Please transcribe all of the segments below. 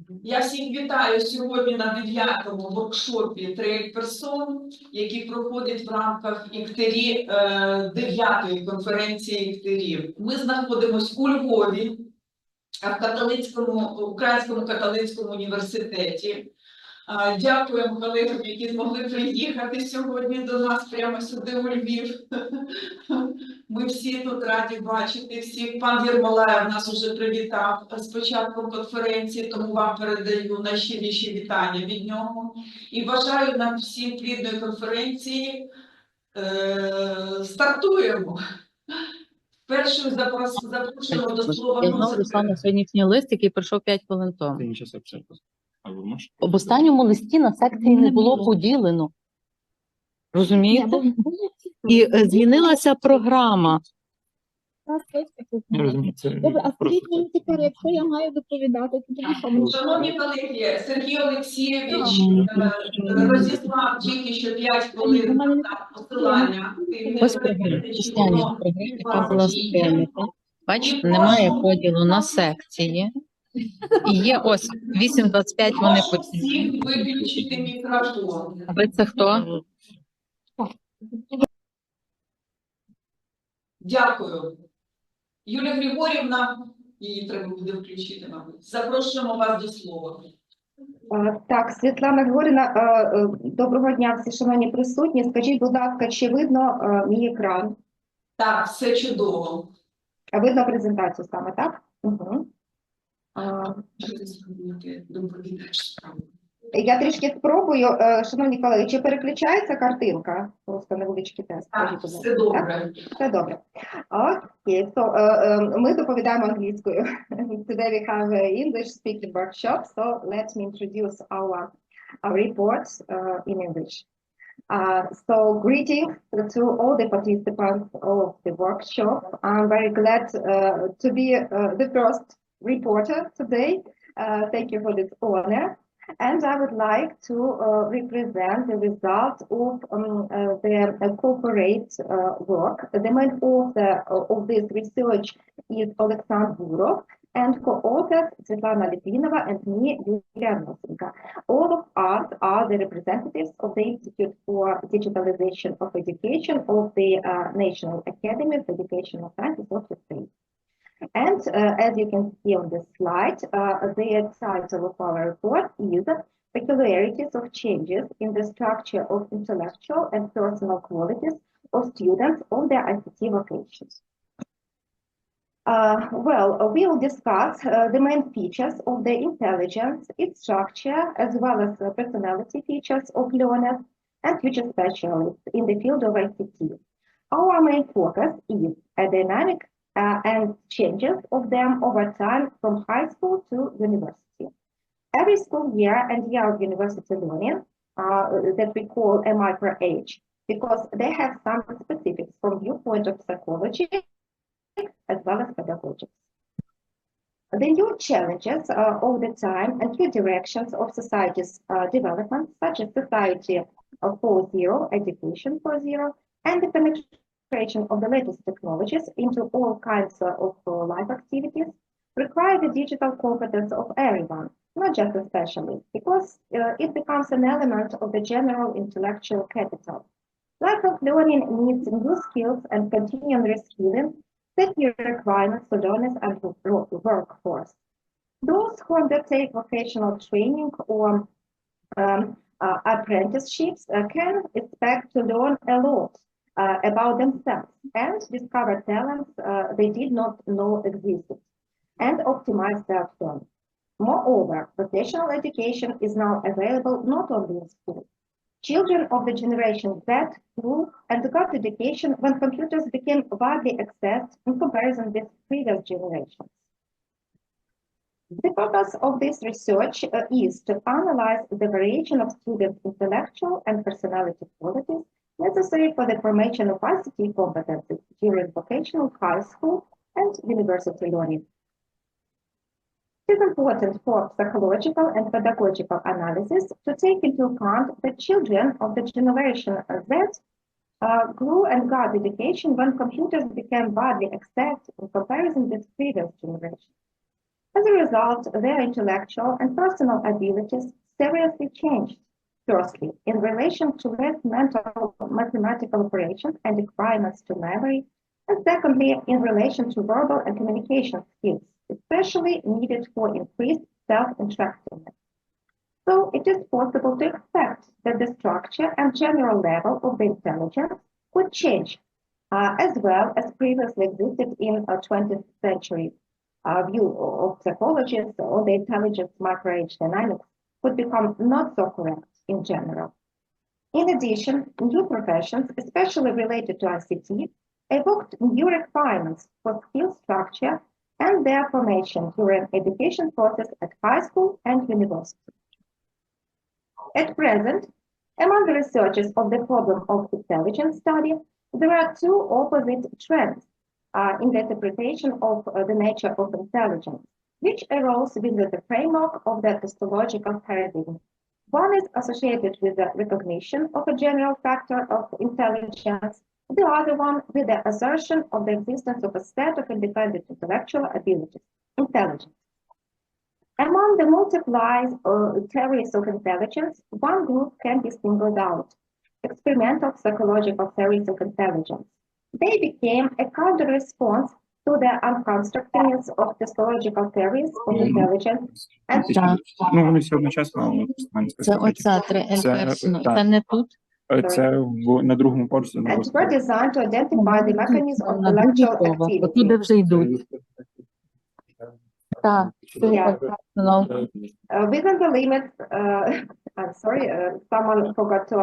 Я всіх вітаю сьогодні на 9-му воркшопі «Трейд Персон», який проходить в рамках ICTERI 9-ї конференції ICTERI. Ми знаходимося у Львові, в Українському католицькому університеті. Дякуємо колегам, які змогли приїхати сьогодні до нас прямо сюди, у Львів. Ми всі тут раді бачити всіх. Пан Єрмолаєв нас уже привітав з початком конференції, тому вам передаю найщиріші вітання від нього. І бажаю нам всім плідної конференції. Стартуємо. Першою запрошуємо до слова. Я знову Руслана сьогоднішній лист, який прийшов 5 хвилин тому. В останньому листі на секції не було поділено. Розумієте? І змінилася програма. Добре, а скажіть мені тепер, якщо я маю доповідати, то шановні колеги, Сергій Олексійович розіслав тільки що 5 хвилин на посилання. Ось програма, яка була затримана. Бачите, немає поділу на секції. І є ось 8:25 вони всіх виключити мікрофон. А ви це хто? Дякую. Юлія Григорівна, її треба буде включити, мабуть. Запрошуємо вас до слова. Так, Світлана Григорівна, доброго дня всі шановні присутні. Скажіть, будь ласка, чи видно мій екран? Так, все чудово. Видно презентацію саме, так? Угу. Я трішки спробую, шановні колеги, чи переключається картинка? Просто невеличкий тест. Так, все добре. Все добре. Окей, ми доповідаємо англійською. Today we have an English speaking workshop, so let me introduce our report in English. So greetings to all the participants of the workshop. I'm very glad to be the first reporter today. Thank you for this honor. And I would like to represent the result of the corporate work. The main author of this research is Alexander Burov, and co-authors Svetlana Litvinova and me, Yulia Nosenko. All of us are the representatives of the Institute for Digitalization of Education of the National Academy of Educational Sciences of Ukraine. And as you can see on the slide, the title of our report is Peculiarities of Changes in the Structure of Intellectual and Personal Qualities of Students on their ICT vocations. We will discuss the main features of the intelligence, its structure, as well as personality features of learners and future specialists in the field of ICT. Our main focus is a dynamic and changes of them over time from high school to university. Every school year and year of university learning that we call a micro age, because they have some specifics from viewpoint of psychology as well as pedagogics. The new challenges all the time and new directions of society's development, such as society 4.0, education 4.0, and the penetration of the latest technologies into all kinds of life activities require the digital competence of everyone, not just the specialists, because it becomes an element of the general intellectual capital. Lifelong learning needs new skills and continuing reskilling, set new requirements for learners and workforce. Those who undertake vocational training or apprenticeships can expect to learn a lot about themselves and discover talents they did not know existed and optimize their firm. Moreover, vocational education is now available not only in schools. Children of the generation Z grew and got education when computers became widely accessed in comparison with previous generations. The purpose of this research is to analyze the variation of students' intellectual and personality qualities necessary for the formation of ICT competencies during vocational high school and university learning. It is important for psychological and pedagogical analysis to take into account that children of the generation Z grew and got education when computers became widely accessed in comparison with previous generations. As a result, their intellectual and personal abilities seriously changed. Firstly, in relation to mental mathematical operations and requirements to memory, and secondly, in relation to verbal and communication skills, especially needed for increased self-interactiveness. So it is possible to expect that the structure and general level of the intelligence could change, as well as previously existed in a 20th century view of psychologists on the intelligence macro-age dynamics would become not so correct in general. In addition, new professions, especially related to ICT, evoked new requirements for skill structure and their formation during education process at high school and university. At present, among the researchers of the problem of intelligence study, there are two opposite trends in the interpretation of the nature of intelligence, which arose within the framework of the epistemological paradigm. One is associated with the recognition of a general factor of intelligence, the other one with the assertion of the existence of a set of independent intellectual abilities, intelligence. Among the multiple theories of intelligence, one group can be singled out, experimental psychological theories of intelligence. They became a counter-response to the unconstructiveness of epistemological theories of intelligence. Ну, вони всі одночасно, але просто Це оця 3L. Це не тут. Це на другому поверсі. And were designed to identify the mechanism of На другий intellectual поверх. activity. Отуди вже йдуть. Так. Yeah. Ну, Within the limits, I'm sorry, someone forgot to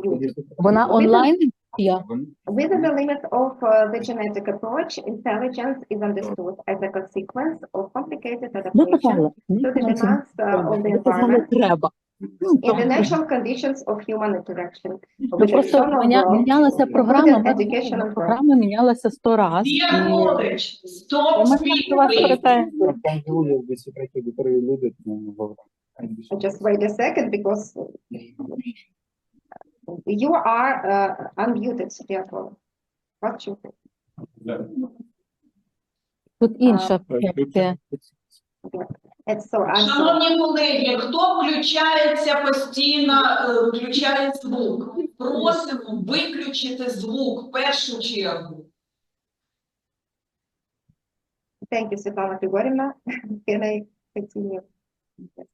mute. вона онлайн? Я. Within the limits of the genetic approach, intelligence is understood as a consequence of complicated adaptation to the demands of the environment Треба. in the natural conditions of human interaction Ну, with the просто external world, мінялася програма, including education and work. програма мінялася 100 раз. Dear college, stop Мене speaking, до вас please. претензії. Там Юлія десь третій до першої люди, тому Just wait a second because you are unmuted, therefore. What you think? Тут інша проекція. And so I'm sorry. Шановні колеги, хто включається постійно, включає звук? Просимо виключити звук в першу чергу. Thank you, Svetlana Grigorьevna. Can I continue? Yes.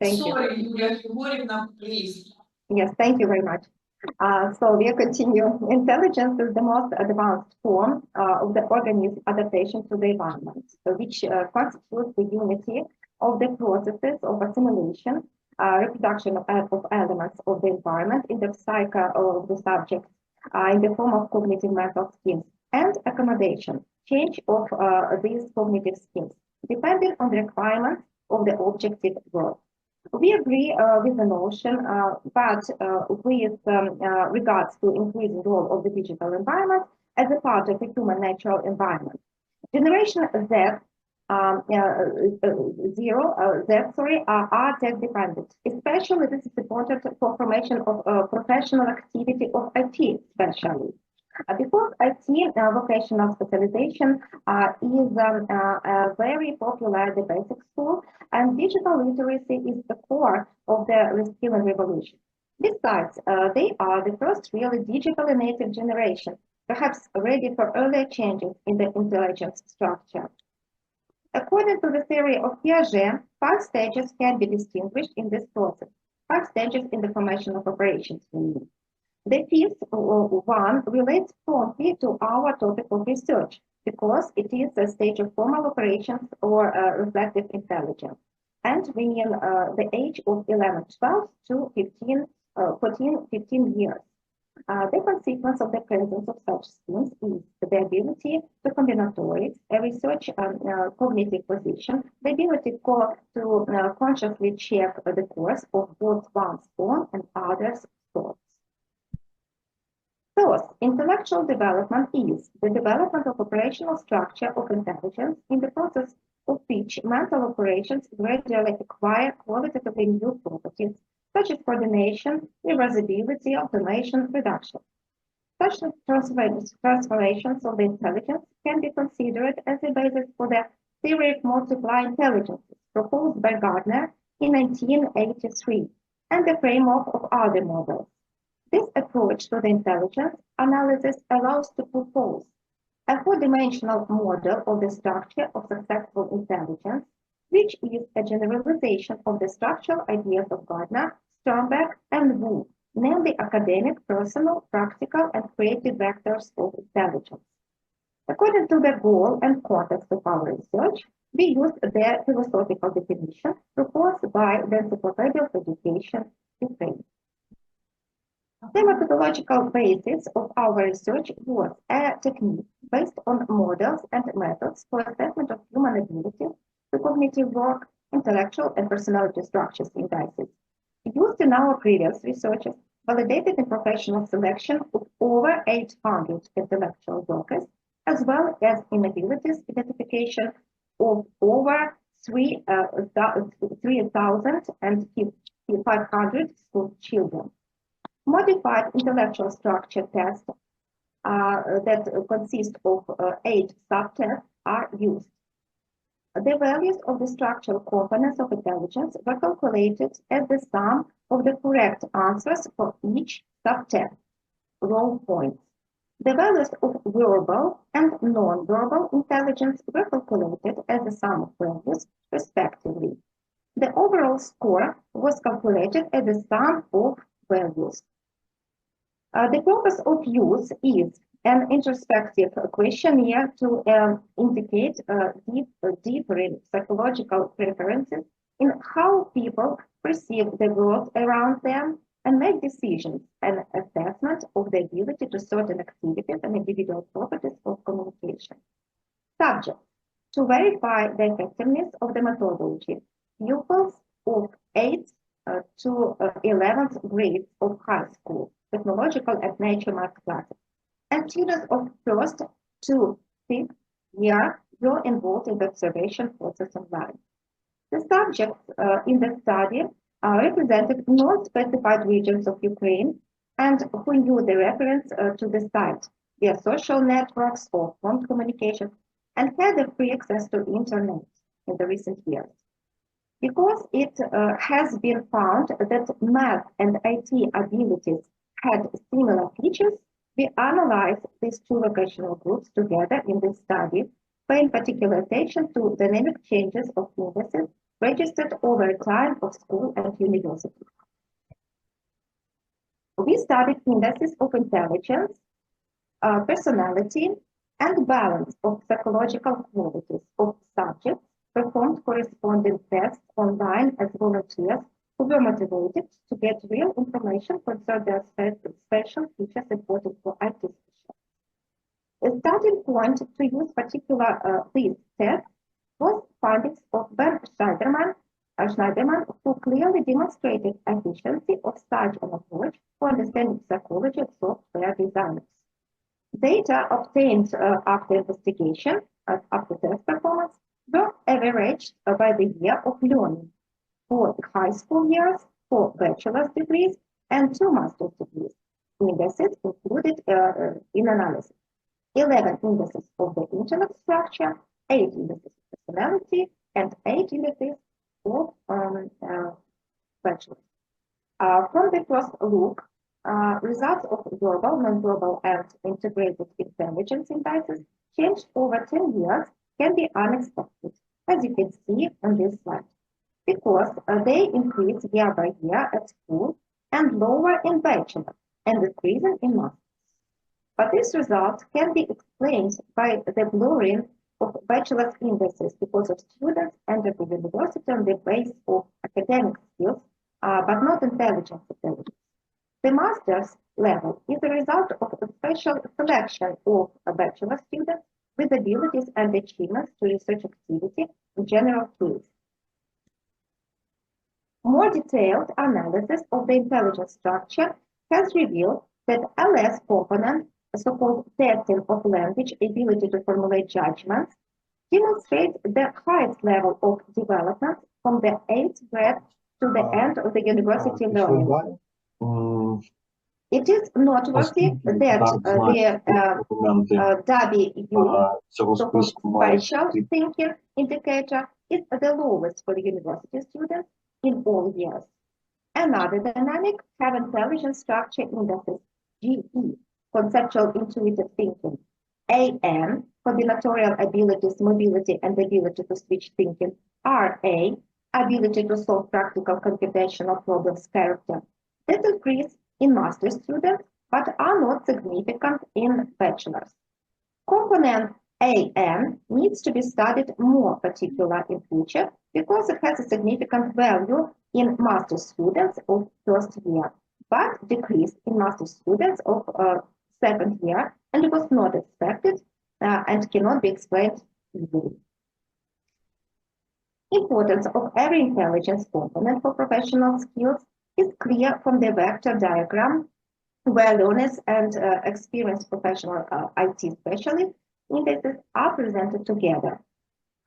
Thank you. Sorry, Юлія Григорівна, please. Yes, thank you very much. So we continue. Intelligence is the most advanced form of the organism's adaptation to the environment, which constitutes the unity of the processes of assimilation, reproduction of elements of the environment in the psyche of the subject in the form of cognitive mental skills, and accommodation, change of these cognitive skills, depending on the requirements of the objective world. We agree with the notion, but with regards to increasing role of the digital environment as a part of the human natural environment. Generation Z, are tech dependent. Especially this is important for formation of professional activity of IT specialists. Because IT vocational specialization is very popular at the basic school, and digital literacy is the core of the reskilling revolution. Besides, they are the first really digitally native generation, perhaps ready for earlier changes in the intelligence structure. According to the theory of Piaget, 5 stages can be distinguished in this process, 5 stages in the formation of operations. The 5th one relates promptly to our topic of research because it is a stage of formal operations or reflective intelligence. And we mean the age of 11, 12 to 14, 15 years. The consequence of the presence of such schemes is the ability to combinatorics, a research cognitive position, the ability to consciously check the course of both one's own and others' thoughts. Thus, intellectual development is the development of operational structure of intelligence in the process of which mental operations gradually acquire qualitatively new properties, such as coordination, reversibility, automation, reduction. Such transformations of the intelligence can be considered as a basis for the theory of multiplied intelligences proposed by Gardner in 1983 and the framework of other models. This approach to the intelligence analysis allows to propose a four-dimensional model of the structure of successful intelligence, which is a generalization of the structural ideas of Gardner, Sternberg, and Wu, namely academic, personal, practical, and creative vectors of intelligence. According to the goal and context of our research, we used the philosophical definition proposed by the Encyclopedia of Education, Ukraine. The methodological basis of our research was a technique based on models and methods for assessment of human abilities to cognitive work, intellectual and personality structures indices, used in our previous researches, validated in professional selection of over 800 intellectual workers, as well as in abilities identification of over 3,500 school children. Modified intellectual structure tests that consist of 8 subtests are used. The values of the structural components of intelligence were calculated as the sum of the correct answers for each subtest, raw points. The values of verbal and non-verbal intelligence were calculated as the sum of values, respectively. The overall score was calculated as the sum of values. The purpose of use is an introspective questionnaire to indicate different psychological preferences in how people perceive the world around them and make decisions and assessment of the ability to certain activities and individual properties of communication. Subjects. To verify the effectiveness of the methodology, pupils of 8th to 11th grades of high school, technological and nature math classes, and students of 1st to 5th year were involved in the observation process online. The subjects in the study represented non-specified regions of Ukraine and who knew the reference to the site via social networks or phone communication and had a free access to internet in the recent years. Because it has been found that math and IT abilities had similar features, we analyzed these two vocational groups together in this study, paying particular attention to dynamic changes of indices registered over time of school and university. We studied indices of intelligence, personality, and balance of psychological qualities of subjects, performed corresponding tests online as volunteers who were motivated to get real information concerning their special features important for IT specialists. A starting point to use particular these tests was findings of Ben Schneiderman, who clearly demonstrated efficiency of such an approach for understanding psychology of software designers. Data obtained after investigation, after test performance, were averaged by the year of learning for high school years, for bachelor's degrees, and 2 master's degrees. Indices included in analysis 11 indices of the intellect structure, 8 indices of personality, and 8 indices of bachelor's. From the first look, results of verbal, non-verbal, and integrated intelligence indices changed over 10 years can be unexpected, as you can see on this slide, because they increase year by year at school and lower in bachelor and decreasing in master's. But this result can be explained by the blurring of bachelor's indices because of students enter the university on the basis of academic skills, but not intelligence. The master's level is a result of a special selection of a bachelor students with abilities and achievements to research activity in general case. More detailed analysis of the intelligence structure has revealed that LS component, so-called testing of language ability to formulate judgments, demonstrates the highest level of development from the 8th grade to the end of the university learning. It is noteworthy that the WU, so-called spatial thinking indicator, is the lowest for university students in all years. Another dynamic have intelligence structure indices, GE, conceptual intuitive thinking, AN, combinatorial abilities, mobility, and ability to switch thinking, RA, ability to solve practical computational problems character. That increase in master students, but are not significant in bachelors. Component AN needs to be studied more particular in future because it has a significant value in master students of first year, but decreased in master students of second year, and was not expected and cannot be explained easily. Importance of every intelligence component for professional skills is clear from the vector diagram, where learners and experienced professional IT specialists indices are presented together.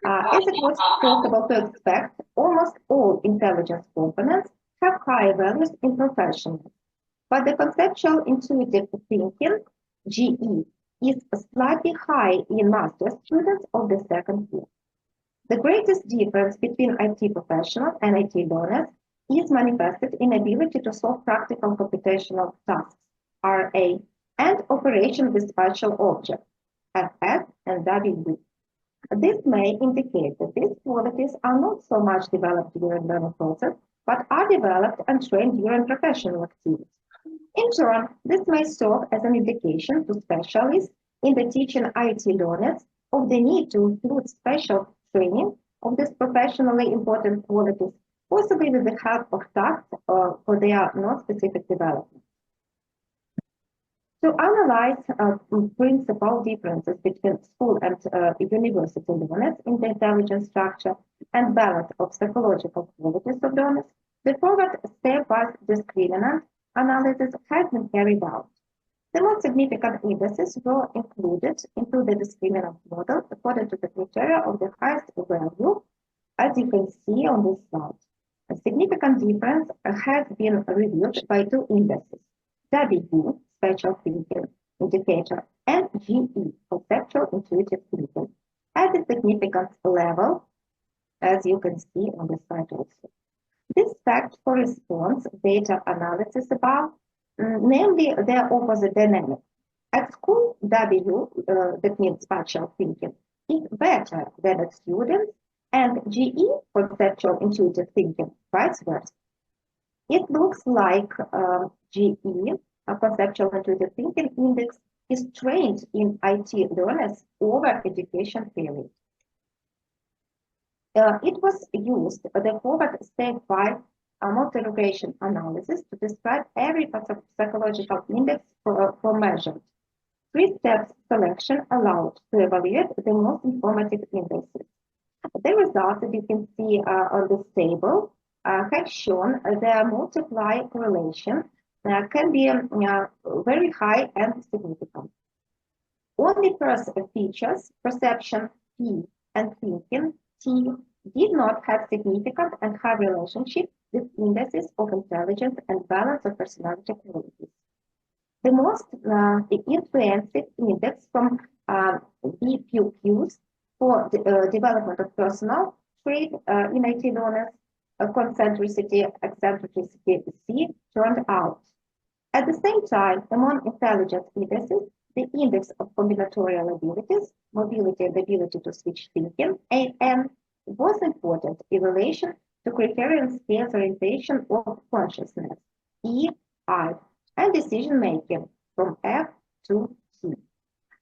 As it was possible to expect, almost all intelligence components have higher values in professionals, but the conceptual intuitive thinking, GE, is slightly high in master students of the second year. The greatest difference between IT professionals and IT learners is manifested in ability to solve practical computational tasks, RA, and operation with spatial objects, FS and WB. This may indicate that these qualities are not so much developed during learning process, but are developed and trained during professional activity. In turn, this may serve as an indication to specialists in the teaching IT learners of the need to include special training of these professionally important qualities, possibly with the help of tasks for their non-specific development. To analyze principal differences between school and university learners in the intelligence structure and balance of psychological qualities of learners, the forward step-wise discriminant analysis has been carried out. The most significant indices were included into the discriminant model according to the criteria of the highest value, as you can see on this slide. A significant difference has been revealed by two indices, W, spatial thinking indicator, and GE, conceptual intuitive thinking, at a significant level, as you can see on the slide also. This fact corresponds data analysis above, namely their opposite dynamic. At school, W, that means spatial thinking, is better than at students, and GE, conceptual intuitive thinking, vice versa. It looks like GE, a conceptual intuitive thinking index, is trained in IT learners over education period. It was used, the forward step-wise multi-regression analysis, to describe every psychological index for measured. Three-step selection allowed to evaluate the most informative indexes. The results that you can see on this table have shown their multiply correlation can be very high and significant. Only first features, perception, P, and thinking, T, did not have significant and high relationship with indices of intelligence and balance of personality qualities. The most influential index from BQQs for the development of personal trait in IT learners, concentricity, eccentricity, C, turned out. At the same time, among intelligence indices, the index of combinatorial abilities, mobility and ability to switch thinking, AN, was important in relation to criterion scales orientation of consciousness, E, I, and decision making from F to C.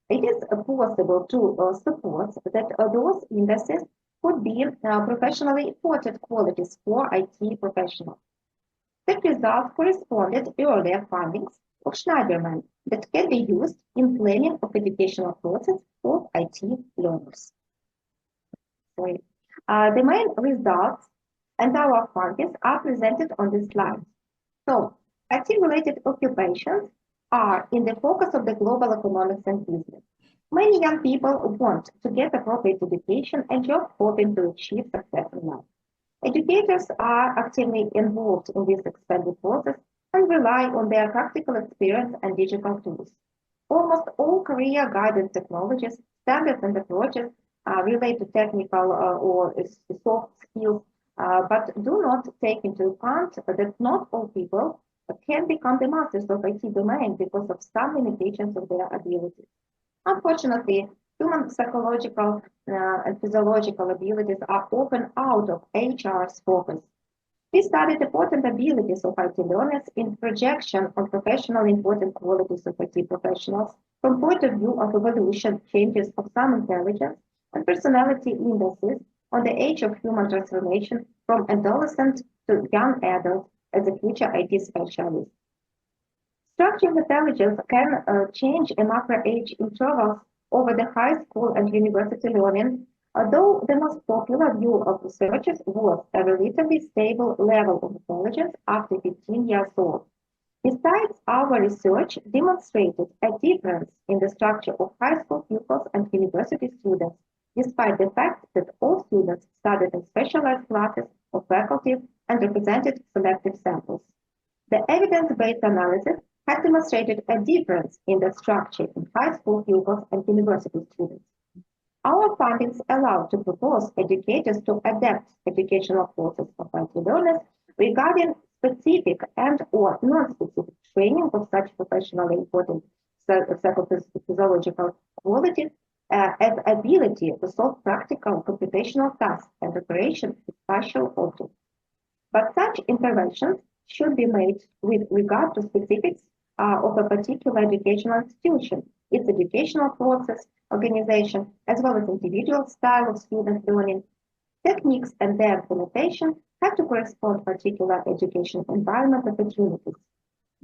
It is possible to support that those indices could be professionally important qualities for IT professionals. The result corresponded to earlier findings of Schneiderman that can be used in planning of educational process of IT learners. The main results and our findings are presented on this slide. So, IT-related occupations are in the focus of the global economics and business. Many young people want to get appropriate education and job hoping to achieve success in life. Educators are actively involved in this expanded process and rely on their practical experience and digital tools. Almost all career guidance technologies, standards, and approaches relate to technical or soft skills, but do not take into account that not all people can become the masters of IT domain because of some limitations of their abilities. Unfortunately, human psychological and physiological abilities are often out of HR's focus. We studied important abilities of IT learners in projection of professional important qualities of IT professionals from point of view of evolution, changes of some intelligence, and personality indices on the age of human transformation from adolescent to young adult as a future IT specialist. Structural intelligence can change in macro age intervals over the high school and university learning, although the most popular view of researchers was a relatively stable level of intelligence after 15 years old. Besides, our research demonstrated a difference in the structure of high school pupils and university students, despite the fact that all students studied in specialized classes of faculty and represented selective samples. The evidence-based analysis has demonstrated a difference in the structure in high school pupils and university students. Our findings allow to propose educators to adapt educational courses of IT learners regarding specific and or non-specific training of such professionally important psychophysiological qualities as ability to solve practical computational tasks and operation with spatial objects. But such interventions should be made with regard to specifics of a particular educational institution, its educational process, organization, as well as individual style of student learning. Techniques and their implementation have to correspond particular education environment opportunities.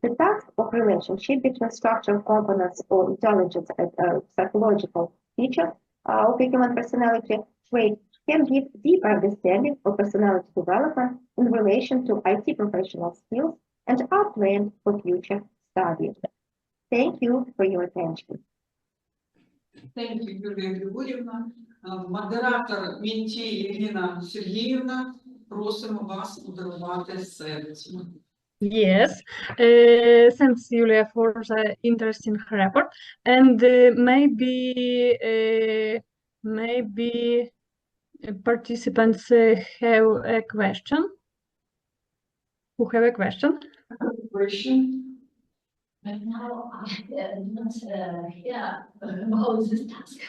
The task of relationship between structural components or intelligence and psychological features of a human personality trait can give deep understanding of personality development in relation to IT professional skills and are planned for future study. Thank you for your attention. Thank you, Юлія Григорівна. Модератор Мінтій Ірина Сергіївна, просимо вас модерувати сесію. Yes, thanks, Julia, for the interesting report. And maybe participants have a question. Who have a question? Question. Right now, I don't hear about this task.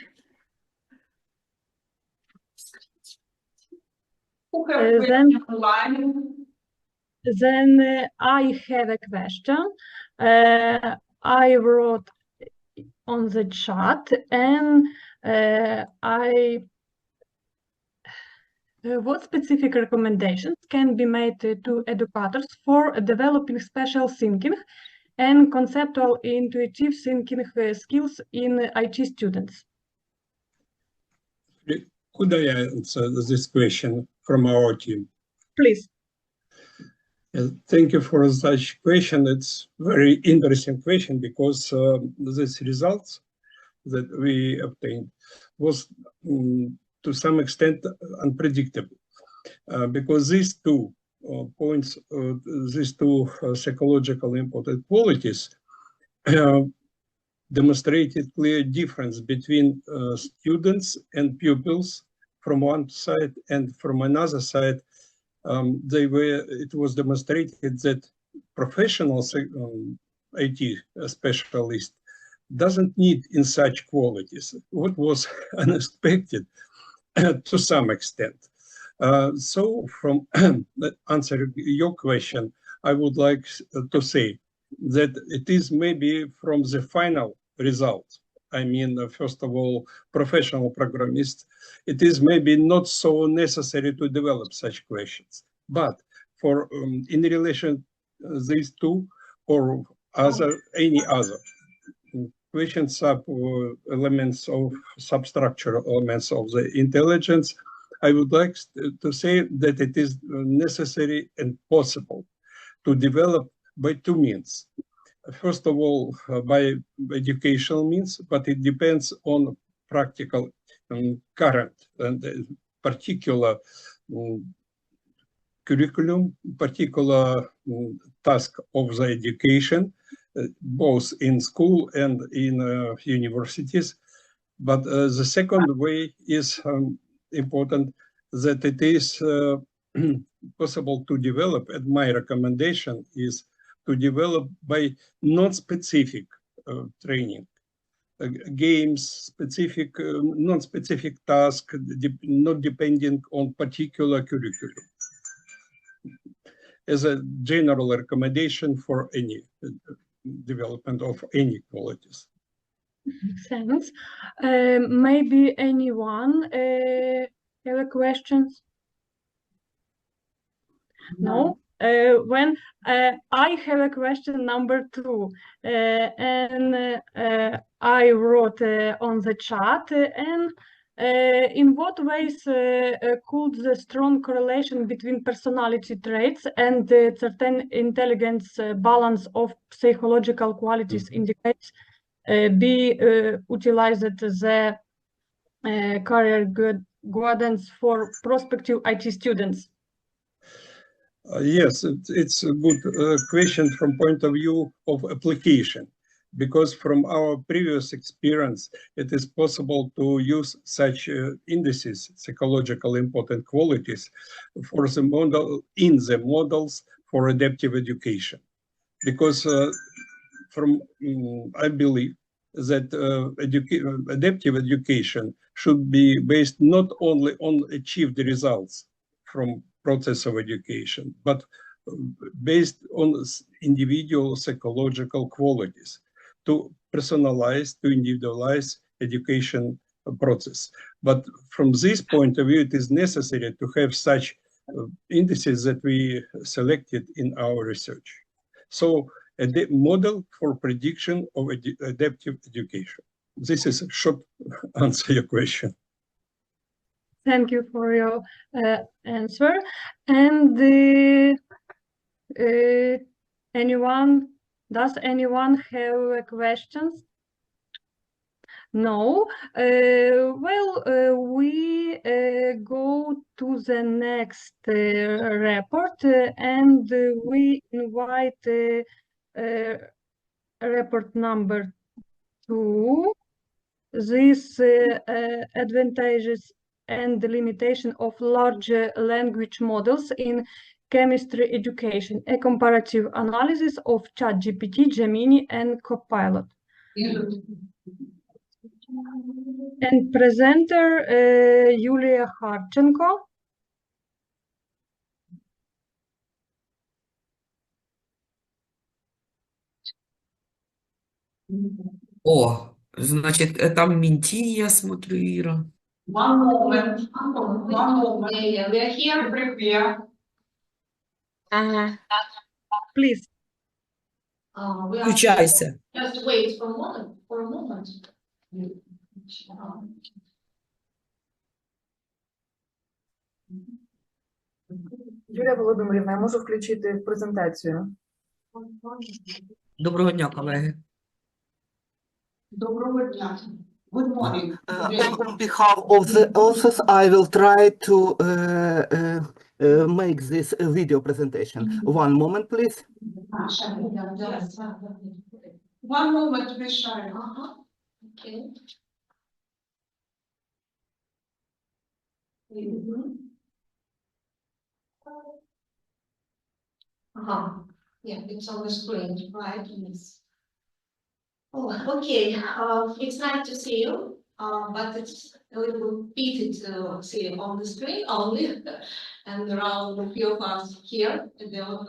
Who have Then- question online? Then I have a question. I wrote on the chat, and what specific recommendations can be made to educators for developing special thinking and conceptual intuitive thinking skills in IT students? Could I answer this question from our team? Please. Thank you for such question. It's very interesting question because these results that we obtained was to some extent unpredictable because these 2 points, these 2 psychological important qualities demonstrated clear difference between students and pupils from one side, and from another side it was demonstrated that professional IT specialist doesn't need in such qualities. What was unexpected to some extent. So from answering your question, I would like to say that it is maybe from the final result, I mean, first of all, professional programmist, it is maybe not so necessary to develop such questions. But for in relation these 2 or any other questions elements of substructural elements of the intelligence, I would like to say that it is necessary and possible to develop by 2 means. First of all, by educational means, but it depends on practical current and particular curriculum, particular task of the education, both in school and in universities. But the second way is important, that it is possible to develop, and my recommendation is to develop by non-specific training. Games, specific, non-specific task, not depending on particular curriculum, as a general recommendation for any development of any qualities. Makes sense. Maybe anyone have a questions? No? When I have a question number 2, and I wrote on the chat, and in what ways could the strong correlation between personality traits and certain intelligence balance of psychological qualities indicate be utilized as a career guidance for prospective IT students? Yes, it's a good question from point of view of application, because from our previous experience, it is possible to use such indices, psychological important qualities, for the model in the models for adaptive education. Because I believe that adaptive education should be based not only on achieved results from process of education, but based on individual psychological qualities to personalize, to individualize education process. But from this point of view, it is necessary to have such indices that we selected in our research. So a model for prediction of adaptive education. This is a short answer to your question. Thank you for your answer. And does anyone have questions? No. We go to the next report, and we invite report number 2. This advantages and the limitation of large language models in chemistry education, a comparative analysis of ChatGPT, Gemini, and Copilot. And presenter Yulia Harchenko. О, значит, там Менти, я смотрю, Ира. One moment. Yeah, we are here, prepare. Please. Включайся. Just wait for a moment. Юлія Володимирівна, я можу включити презентацію? Доброго дня, колеги. Доброго дня. Good morning. On behalf of the authors, I will try to make this video presentation. One moment, please. One moment, please, Sharon. Okay. Yeah, it's on the screen, right? Yes. Oh, okay. It's nice to see you, but it's a little pity to see you on the screen only, and around a few of us here in the room.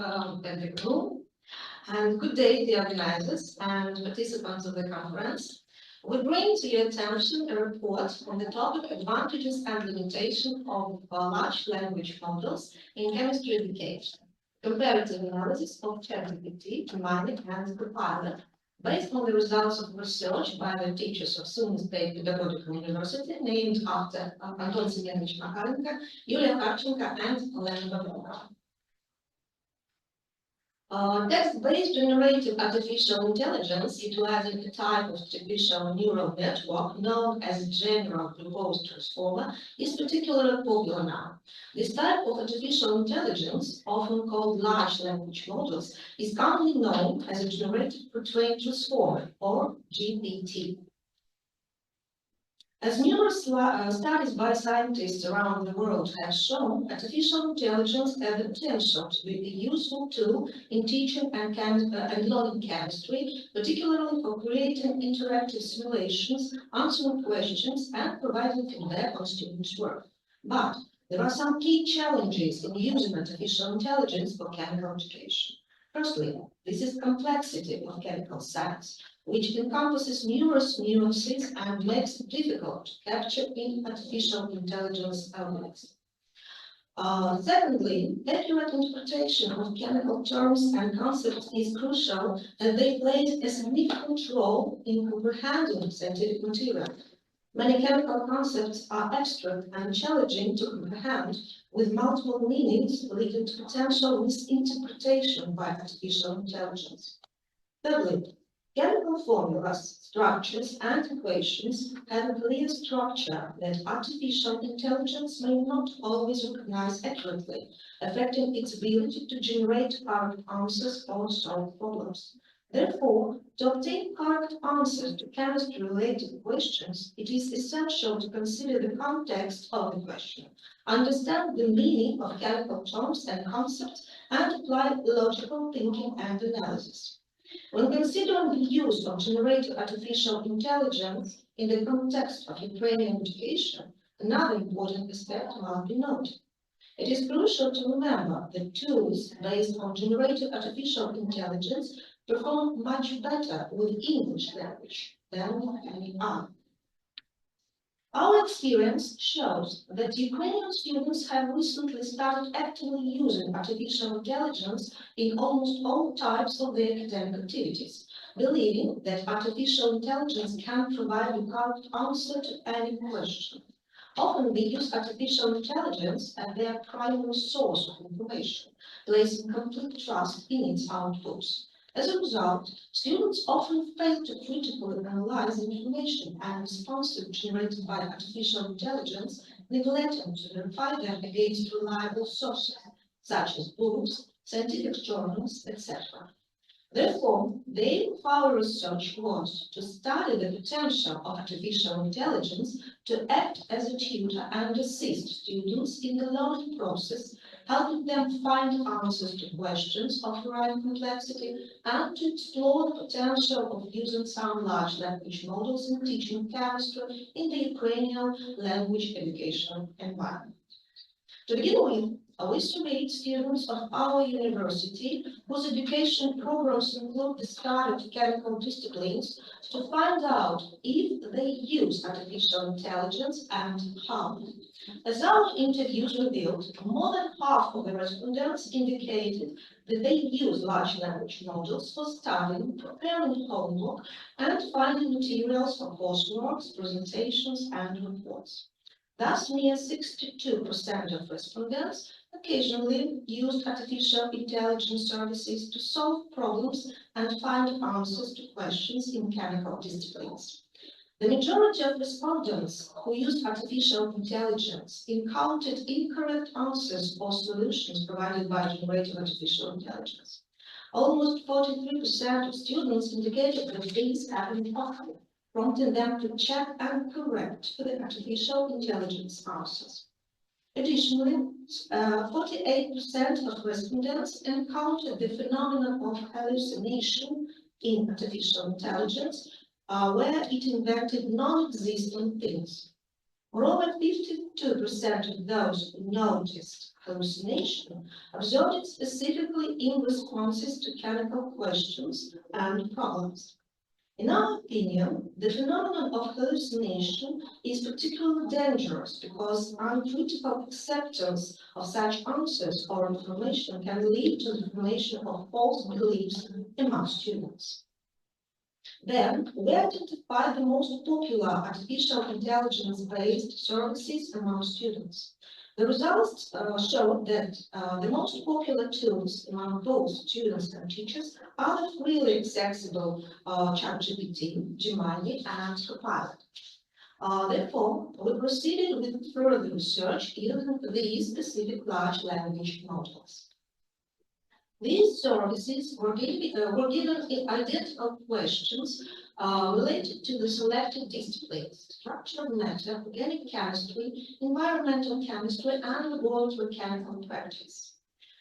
And good day, the organizers and participants of the conference. We bring to your attention a report on the topic advantages and limitation of large language models in chemistry education, comparative analysis of ChatGPT, Gemini, and Copilot, based on the results of research by the teachers of Sumy State Pedagogical University, named after Anton Semyonovich Makharenko, Yulia Harchenko, and Elena Babova. Text-based generative artificial intelligence utilizing a type of artificial neural network known as general purpose transformer is particularly popular now. This type of artificial intelligence, often called large language models, is commonly known as a generative pre-trained transformer, or GPT. As numerous studies by scientists around the world have shown, artificial intelligence has the potential to be a useful tool in teaching and learning chemistry, particularly for creating interactive simulations, answering questions, and providing feedback on students' work. But there are some key challenges in using artificial intelligence for chemical education. Firstly, this is complexity of chemical science, which encompasses numerous nuances and makes it difficult to capture in artificial intelligence algorithms. Secondly, accurate interpretation of chemical terms and concepts is crucial, and they play a significant role in comprehending scientific material. Many chemical concepts are abstract and challenging to comprehend, with multiple meanings leading to potential misinterpretation by artificial intelligence. Thirdly, chemical formulas, structures, and equations have a clear structure that artificial intelligence may not always recognize accurately, affecting its ability to generate correct answers or solve problems. Therefore, to obtain correct answers to chemistry-related questions, it is essential to consider the context of the question, understand the meaning of chemical terms and concepts, and apply logical thinking and analysis. When considering the use of generative artificial intelligence in the context of Ukrainian education, another important aspect must be noted. It is crucial to remember that tools based on generative artificial intelligence perform much better with English language than with any other. Our experience shows that Ukrainian students have recently started actively using artificial intelligence in almost all types of their academic activities, believing that artificial intelligence can provide the correct answer to any question. Often they use artificial intelligence as their primary source of information, placing complete trust in its outputs. As a result, students often fail to critically analyze the information and responses generated by artificial intelligence, neglecting to verify them against reliable sources, such as books, scientific journals, etc. Therefore, the aim of our research was to study the potential of artificial intelligence to act as a tutor and assist students in the learning process, helping them find answers to questions of varying complexity and to explore the potential of using some large language models in teaching chemistry in the Ukrainian language education environment. To begin with, we surveyed students of our university whose education programs include the study of chemical disciplines to find out if they use artificial intelligence and how. As our interviews revealed, more than half of the respondents indicated that they use large language models for studying, preparing homework, and finding materials for coursework, presentations, and reports. Thus, near 62% of respondents occasionally used artificial intelligence services to solve problems and find answers to questions in chemical disciplines. The majority of respondents who used artificial intelligence encountered incorrect answers or solutions provided by generative artificial intelligence. Almost 43% of students indicated that these happened often, prompting them to check and correct the artificial intelligence answers. Additionally, 48% of respondents encountered the phenomenon of hallucination in artificial intelligence, where it invented non-existent things. Moreover, 52% of those who noticed hallucination observed it specifically in responses to chemical questions and problems. In our opinion, the phenomenon of hallucination is particularly dangerous because uncritical acceptance of such answers or information can lead to the formation of false beliefs among students. Then, we identified the most popular artificial intelligence-based services among students. The results show that the most popular tools among both students and teachers are the freely accessible ChatGPT, Gemini, and Copilot. Therefore, we proceeded with further research using these specific large language models. These services were given identical questions related to the selected disciplines: structured matter, organic chemistry, environmental chemistry, and laboratory chemical practice.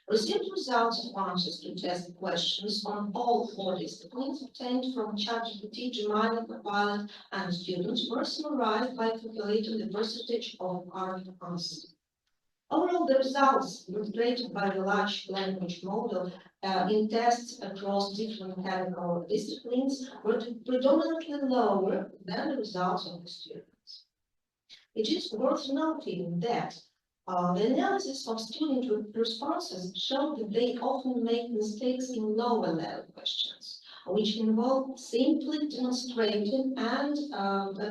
Received results of answers to test questions on all 4 disciplines obtained from ChatGPT, Gemini, Copilot, and students were summarized by calculating the percentage of correct answers. Overall, the results demonstrated by the large language model in tests across different chemical disciplines were predominantly lower than the results of the students. It is worth noting that the analysis of student responses showed that they often make mistakes in lower level questions, which involve simply demonstrating the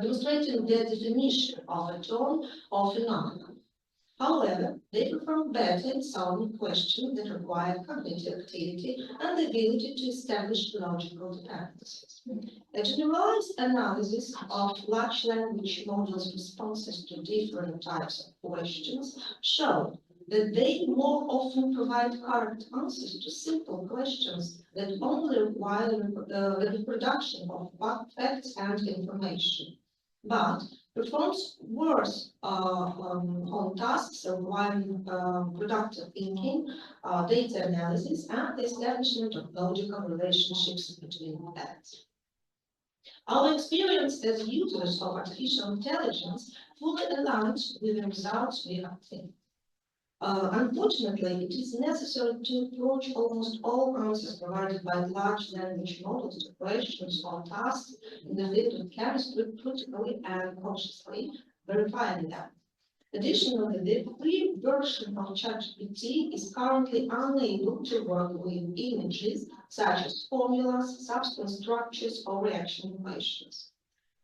definition of a term or phenomenon. However, they perform better in solving questions that require cognitive activity and the ability to establish logical dependencies. A generalized analysis of large language models' responses to different types of questions showed that they more often provide correct answers to simple questions that only require the reproduction of facts and information, but performs worse on tasks requiring productive thinking, data analysis, and the establishment of logical relationships between facts. Our experience as users of artificial intelligence fully aligns with the results we obtain. Unfortunately, it is necessary to approach almost all answers provided by large language models to questions or tasks in the field of chemistry critically and cautiously, verifying them. Additionally, the free version of ChatGPT is currently unable to work with images such as formulas, substance structures, or reaction equations.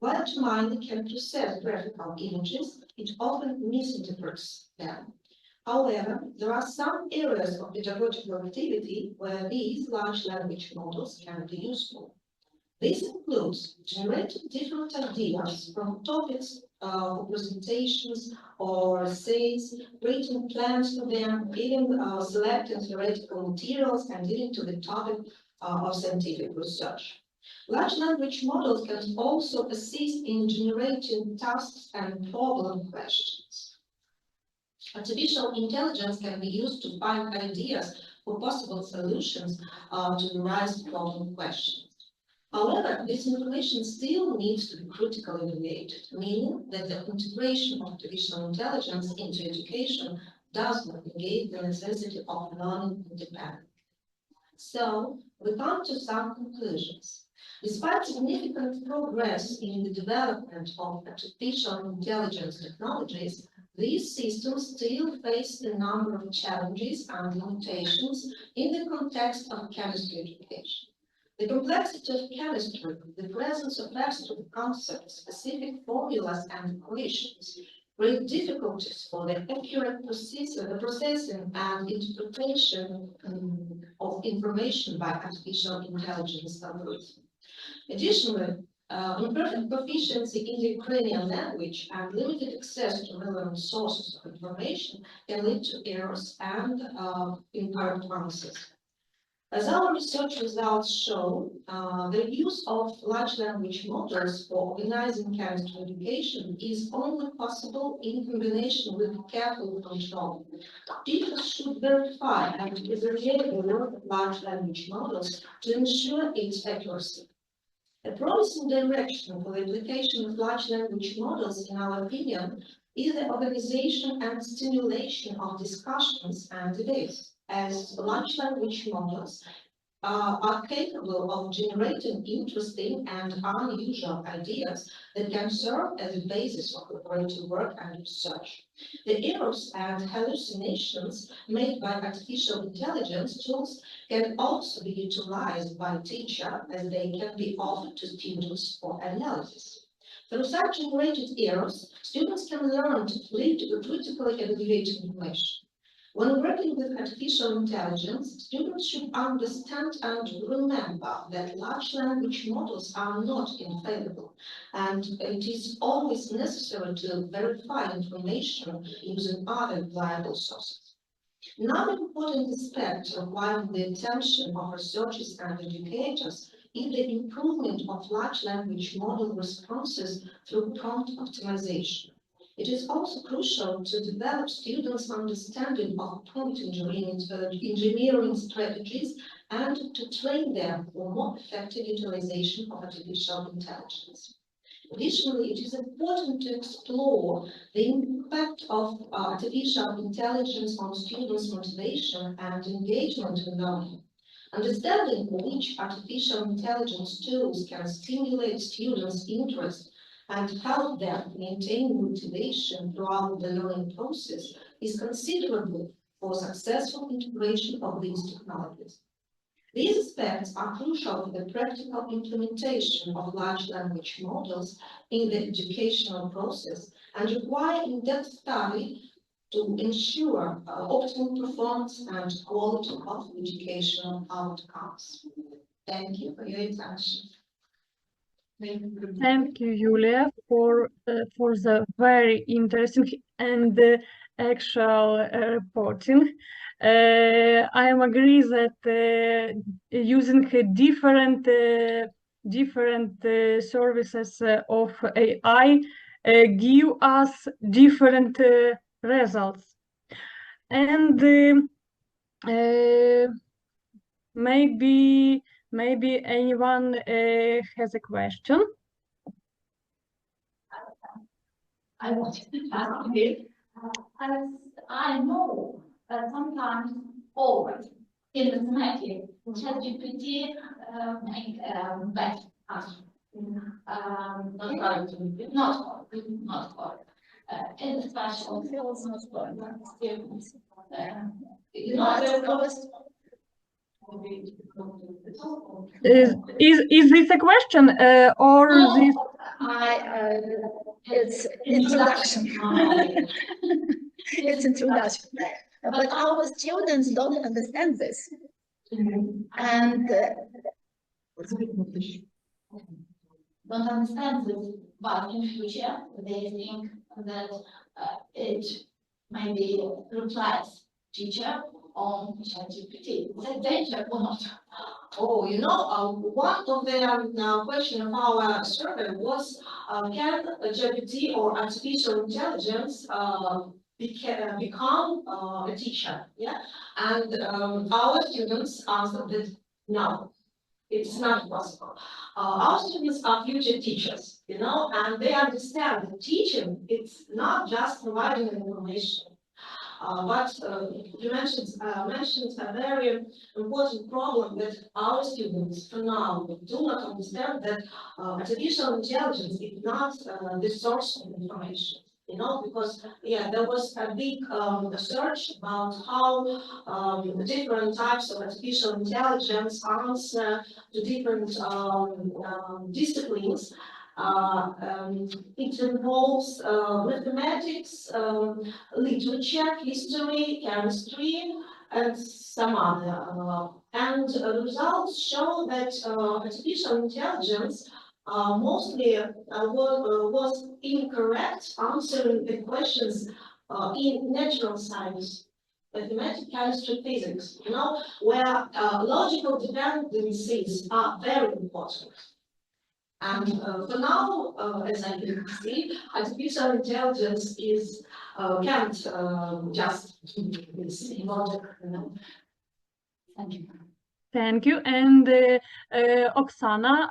While Gemini can process graphical images, it often misinterprets them. However, there are some areas of pedagogical activity where these large language models can be useful. This includes generating different ideas from topics for presentations or essays, creating plans for them, even selecting theoretical materials and getting to the topic of scientific research. Large language models can also assist in generating tasks and problem questions. Artificial intelligence can be used to find ideas for possible solutions to the raised problem questions. However, this information still needs to be critically evaluated, meaning that the integration of artificial intelligence into education does not negate the necessity of learning independently. So, we come to some conclusions. Despite significant progress in the development of artificial intelligence technologies, these systems still face a number of challenges and limitations in the context of chemistry education. The complexity of chemistry, the presence of abstract concepts, specific formulas, and equations create difficulties for the accurate processing and interpretation of information by artificial intelligence algorithms. Additionally, imperfect proficiency in the Ukrainian language and limited access to relevant sources of information can lead to errors and incorrect answers. As our research results show, the use of large language models for organizing chemistry education is only possible in combination with careful control. Teachers should verify and evaluate the work of large language models to ensure its accuracy. A promising direction for the application of large language models, in our opinion, is the organization and stimulation of discussions and debates, as large language models are capable of generating interesting and unusual ideas that can serve as a basis for collaborative work and research. The errors and hallucinations made by artificial intelligence tools can also be utilized by teachers, as they can be offered to students for analysis. Through such generated errors, students can learn to critically evaluate information. When working with artificial intelligence, students should understand and remember that large language models are not infallible, and it is always necessary to verify information using other reliable sources. Another important aspect requiring the attention of researchers and educators is the improvement of large language model responses through prompt optimization. It is also crucial to develop students' understanding of prompt engineering strategies and to train them for more effective utilization of artificial intelligence. Additionally, it is important to explore the impact of artificial intelligence on students' motivation and engagement in learning. Understanding which artificial intelligence tools can stimulate students' interest and help them maintain motivation throughout the learning process is considerable for successful integration of these technologies. These aspects are crucial for the practical implementation of large language models in the educational process and require in-depth study to ensure optimal performance and quality of educational outcomes. Thank you for your attention. Thank you, Julia, for the very interesting and actual reporting. I am agree that using different services of AI give us different results, and maybe anyone has a question. I wanted to ask you, as I know that sometimes always in mathematics, ChatGPT make better answer. Not for in the special fields, not for students. Is this a question or this? It's introduction. It's introduction. But our students don't understand this, and don't understand this. But in future, they think that it maybe replace teacher on ChatGPT. Is that danger or not? Oh, you know, one of the question of our survey was, can GPT or artificial intelligence become a teacher? Yeah, and our students answered that no, it's not possible. Our students are future teachers, you know, and they understand that teaching, it's not just providing information. But you mentioned a very important problem that our students for now do not understand, that artificial intelligence is not the source of information. You know, because there was a big research about how different types of artificial intelligence answer to different disciplines. It involves mathematics, literature, history, chemistry, and some other. And the results show that artificial intelligence mostly was incorrect, answering the questions in natural science, mathematics, chemistry, physics, you know, where logical dependencies are very important. And for now, as I can see, artificial intelligence is can't just do this logic, you know. Thank you. Thank you. And Oksana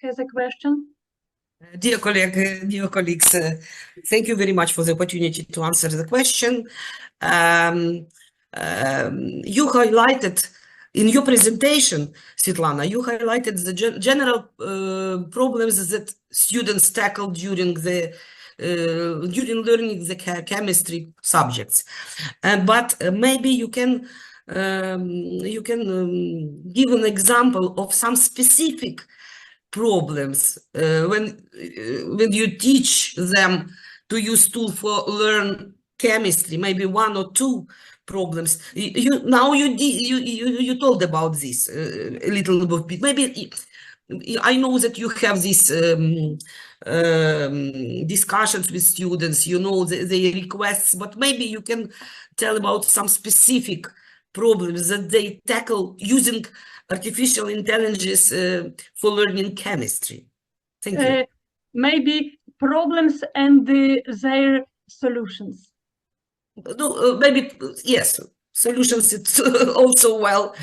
has a question. Dear colleagues, thank you very much for the opportunity to answer the question. You highlighted in your presentation, Svetlana, you highlighted the general problems that students tackle during learning the chemistry subjects. But maybe you can give an example of some specific problems when you teach them to use tool for learn chemistry, maybe 1 or 2 problems. You told about this a little bit. Maybe I know that you have these discussions with students, you know, their requests, but maybe you can tell about some specific problems that they tackle using artificial intelligence for learning chemistry. Thank you. Maybe problems and their solutions. No, maybe, yes, solutions it's also well,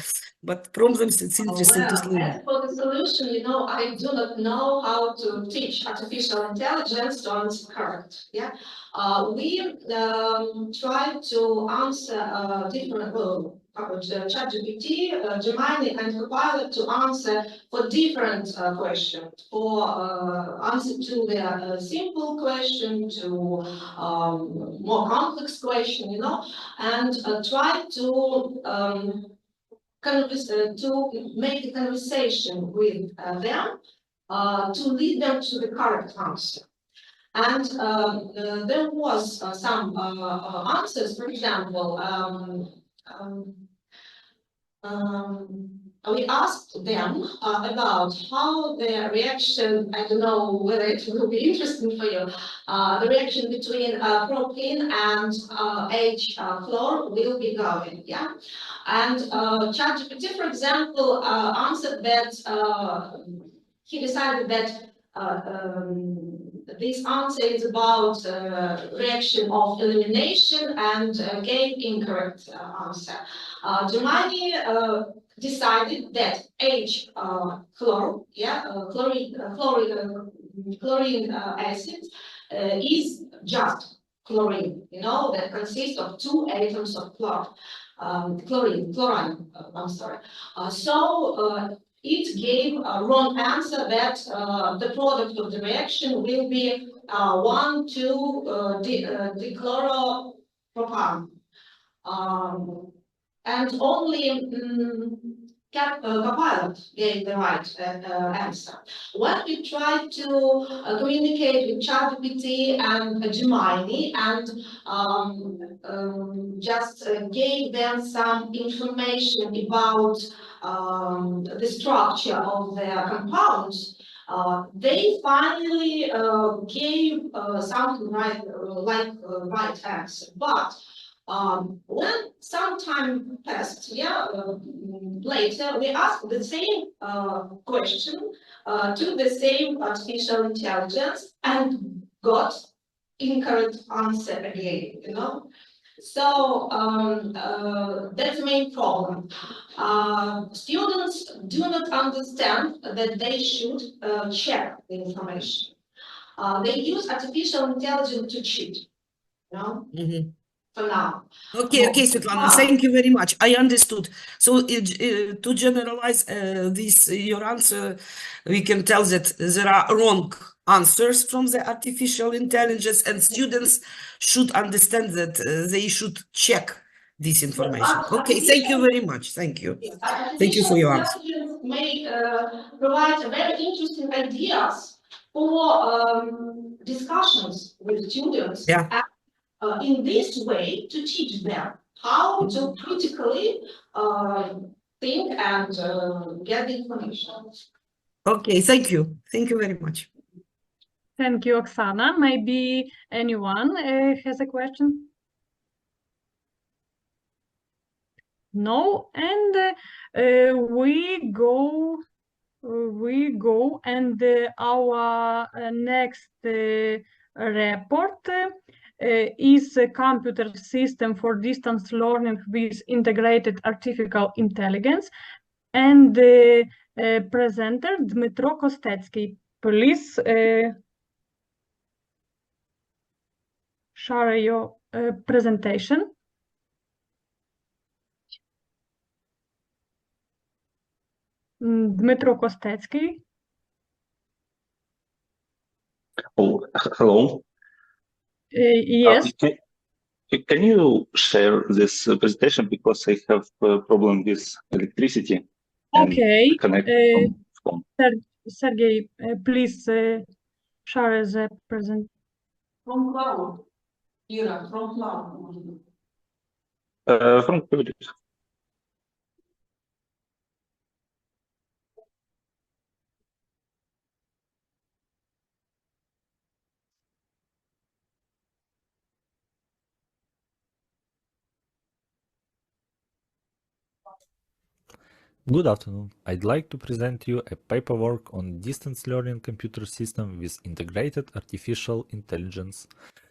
but problems it's interesting to Well, learn. as for the solution, you know, I do not know how to teach artificial intelligence on correct. Yeah, we try to answer different ChatGPT, Gemini, and Copilot to answer for different questions. For answer to the simple question, to more complex question, you know, and try to to make a conversation with them to lead them to the correct answer. And there was some answers, for example, we asked them about how the reaction, I don't know whether it will be interesting for you, the reaction between propane and H-chlor will be going, yeah? And ChatGPT, for example, answered that he decided that this answer is about reaction of elimination and gave incorrect answer. Gemini decided that H-chlor, chlorine acid is just chlorine, you know, that consists of 2 atoms of chlorine, I'm sorry. So it gave a wrong answer that the product of the reaction will be 1,2-dichloropropane. And only Copilot gave the right answer. When we tried to communicate with ChatGPT and Gemini and just gave them some information about the structure of their compounds, they finally gave something right answer. But when some time passed, later, we asked the same question to the same artificial intelligence and got incorrect answer again, you know. So that's the main problem. Students do not understand that they should check the information. They use artificial intelligence to cheat, you know. For now. Okay, Svetlana, thank you very much. I understood. So to generalize this, your answer, we can tell that there are wrong answers from the artificial intelligence and students should understand that they should check this information. Okay, thank you very much. Thank you. Thank you for your answer. May provide very interesting ideas for discussions with students. Yeah. In this way to teach them how to critically think and get the information. Okay, thank you. Thank you very much. Thank you, Oksana. Maybe anyone has a question? No, and we go and our next report is a computer system for distance learning with integrated artificial intelligence, and the presenter Dmytro Kostecki. Please share your presentation. Dmytro Kostecki. Oh, hello. Yes. Can you share this presentation because I have a problem with electricity? Okay. Sergey, please share the present. From cloud. Ira, from cloud. From Kubernetes. Good afternoon. I'd like to present you a paperwork on distance learning computer system with integrated artificial intelligence.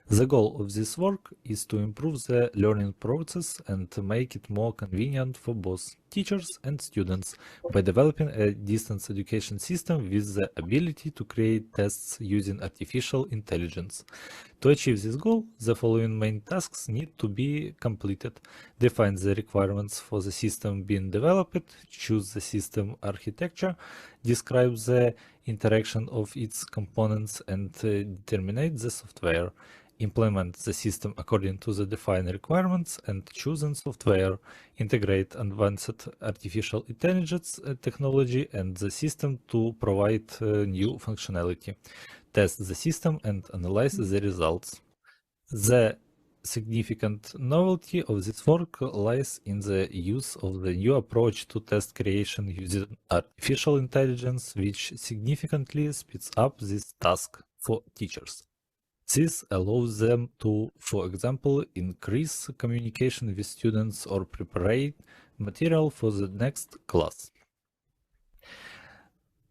The goal of this work is to improve the learning process and to make it more convenient for both teachers and students by developing a distance education system with the ability to create tests using artificial intelligence. To achieve this goal, the following main tasks need to be completed. Define the requirements for the system being developed, choose the system architecture, describe the interaction of its components, and determine the software. Implement the system according to the defined requirements and chosen software. Integrate advanced artificial intelligence technology and the system to provide new functionality. Test the system and analyze the results. The significant novelty of this work lies in the use of the new approach to test creation using artificial intelligence, which significantly speeds up this task for teachers. This allows them to, for example, increase communication with students or prepare material for the next class.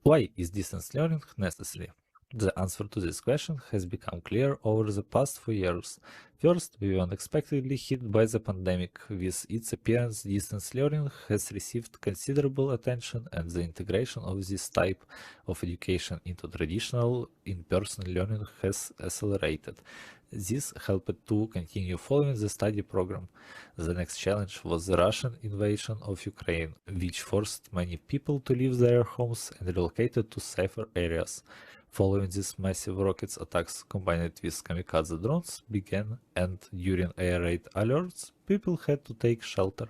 Why is distance learning necessary? The answer to this question has become clear over the past 4 years. First, we were unexpectedly hit by the pandemic. With its appearance, distance learning has received considerable attention, and the integration of this type of education into traditional in-person learning has accelerated. This helped to continue following the study program. The next challenge was the Russian invasion of Ukraine, which forced many people to leave their homes and relocated to safer areas. Following these massive rocket attacks combined with kamikaze drones began, and during air raid alerts, people had to take shelter.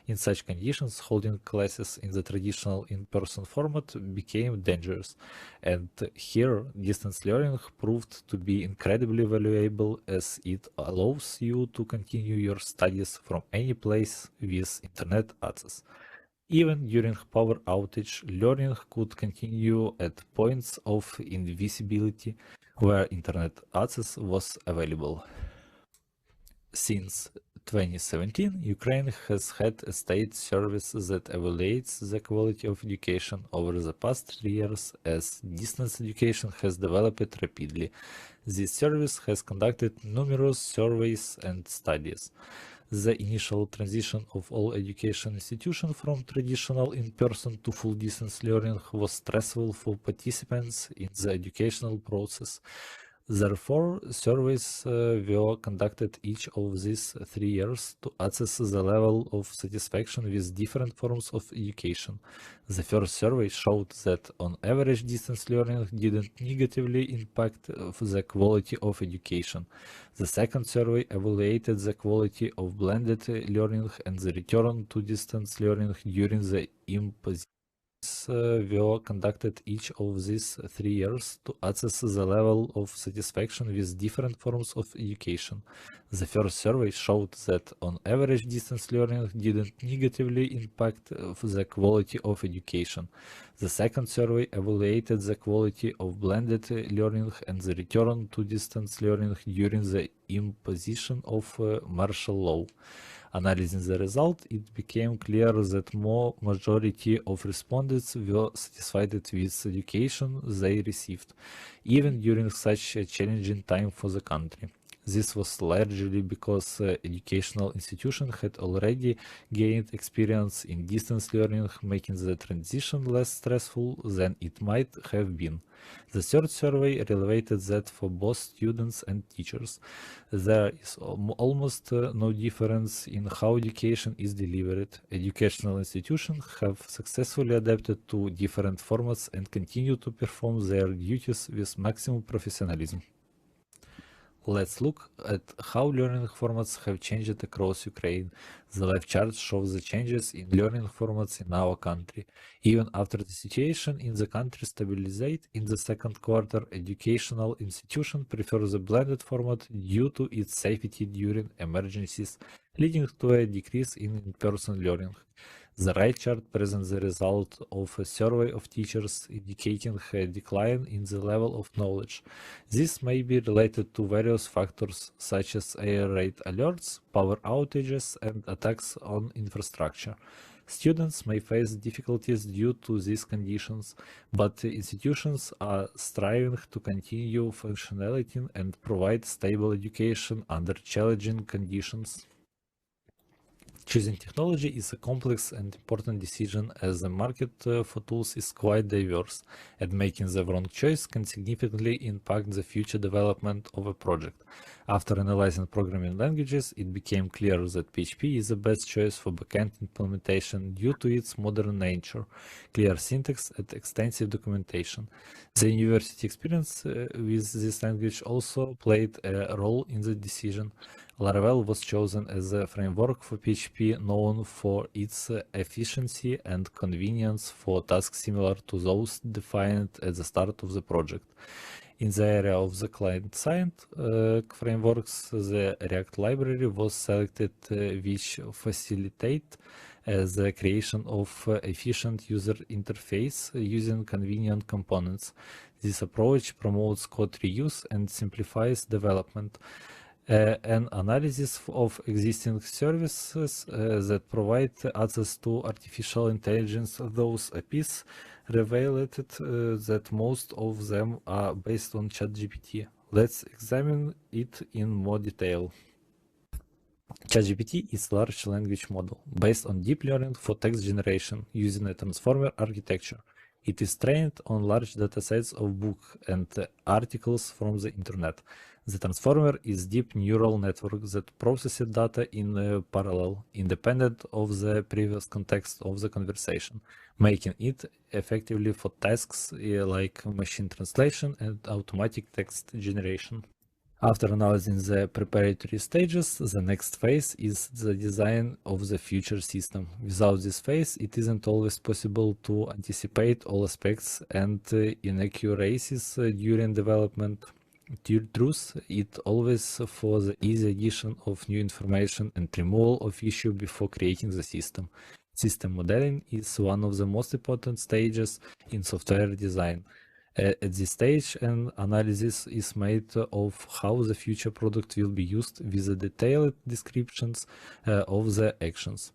In such conditions, holding classes in the traditional in-person format became dangerous, and here distance learning proved to be incredibly valuable as it allows you to continue your studies from any place with internet access. Even during power outage, learning could continue at points of invisibility where internet access was available. Since 2017, Ukraine has had a state service that evaluates the quality of education over the past 3 years as distance education has developed rapidly. This service has conducted numerous surveys and studies. The initial transition of all education institutions from traditional in-person to full distance learning was stressful for participants in the educational process. Therefore, surveys were conducted each of these 3 years to assess the level of satisfaction with different forms of education. The first survey showed that on average distance learning didn't negatively impact the quality of education. The second survey evaluated the quality of blended learning and the return to distance learning during the imposition. Were conducted each of these 3 years to assess the level of satisfaction with different forms of education. The first survey showed that on average distance learning didn't negatively impact the quality of education. The second survey evaluated the quality of blended learning and the return to distance learning during the imposition of martial law. Analyzing the result, it became clear that majority of respondents were satisfied with education they received, even during such a challenging time for the country. This was largely because educational institutions had already gained experience in distance learning, making the transition less stressful than it might have been. The third survey related that for both students and teachers, there is almost no difference in how education is delivered. Educational institutions have successfully adapted to different formats and continue to perform their duties with maximum professionalism. let's look at how learning formats have changed across Ukraine. The left chart shows the changes in learning formats in our country. Even after the situation in the country stabilized in the second quarter, educational institutions prefer the blended format due to its safety during emergencies, leading to a decrease in in-person learning. The right chart presents the result of a survey of teachers indicating a decline in the level of knowledge. This may be related to various factors such as air raid alerts, power outages, and attacks on infrastructure. Students may face difficulties due to these conditions, but institutions are striving to continue functionality and provide stable education under challenging conditions. Choosing technology is a complex and important decision as the market for tools is quite diverse, and making the wrong choice can significantly impact the future development of a project. After analyzing programming languages, it became clear that PHP is the best choice for backend implementation due to its modern nature, clear syntax, and extensive documentation. The university experience with this language also played a role in the decision. Laravel was chosen as a framework for PHP known for its efficiency and convenience for tasks similar to those defined at the start of the project. In the area of the client-side frameworks, the React library was selected, which facilitate the creation of efficient user interface using convenient components. This approach promotes code reuse and simplifies development. An analysis of existing services that provide access to artificial intelligence, those APIs, revealed that most of them are based on ChatGPT. Let's examine it in more detail. ChatGPT is a large language model based on deep learning for text generation using a transformer architecture. It is trained on large datasets of books and articles from the internet. The transformer is deep neural network that processes data in parallel, independent of the previous context of the conversation, making it effectively for tasks like machine translation and automatic text generation. After analyzing the preparatory stages, the next phase is the design of the future system. Without this phase, it isn't always possible to anticipate all aspects and inaccuracies during development. Truth, it always for the easy addition of new information and removal of issue before creating the system. System modeling is one of the most important stages in software design. At this stage, an analysis is made of how the future product will be used with the detailed descriptions of the actions.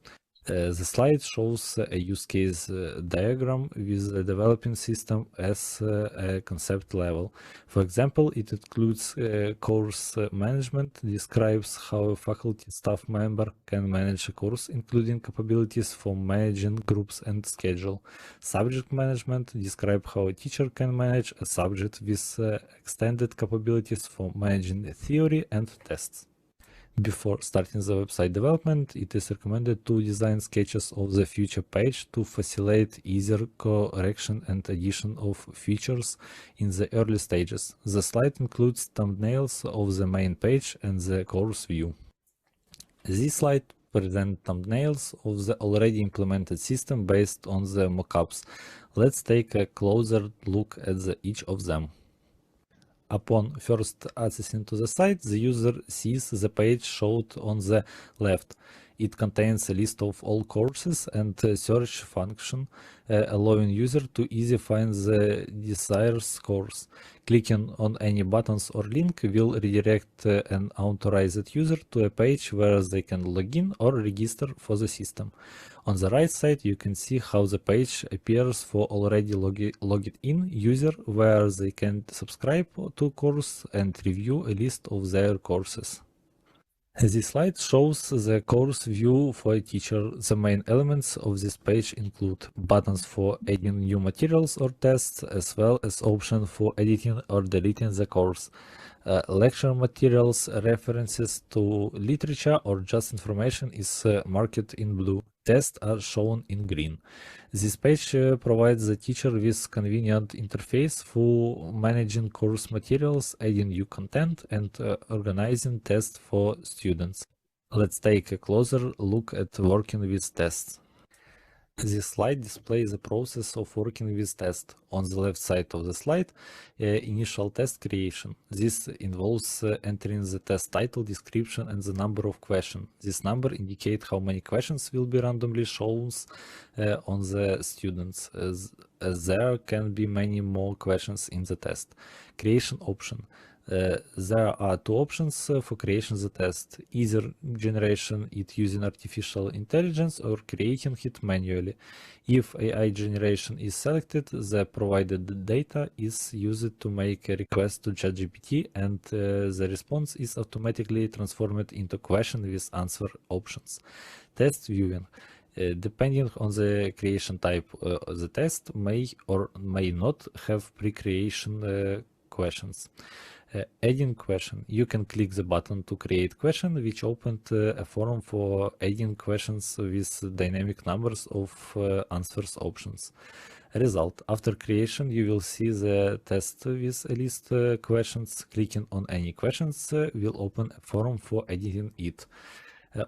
The slide shows a use case diagram with the developing system as a concept level. For example, it includes course management, describes how a faculty staff member can manage a course, including capabilities for managing groups and schedule. Subject management describes how a teacher can manage a subject with extended capabilities for managing theory and tests. Before starting the website development, it is recommended to design sketches of the future page to facilitate easier correction and addition of features in the early stages. The slide includes thumbnails of the main page and the course view. This slide presents thumbnails of the already implemented system based on the mockups. Let's take a closer look at each of them. Upon first accessing to the site, the user sees the page showed on the left. It contains a list of all courses and a search function, allowing user to easily find the desired course. Clicking on any buttons or link will redirect an authorized user to a page where they can log in or register for the system. On the right side, you can see how the page appears for already logged in user, where they can subscribe to a course and review a list of their courses. This slide shows the course view for a teacher. The main elements of this page include buttons for adding new materials or tests, as well as options for editing or deleting the course, lecture materials, references to literature, or just information is marked in blue. Tests are shown in green. This page provides the teacher with convenient interface for managing course materials, adding new content, and organizing tests for students. Let's take a closer look at working with tests. This slide displays the process of working with tests. On the left side of the slide, initial test creation. This involves entering the test title, description, and the number of questions. This number indicates how many questions will be randomly shown on the students, as there can be many more questions in the test. Creation option. There are two options for creation the test, either generation it using artificial intelligence or creating it manually. If AI generation is selected, the provided data is used to make a request to ChatGPT, and the response is automatically transformed into question with answer options. Test viewing. Depending on the creation type, the test may or may not have pre-creation questions. Adding question. You can click the button to create question, which opened a forum for adding questions with dynamic numbers of answers options. Result. After creation, you will see the test with a list questions. Clicking on any questions will open a forum for editing it.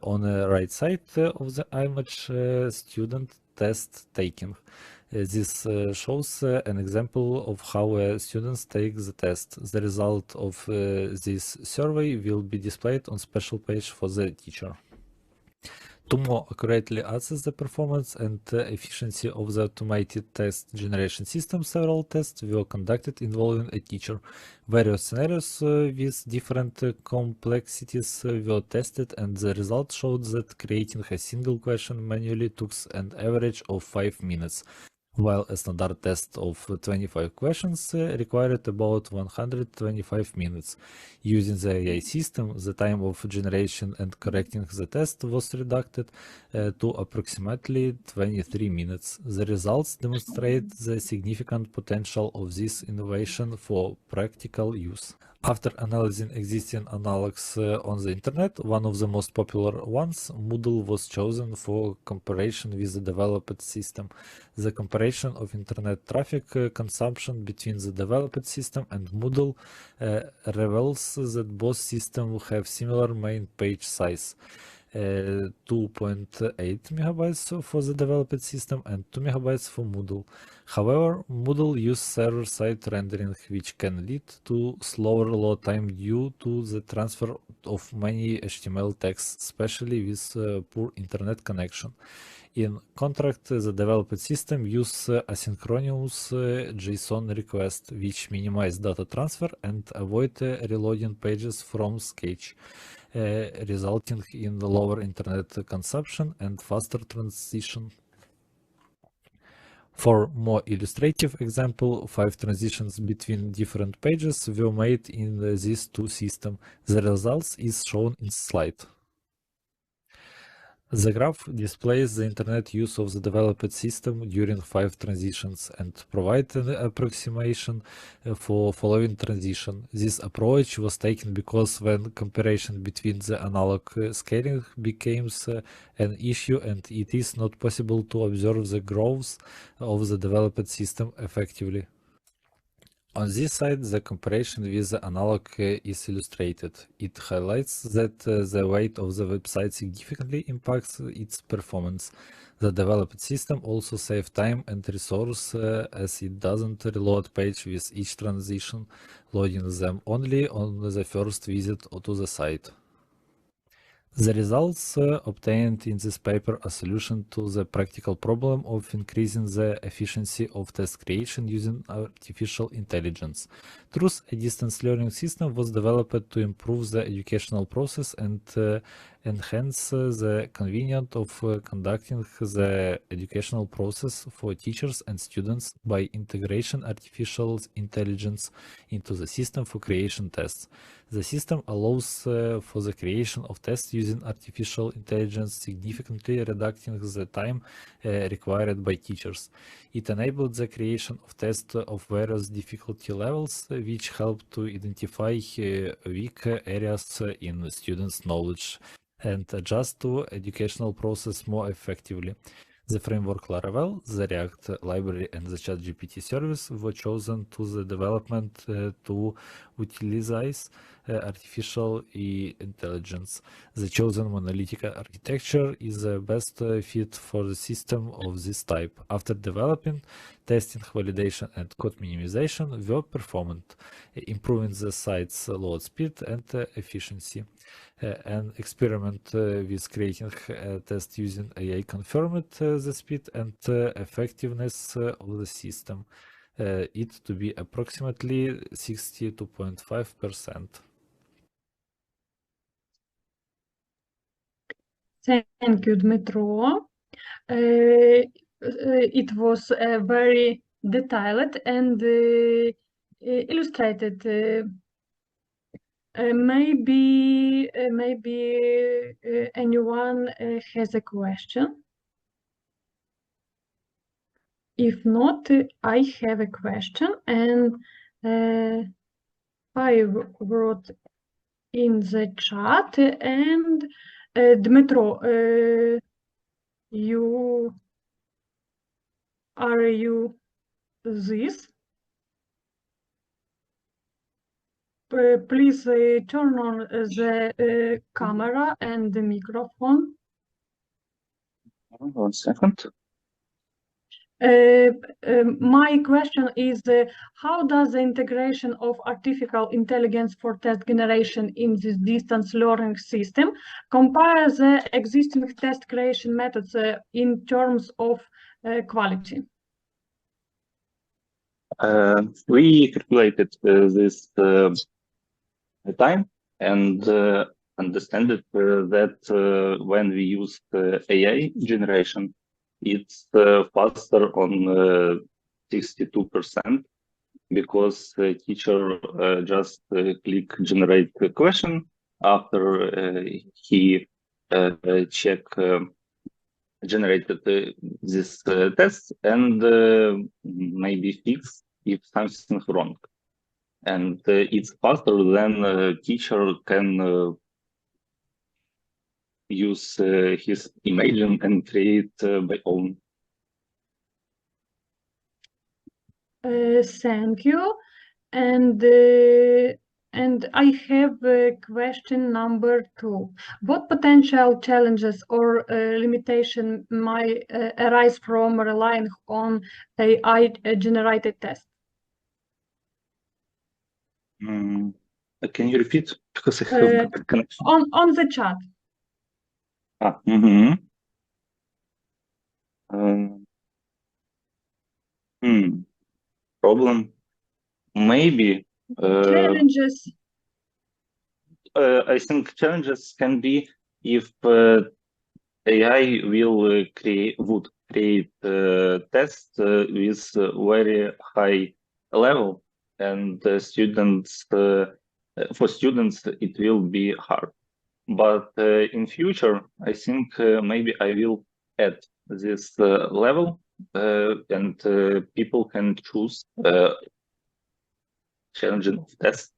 On the right side of the image, student test taking. This shows an example of how students take the test. The result of this survey will be displayed on special page for the teacher. To more accurately assess the performance and efficiency of the automated test generation system, several tests were conducted involving a teacher. Various scenarios with different complexities were tested, and the results showed that creating a single question manually took an average of 5 minutes, while a standard test of 25 questions required about 125 minutes. Using the AI system, the time of generation and correcting the test was reduced to approximately 23 minutes. The results demonstrate the significant potential of this innovation for practical use. After analyzing existing analogs on the internet, one of the most popular ones, Moodle, was chosen for comparison with the developed system. The comparison of internet traffic consumption between the developed system and Moodle reveals that both systems have similar main page size. 2.8 megabytes for the developed system and 2 megabytes for Moodle. However, Moodle uses server-side rendering, which can lead to slower load time due to the transfer of many HTML texts, especially with poor internet connection. In contrast, the developed system uses asynchronous JSON requests, which minimize data transfer and avoid reloading pages from Sketch, resulting in lower internet consumption and faster transition. For more illustrative example, 5 transitions between different pages were made in these two systems. The results is shown in slide. The graph displays the internet use of the developed system during 5 transitions and provides an approximation for following transition. This approach was taken because when comparison between the analog scaling becomes an issue and it is not possible to observe the growth of the developed system effectively. On this side, the comparison with the analog is illustrated. It highlights that the weight of the website significantly impacts its performance. The developed system also saves time and resource as it doesn't reload page with each transition, loading them only on the first visit to the site. The results obtained in this paper are a solution to the practical problem of increasing the efficiency of test creation using artificial intelligence. Thus, a distance learning system was developed to improve the educational process and enhance the convenience of conducting the educational process for teachers and students by integrating artificial intelligence into the system for creation tests. The system allows for the creation of tests using artificial intelligence, significantly reducing the time required by teachers. It enabled the creation of tests of various difficulty levels, which help to identify weak areas in students' knowledge. and adjust to educational process more effectively. The framework Laravel, the React library, and the ChatGPT service were chosen to the development to utilize artificial intelligence. The chosen monolithic architecture is the best fit for the system of this type. After developing, testing, validation, and code minimization were performed, improving the site's load speed and efficiency. An experiment with creating a test using AI confirmed the speed and effectiveness of the system, it to be approximately 62.5%. Thank you, Dmitro. It was very detailed and illustrated. Maybe anyone has a question. If not, I have a question, and I wrote in the chat. And Dmitro, are you this? Please turn on the camera and the microphone. 1 second. My question is, how does the integration of artificial intelligence for test generation in this distance learning system compare the existing test creation methods in terms of quality? We calculated this time and understand that when we use AI generation, it's faster on 62% because the teacher just click generate a question after he check generated this test and maybe fix if something wrong. And it's faster than teacher can use his imagine and create by own. Thank you. And I have question number 2. What potential challenges or limitation might arise from relying on AI generated tests? Can you repeat? Because I have a connection. On the chat. Problem? Maybe. Challenges. I think challenges can be if AI will would create tests with very high level, and students for students it will be hard. But in future, I think maybe I will add this level and people can choose challenging tests.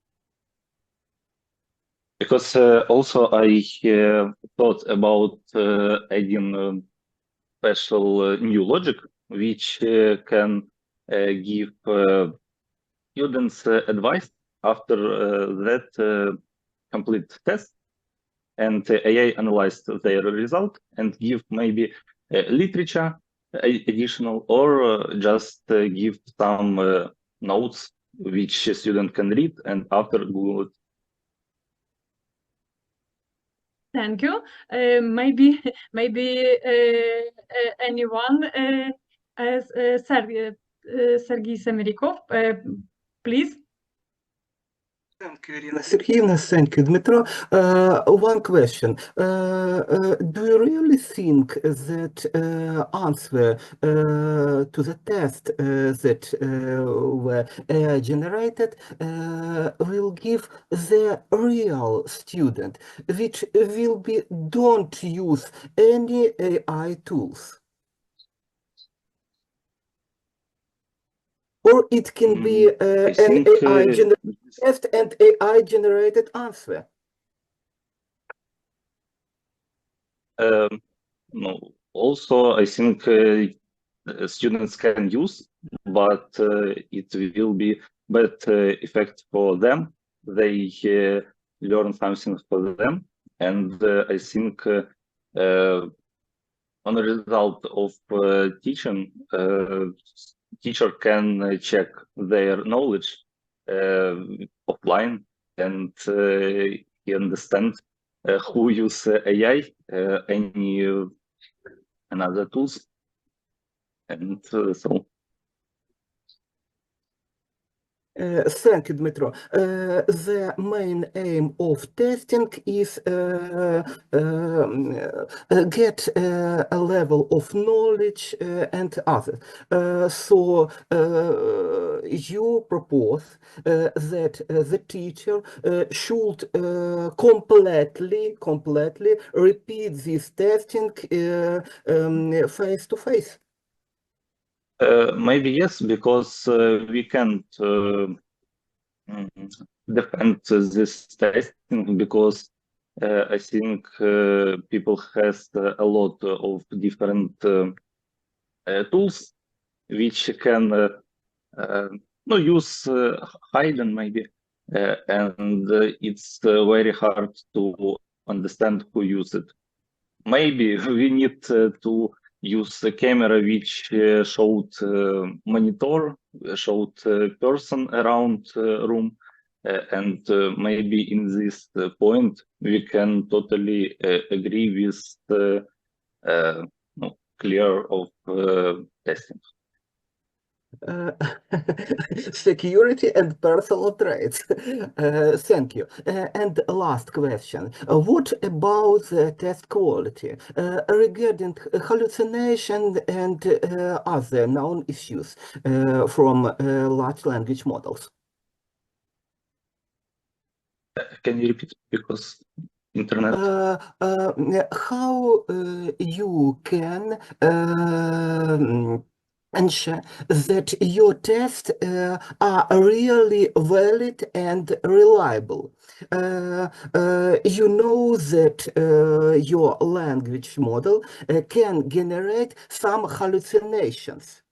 Because also I thought about adding special new logic, which can give students advice after that complete test, and AI analyzed their result and give maybe literature additional or just give some notes which a student can read and after Google it. Thank you. Maybe anyone as Sergei Semerikov, please. Thank you, Irina Sergeyevna. Thank you, Dmitro. One question. Do you really think that answer to the test that were AI generated will give the real student, which will be don't use any AI tools? Or it can be an AI generated test and AI generated answer? No, also, I think students can use, but it will be bad effect for them. They learn something for them, and I think on the result of teaching, teacher can check their knowledge offline, and he understand who use AI, any another tools, and so. Thank you, Dmitro. The main aim of testing is get a level of knowledge and others. So you propose that the teacher should completely repeat this testing face to face. Maybe yes, because we can't defend this testing, because I think people has a lot of different tools which can use hidden maybe, and it's very hard to understand who use it. Maybe we need to use the camera which showed monitor, showed person around room, and maybe in this point we can totally agree with clear of testing. Security and personal traits. Thank you. And last question. What about the test quality regarding hallucination and other known issues from large language models? Can you repeat, because internet? How you can ensure that your tests are really valid and reliable. You know that your language model can generate some hallucinations,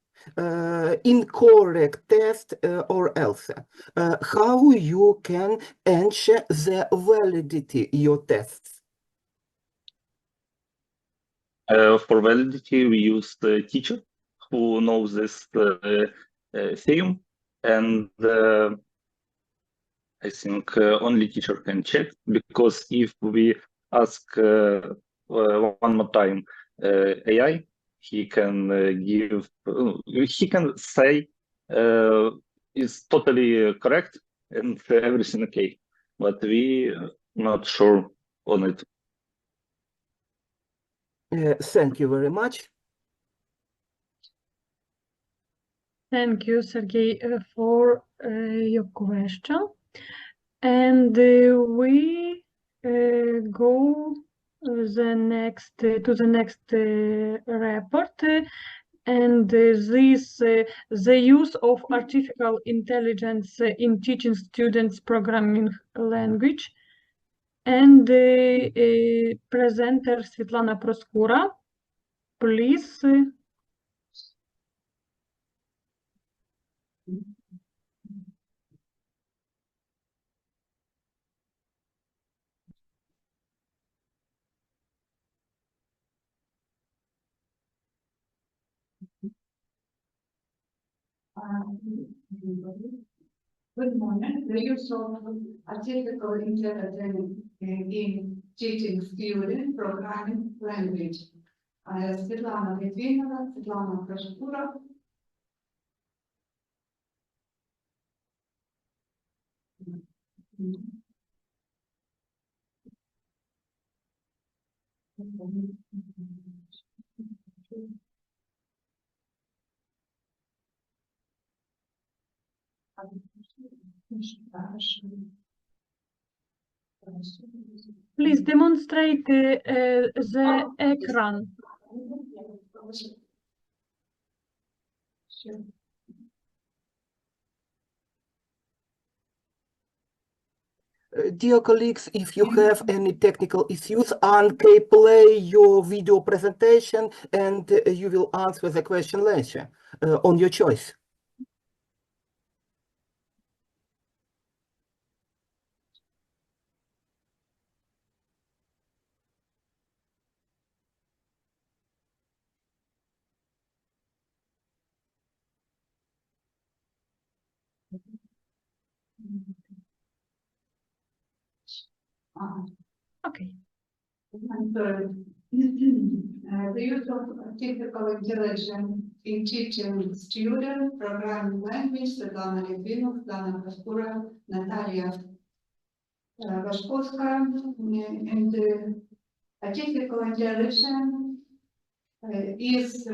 incorrect test or else. How you can ensure the validity your tests? For validity, we use the teacher who knows this theme, and I think only teacher can check, because if we ask one more time AI, he can he can say is totally correct and everything okay, but we not sure on it. Thank you very much. Thank you, Sergey, for your question. And we go to the next report. And this the use of artificial intelligence in teaching students programming language. And presenter Svetlana Proskura, please. Good morning. The use of artificial intelligence in teaching student programming language. Svetlana Litvinova, Svetlana Proskura. Please demonstrate the ekran. dear colleagues, if you have any technical issues, Anke, play your video presentation and you will answer the question later on your choice. Okay. And the use of artificial intelligence in teaching students, programming language, Svetlana Litvinov, Dana Paskura, Natalia Vashkovska, and artificial intelligence is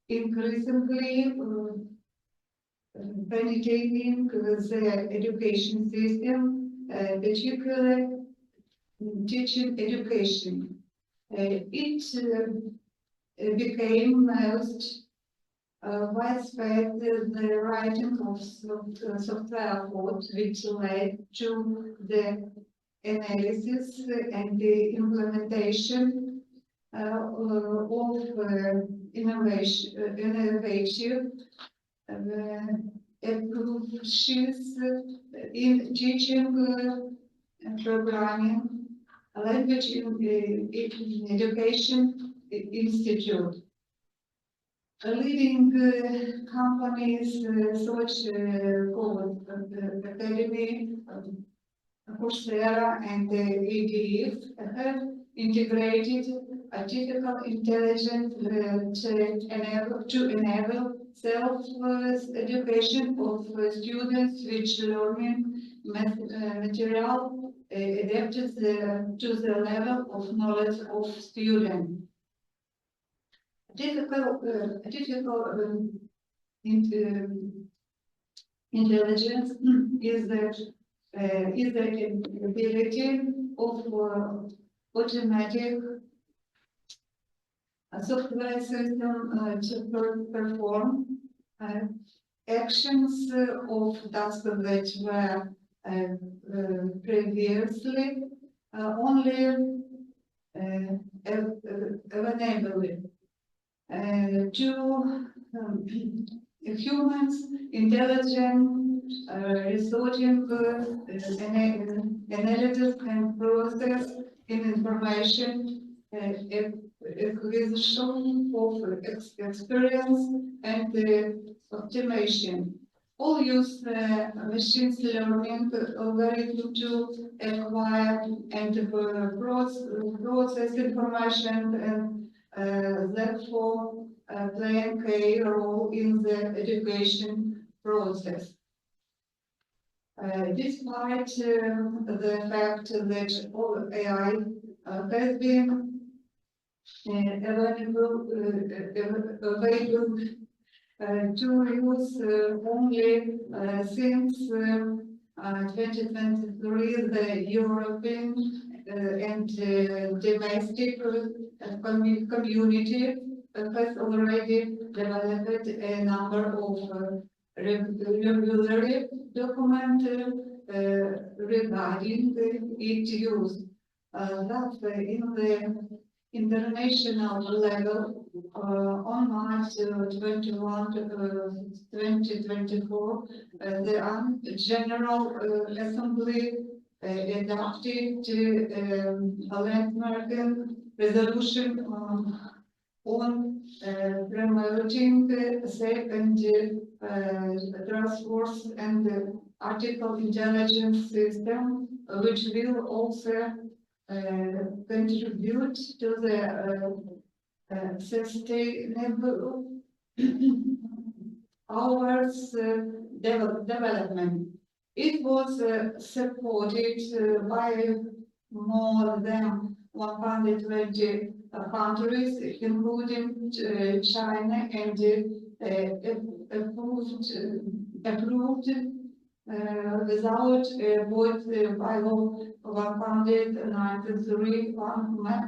increasingly penetrating the education system, particularly teaching education. It became most widespread the writing of software code, which led to the analysis and the implementation of innovative approaches in teaching programming language in education institute. Leading companies such called Academy, Coursera, and EDF have integrated artificial intelligence to enable self-education of students, which learning material adapted to the level of knowledge of students. Artificial intelligence is the ability of automatic software system to perform actions of tasks that were previously only available to humans, intelligent, researching, analysis and process in information, acquisition of experience and optimization. All use machine learning algorithm to acquire and process information and therefore play a key role in the education process. Despite the fact that all AI has been available to use only since 2023, the European and domestic community has already developed a number of regulatory documents regarding its use. Thus, in the international level, on March 21, 2024, the General Assembly adopted a landmark resolution on promoting safe and trustworthy and artificial intelligence system, which will also contribute to the sustainable hours development. It was supported by more than 120 countries, including China, and approved without a vote by law 193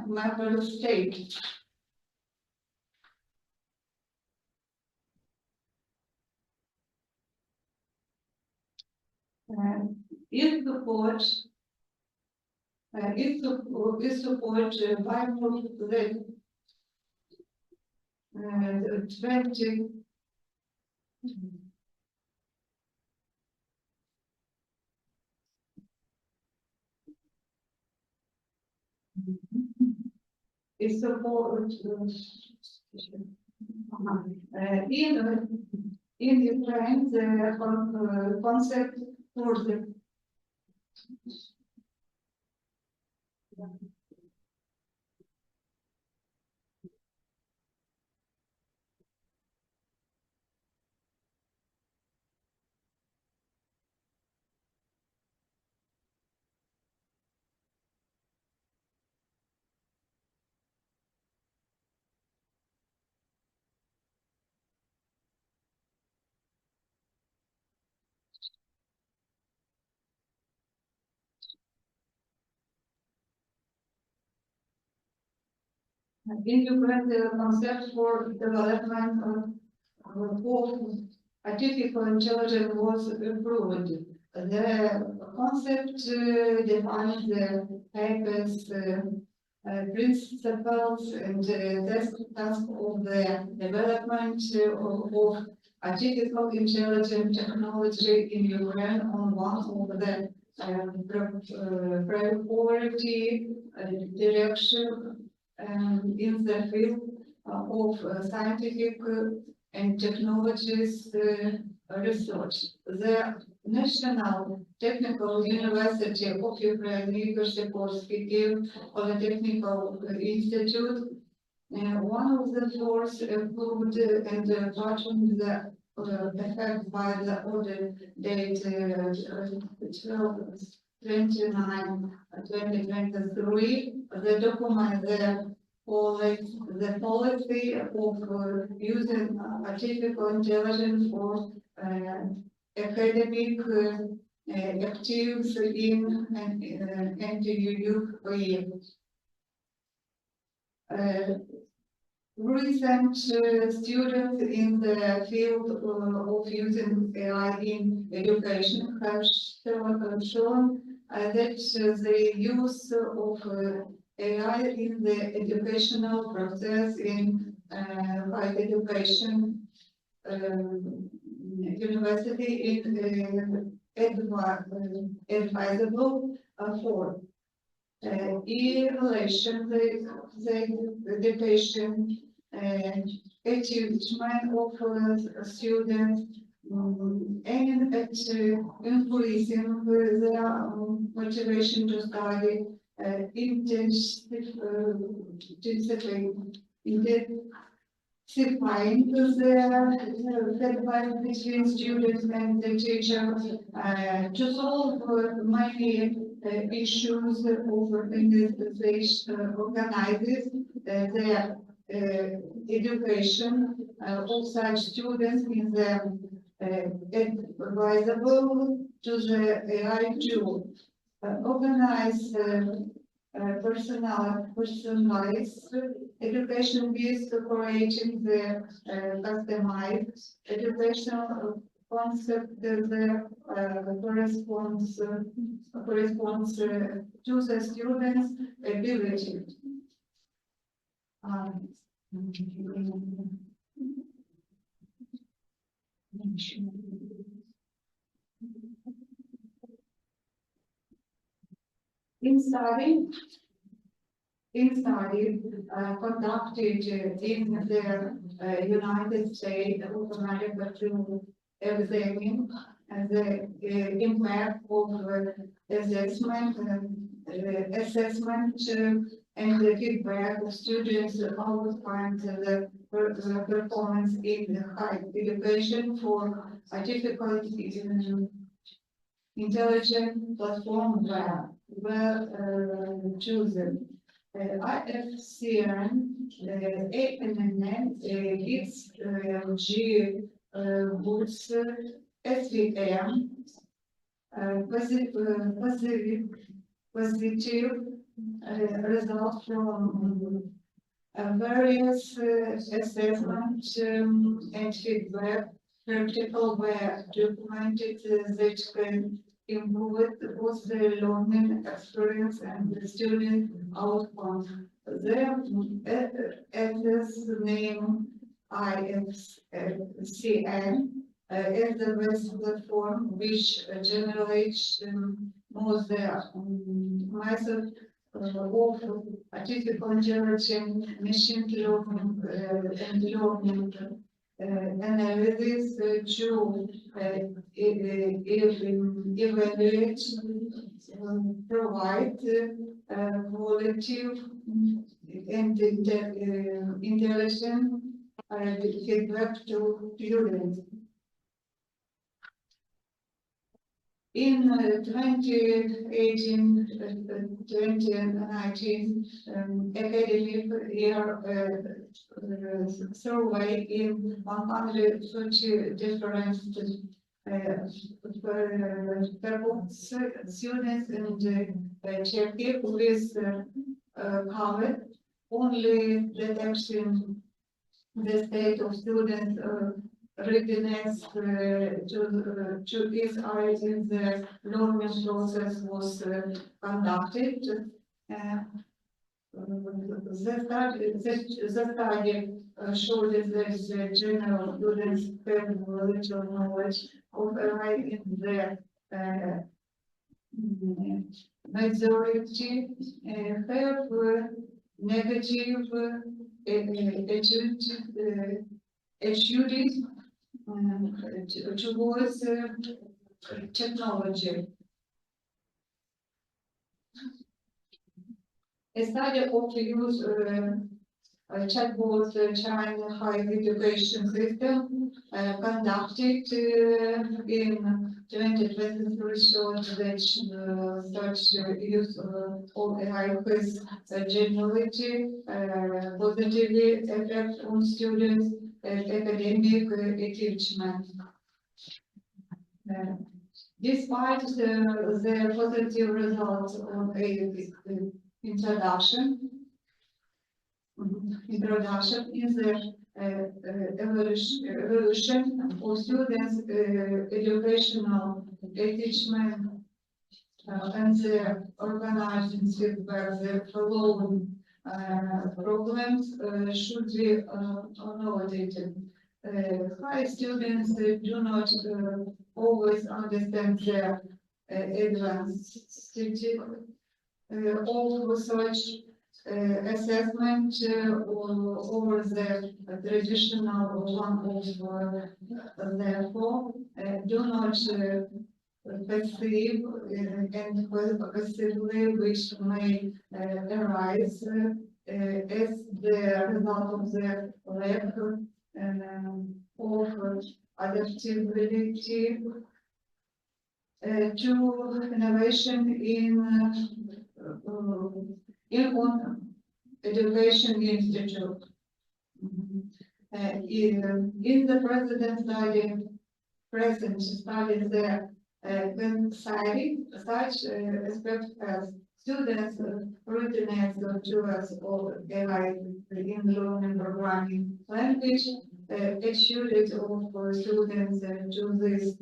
member states. It supports is support by the 20 is support in Ukraine the concept for the in Ukraine the concept for development of artificial intelligence was approved. The concept defines the purpose, principles, and task of the development of artificial intelligence technology in Ukraine on one of the priority direction in the field of scientific and technologies research. The National Technical University of Ukraine, Sikorsky Polytechnical Institute, one of the first approved and patented the effect by the order date 12/29/2023, the document the policy of using artificial intelligence for academic activities in NTU. Recent students in the field of using AI in education have shown that the use of AI in the educational process in higher education university is advisable for in-relation the education achievement of students and at increasing their motivation to study intensifying the between students and the teachers to solve many issues organizes the education of such students in the advisable to the AI tool. Organize personalized education with creating the customized educational concept that corresponds to the students' ability. In study conducted in the United States of America to examine the impact of assessment and the feedback of students outlined the performance in the higher education for artificial intelligence platform were chosen. ICTERI G Boots SVM positive results from various assessments and feedback. Practical were documented that can improved both the learning experience and the student outcomes. The its name ICTERI is the best platform which generates most method of artificial intelligence, machine learning, and learning analysis to evaluate, provide qualitative and intelligent feedback to students. In 2018-2019 academic year survey in 130 different students and Czech with covered only detection the state of students readiness to this art in the learning process was conducted. The study showed that the general students have little knowledge of AI in the majority have negative attitude towards technology. A study of the use chatbot China higher education system conducted in 2023 showed that such use of AI has generally positively effect on students and academic achievement. Despite the positive results of introduction in the evolution of students' educational achievement and the organizing feedback, the following problems should be noted. High students do not always understand the advanced of such assessment over the traditional one of therefore do not perceive and passively which may arise as the result of the lack of adaptability to innovation in education institute. In the present study, the such aspects as students' readiness to us or AI in learning programming language, attitude of students to this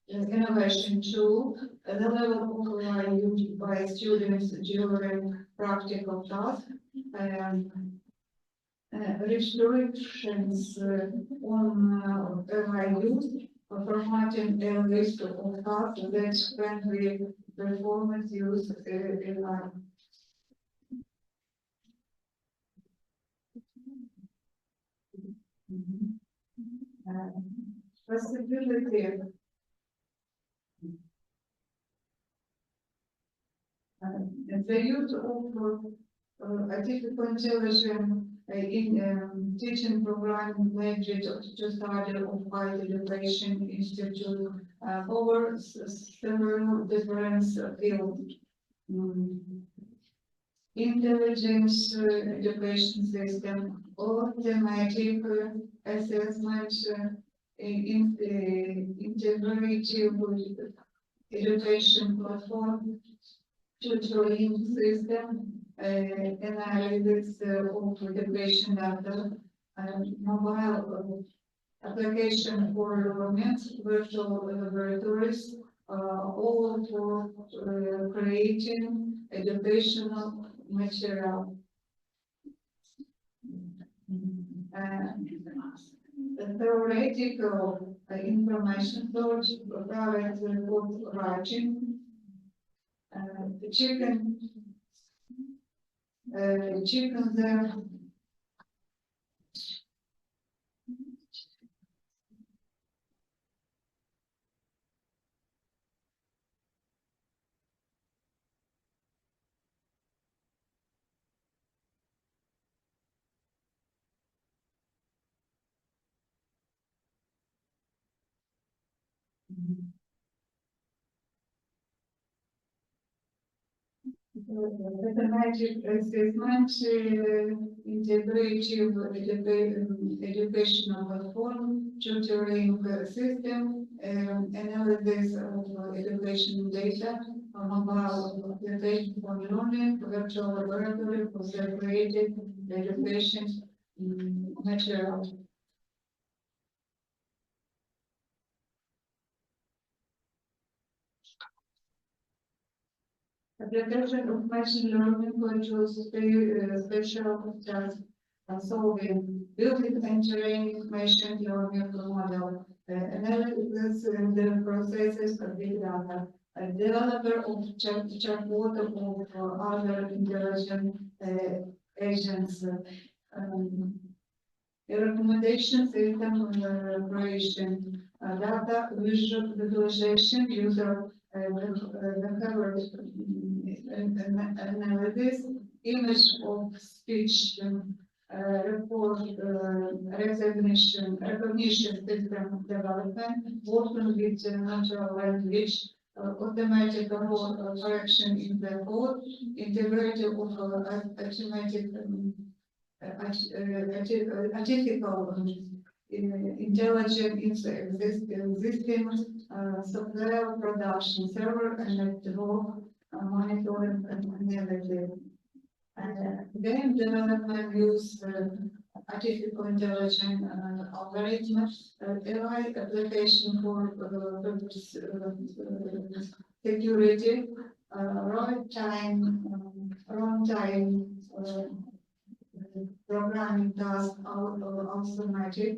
innovation tool, the level of AI used by students during practical tasks, restrictions on AI use, formatting a list of tasks that can be performed use AI. Possibility the use of artificial intelligence in teaching programming language to study of higher education institute over several different fields. Intelligence education system, automatic assessment, integrative education platform, tutoring system, analysis of education data, mobile application for learning, virtual laboratories, all for creating educational material. The theoretical information storage, private report writing, the chicken there. Mathematic assessment, integrative educational platform, tutoring system, analysis of education data, mobile application for learning, virtual laboratory for separated education material. Application of machine learning virtual spatial tasks, solving, building and training machine learning model, analysis and the processes of big data, a developer of chatbot of other intelligent agents, a recommendation system operation, data visualization, user behavior analysis, image of speech, report recognition system development, working with natural language, automatic correction in the code, integrated of automatic artificial intelligence existing software production server and network monitoring and analysis. Game development use artificial intelligence algorithms, AI application for security, runtime programming task automatic,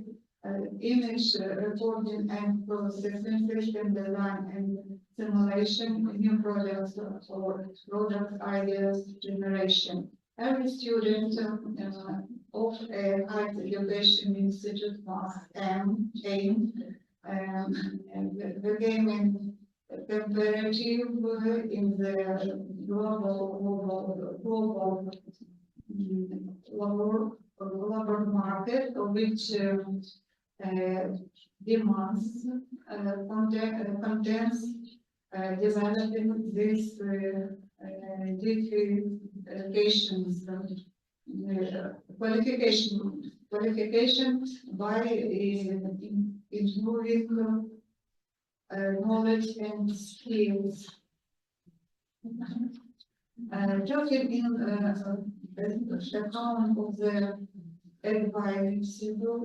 image recording and processing, system design and simulation, new products or product ideas generation. Every student of a higher education institute must aim the gaming comparative in the global labor market, which demands contents developing these qualification by improving knowledge and skills. Talking in the account of the advisable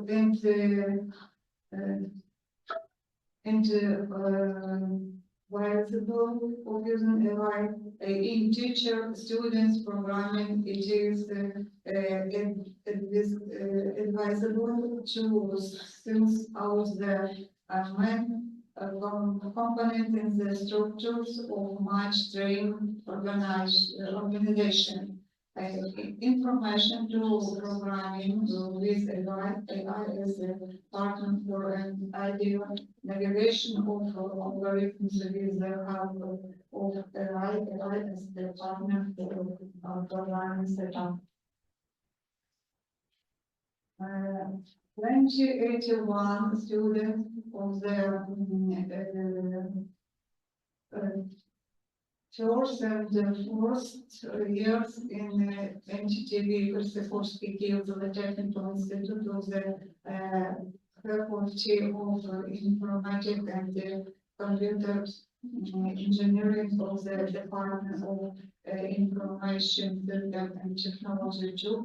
and viable of using AI in teacher students programming. It is advisable to since out the main component in the structures of much trained organization. Information to programming with AI as a partner for an ideal navigation of algorithms with the help of AI as the partner for programming setup. 2081 students of the first and fourth years in NTTV Persephorski Kyiv, the Technical Institute of the Faculty of Informatics and Computer Engineering of the Department of Information System and Technology too,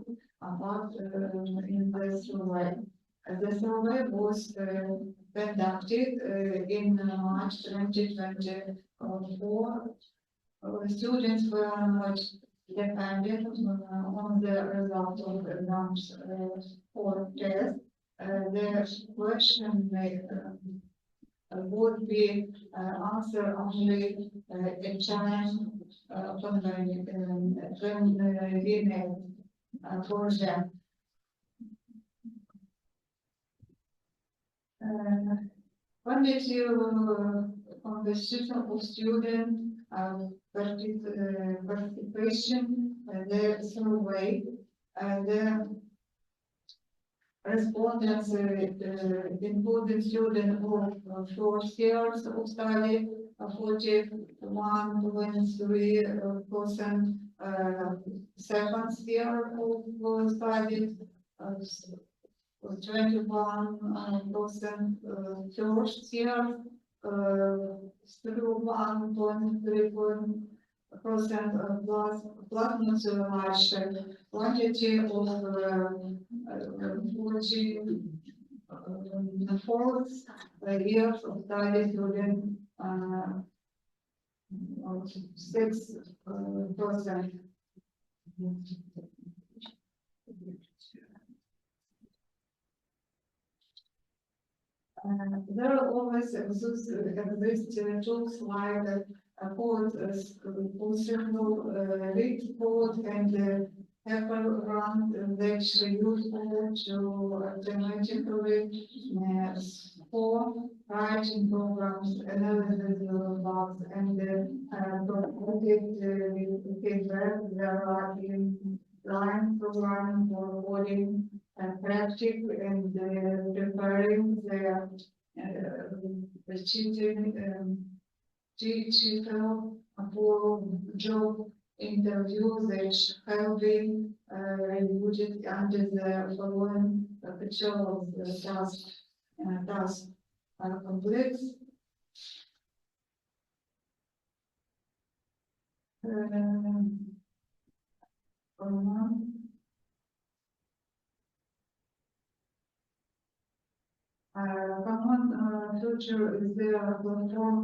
about in this way. The survey was conducted in March 2024. Students were not dependent on the result of exams or tests. The question would be answered only a time convenient for them. Funded on the system of student participation, the survey, the respondents including students of 4 years of study, 41.3%, second year of study, 21% first year, 1.3% plus not so much quantity of 44 years of study during 6%. There are always exist tools like code, possible read code and paper run that useful to automatically for writing programs, analysis bugs, and promoted feedback. There are line programming for coding practice and preparing the children digital for job interviews that have been reviewed under the following picture of the task complex. Common feature is the platform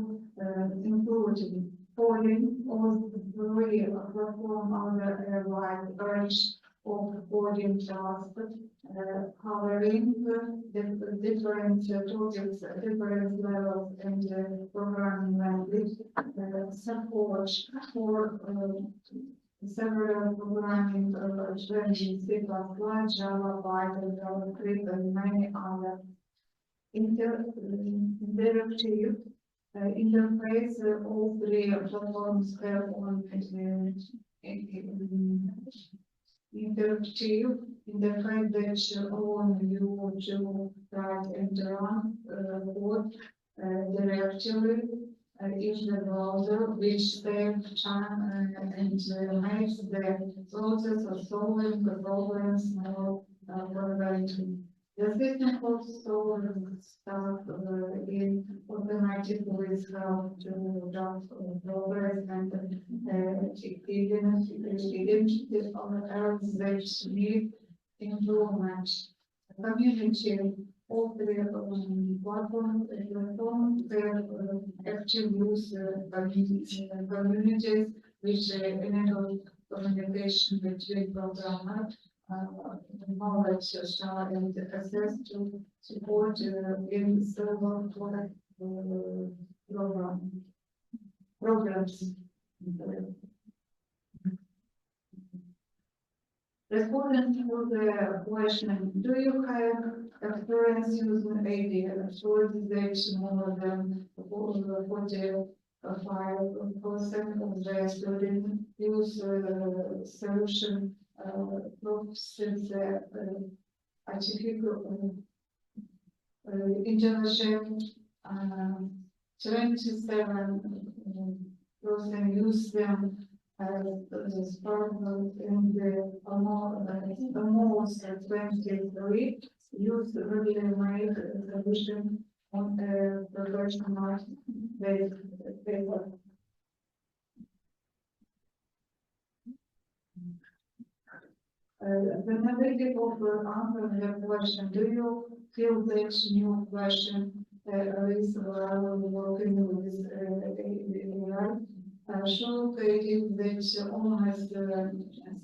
including polling or the platform under a wide range of coding tasks, covering different topics, different levels and programming language, support for several programming languages, C++, Java, Python, JavaScript, and many other. Interactive interface. All three platforms have on interactive interface that allow you to write and run code directly in the browser, which saves time and makes the process of solving the problems more convenient. The system also starts in automatically with how to draft progress and identity of errors that need improvement. Community of the platform their active use communities which enable communication between programmers. Knowledge share and access to support in several programs. Responding to the question, do you have experience using AD? So that more than 45% of the students use solution since artificial intelligence, 27% use them as partners in the almost 23 use really made solution on a professional basis. The negative of answering the question, do you field each new question is working with AI. Showcases that almost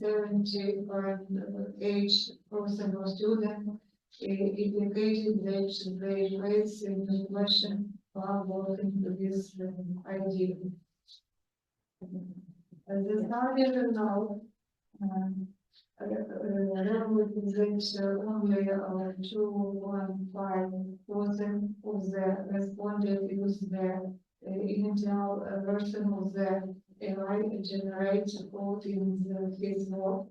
78% of students indicated that they raise in the question while working with this idea. The study result represents only 2.5% of the respondents use the initial version of the AI generated code in his work.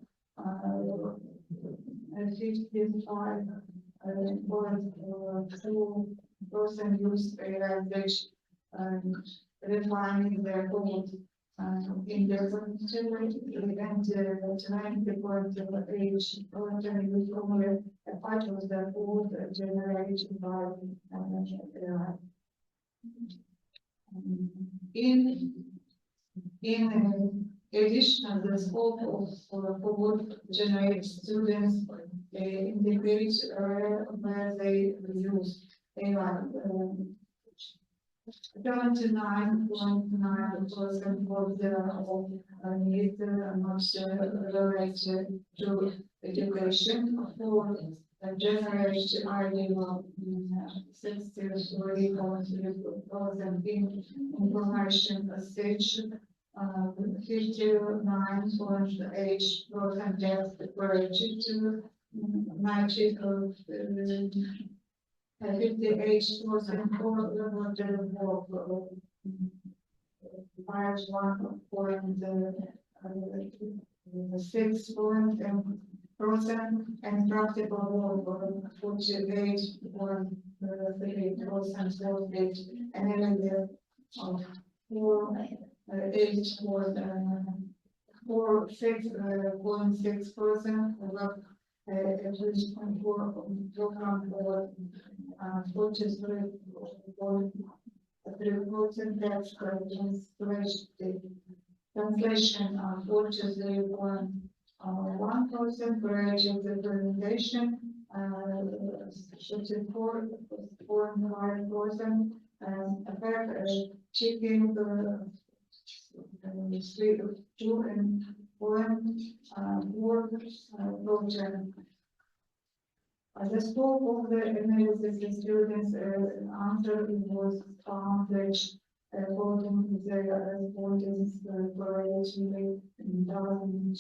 55.2% use AI that refining their code. In the generated event, 90.8% use only a part of the code generated by AI. In addition, the scope of code generated students indicates where they use AI. 79.9% of the need not related to education for generation ideal 63.3% in information stage. 59.8% test related to 58% for the work. 5.6% and practical work 48.3% and area of 6.6% work at least for program for 43.3% that's translation 43.1% graduate implementation 34.5% effect checking 2 and 1 project. The scope of the analysis, the students' answer was found that according to their respondents, correlation doesn't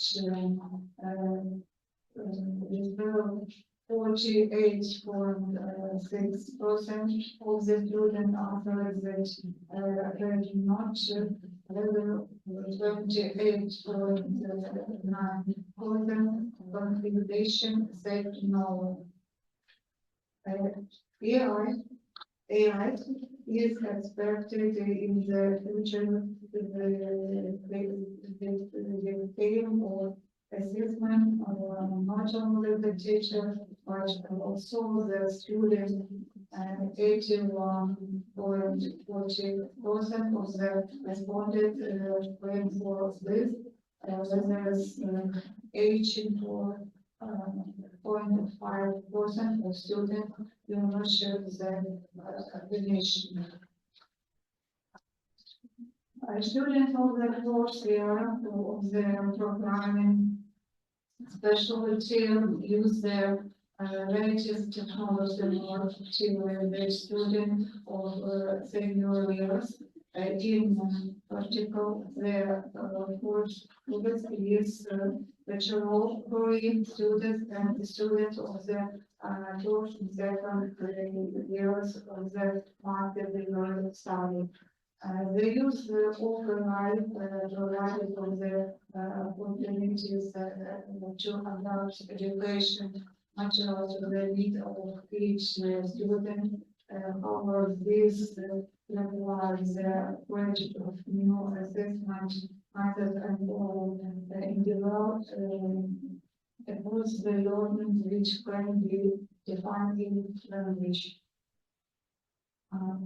48.6% of the students answered that not whether 28.9% configuration said no. AI is expected in the future the game or assessment not only the teacher but also the student. 81.40% of the respondents reinforce this, whereas 84.5% of students do not share the definition. Students of the course year of the programming specialty use their latest technology more to the student of senior years. In particular, their course is bachelor degree students and the students of the first and second years of the master degree study. They use the override provided for the opportunities to adult education materials to the need of each student. However, this requires the project of new assessment methods and individual the learning which can be defined in language.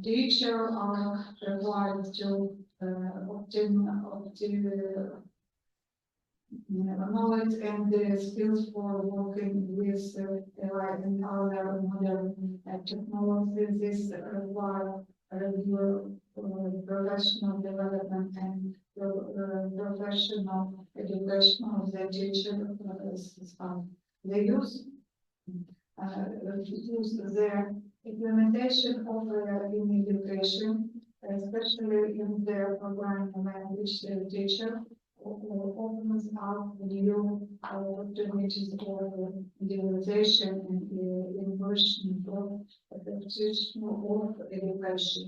Teachers are required to knowledge and the skills for working with AI and other modern technologies. This require regular professional development and professional education of the teacher. They use the implementation of in education, especially in the programming language teacher, opens up new opportunities for utilization and immersion of the teaching of education.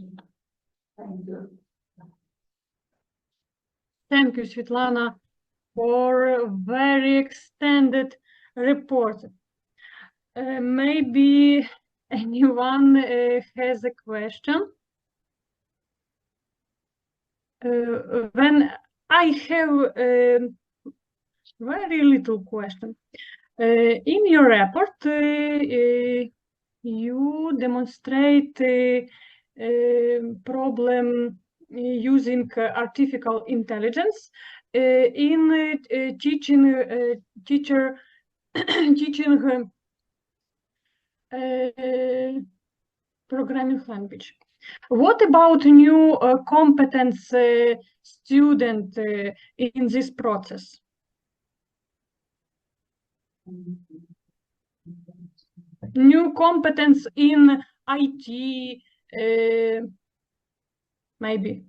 Thank you. Thank you, Svetlana, for a very extended report. Maybe anyone has a question? When I have very little question. In your report, you demonstrate problem using artificial intelligence in teaching teaching programming language. What about new competence student in this process? New competence in IT, maybe.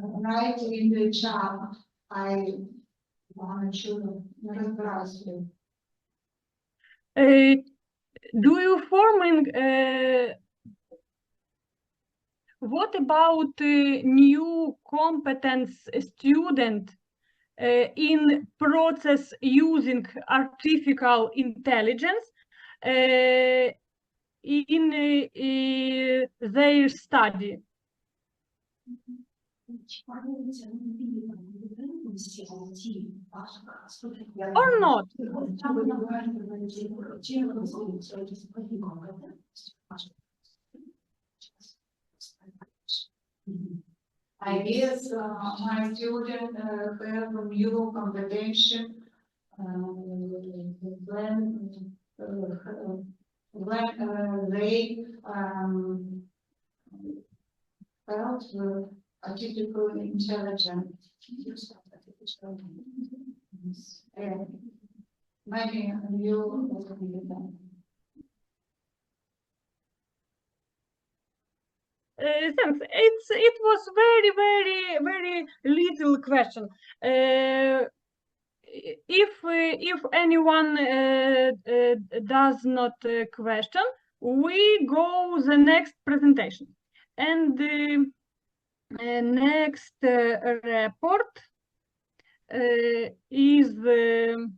Right in the chat, I want to разбираюсь. Do you forming what about new competence student in process using artificial intelligence in their study? Or not? I guess my student have a new combination when they felt artificial intelligence. Maybe you Thanks. It was very little question. If anyone does not question, we go the next presentation, and the next report is the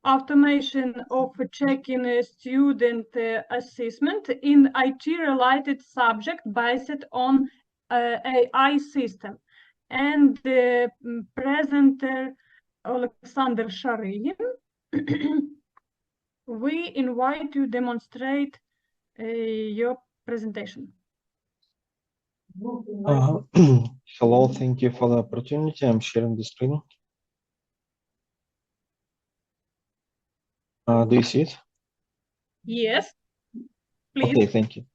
automation of checking student assessment in IT-related subject based on AI system. And the presenter, Alexander Sharygin, we invite you to demonstrate your presentation. Hello, thank you for the opportunity. I'm sharing the screen. Do you see it? Yes, please. Okay, thank you.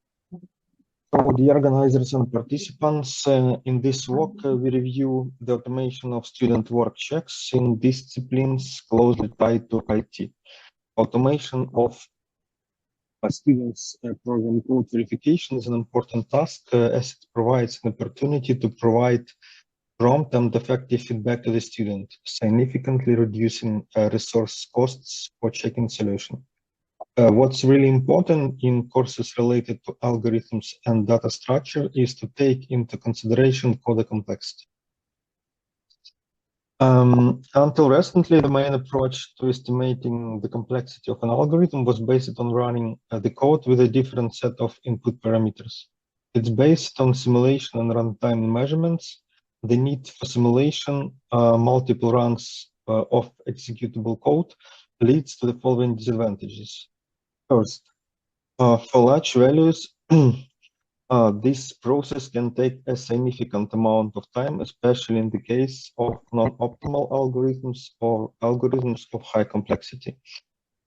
So, dear organizers and participants, in this walk, we review the automation of student work checks in disciplines closely tied to IT. Automation of students' program code verification is an important task as it provides an opportunity to provide prompt and effective feedback to the student, significantly reducing resource costs for checking solution. What's really important in courses related to algorithms and data structure is to take into consideration code complexity. Until recently, the main approach to estimating the complexity of an algorithm was based on running the code with a different set of input parameters. It's based on simulation and runtime measurements. The need for simulation, multiple runs of executable code leads to the following disadvantages. First, for large values, this process can take a significant amount of time, especially in the case of non-optimal algorithms or algorithms of high complexity.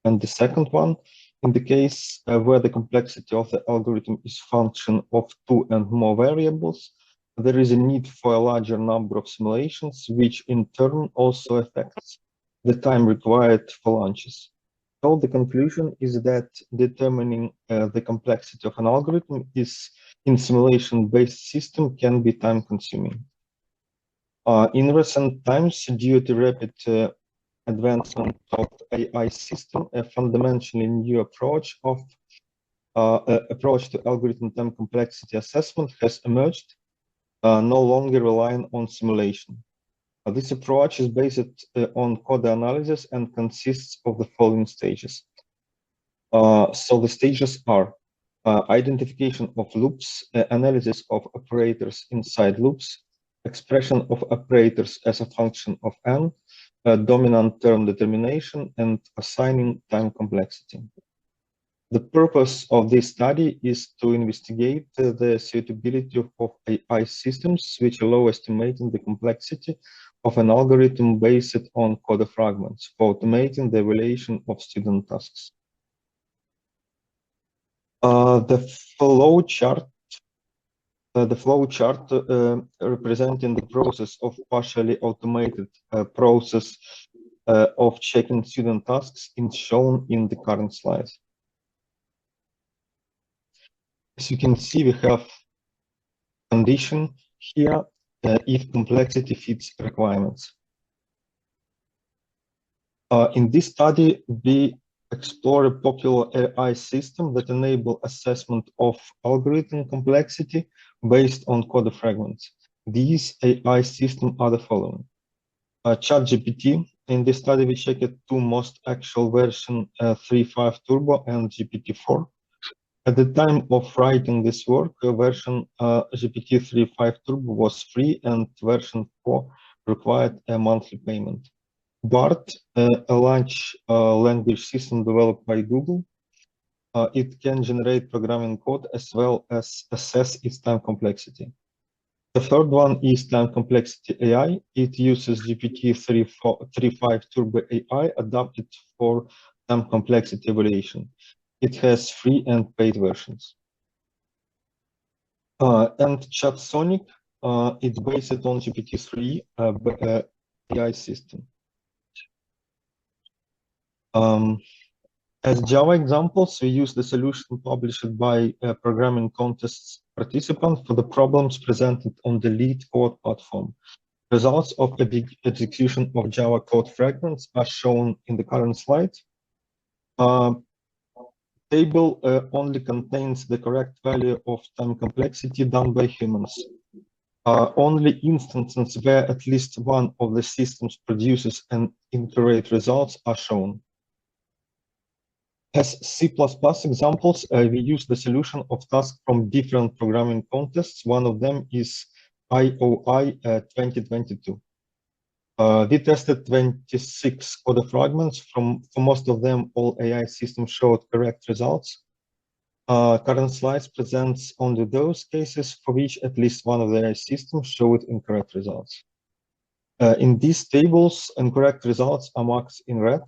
And the second one, in the case where the complexity of the algorithm is function of 2 and more variables, there is a need for a larger number of simulations, which in turn also affects the time required for launches. So the conclusion is that determining the complexity of an algorithm is in simulation-based system can be time-consuming. In recent times, due to rapid advancement of AI system, a fundamentally new approach to algorithm time complexity assessment has emerged, no longer relying on simulation. This approach is based on code analysis and consists of the following stages. So the stages are identification of loops, analysis of operators inside loops, expression of operators as a function of n, dominant term determination, and assigning time complexity. The purpose of this study is to investigate the suitability of AI systems which allow estimating the complexity of an algorithm based on code fragments for automating the evaluation of student tasks. The flow chart representing the process of partially automated process of checking student tasks is shown in the current slide. As you can see, we have condition here if complexity fits requirements. In this study, we explore a popular AI system that enable assessment of algorithm complexity based on code fragments. These AI systems are the following. ChatGPT. In this study, we checked 2 most actual version 3.5 Turbo and GPT-4. At the time of writing this work, version GPT 3.5 Turbo was free and version 4 required a monthly payment. BART, a large language system developed by Google, it can generate programming code as well as assess its time complexity. The third one is time complexity AI. It uses GPT 3.5 Turbo AI adapted for time complexity evaluation. It has free and paid versions. And ChatSonic, it's based on GPT-3 AI system. As Java examples, we use the solution published by programming contests participants for the problems presented on the lead code platform. Results of the execution of Java code fragments are shown in the current slide. Table only contains the correct value of time complexity done by humans. Only instances where at least one of the systems produces an incorrect results are shown. As C++ examples, we use the solution of tasks from different programming contests. One of them is IOI 2022. We tested 26 code fragments. For most of them, all AI systems showed correct results. Current slides presents only those cases for which at least one of the AI systems showed incorrect results. In these tables, incorrect results are marked in red,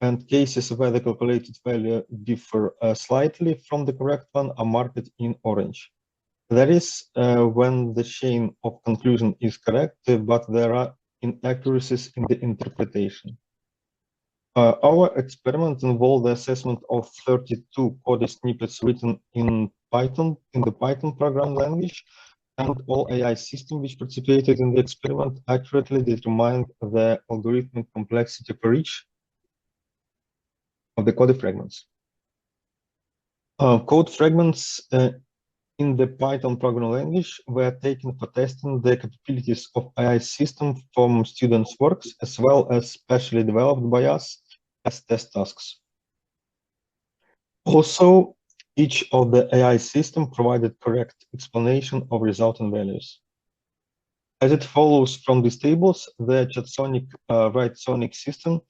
and cases where the calculated value differ slightly from the correct one are marked in orange. That is when the chain of conclusion is correct, but there are inaccuracies in the interpretation. Our experiment involved the assessment of 32 code snippets written in Python, in the Python program language, and all AI systems which participated in the experiment accurately determined the algorithmic complexity for each of the code fragments. Code fragments in the Python programming language were taken for testing the capabilities of AI system from students' works, as well as specially developed by us as test tasks. Also, each of the AI system provided correct explanation of resulting values. As it follows from these tables, the chatsonic write-sonic system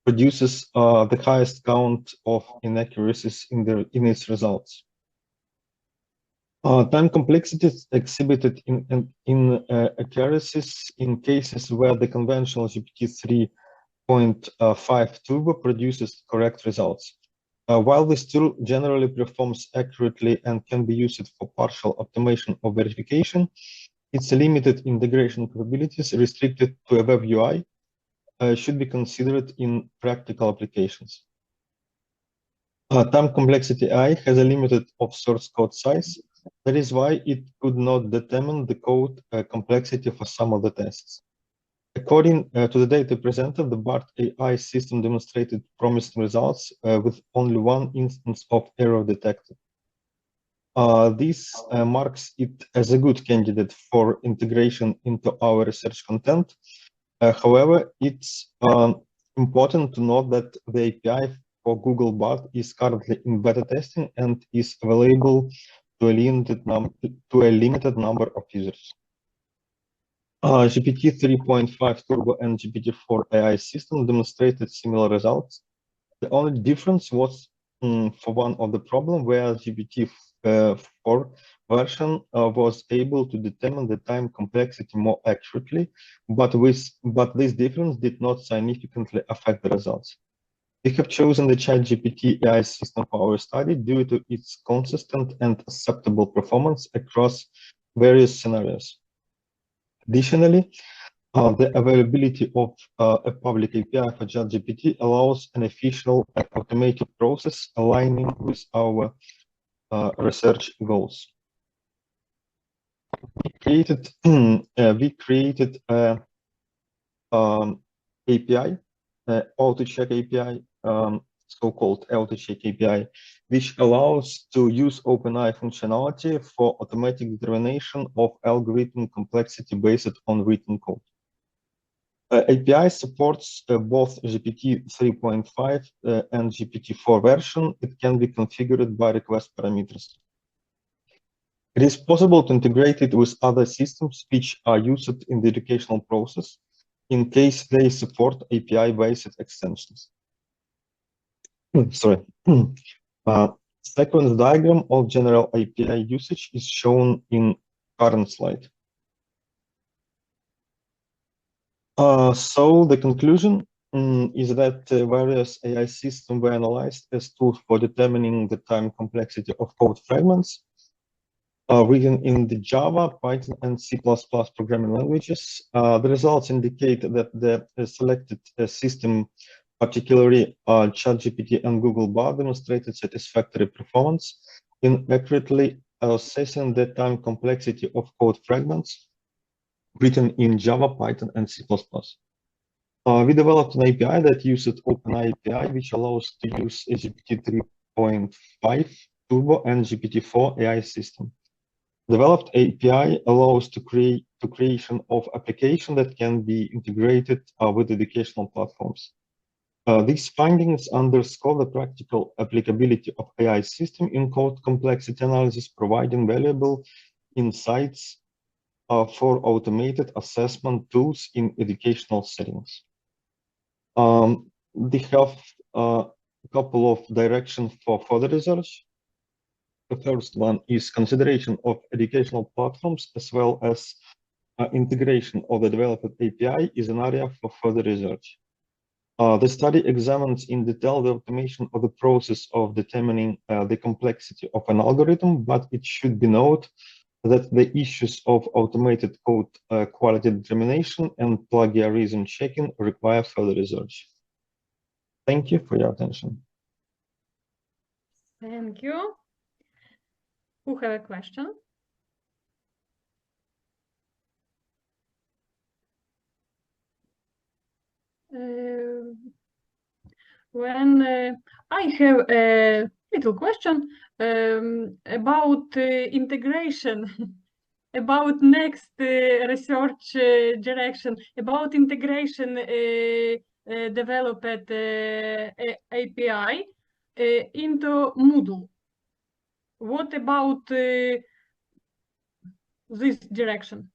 produces the highest count of inaccuracies in its results. Time complexity is exhibited in accuracies in cases where the conventional GPT 3.5 turbo produces correct results. While this tool generally performs accurately and can be used for partial optimization or verification, its limited integration capabilities restricted to a web UI should be considered in practical applications. Time complexity I has a limited of source code size. That is why it could not determine the code complexity for some of the tests. According to the data presented, the BART AI system demonstrated promising results with only one instance of error detected. This marks it as a good candidate for integration into our research content. However, it's important to note that the API for Google BART is currently in beta testing and is available to a limited number of users. GPT 3.5 Turbo and GPT-4 AI system demonstrated similar results. The only difference was for one of the problem where GPT-4 version was able to determine the time complexity more accurately, but this difference did not significantly affect the results. We have chosen the ChatGPT AI system for our study due to its consistent and acceptable performance across various scenarios. Additionally, the availability of a public API for ChatGPT allows an efficient and automated process aligning with our research goals. We created a API, auto-check API, so-called auto-check API, which allows to use OpenAI functionality for automatic determination of algorithm complexity based on written code. API supports both GPT 3.5 and GPT-4 version. It can be configured by request parameters. It is possible to integrate it with other systems which are used in the educational process in case they support API-based extensions. Sorry. Sequence diagram of general API usage is shown in current slide. So the conclusion is that various AI systems were analyzed as tools for determining the time complexity of code fragments written in the Java, Python, and C++ programming languages. The results indicate that the selected system, particularly ChatGPT and Google BART, demonstrated satisfactory performance in accurately assessing the time complexity of code fragments written in Java, Python, and C++. We developed an API that uses OpenAI API, which allows to use a GPT 3.5 Turbo and GPT-4 AI system. Developed API allows to creation of application that can be integrated with educational platforms. These findings underscore the practical applicability of AI system in code complexity analysis, providing valuable insights for automated assessment tools in educational settings. They have a couple of directions for further research. The first one is consideration of educational platforms as well as integration of the developed API is an area for further research. The study examines in detail the automation of the process of determining the complexity of an algorithm, but it should be noted that the issues of automated code quality determination and plagiarism checking require further research. Thank you for your attention. Thank you. Who have a question? I have a little question about integration, about next research direction, about integration developed API into Moodle. What about this direction?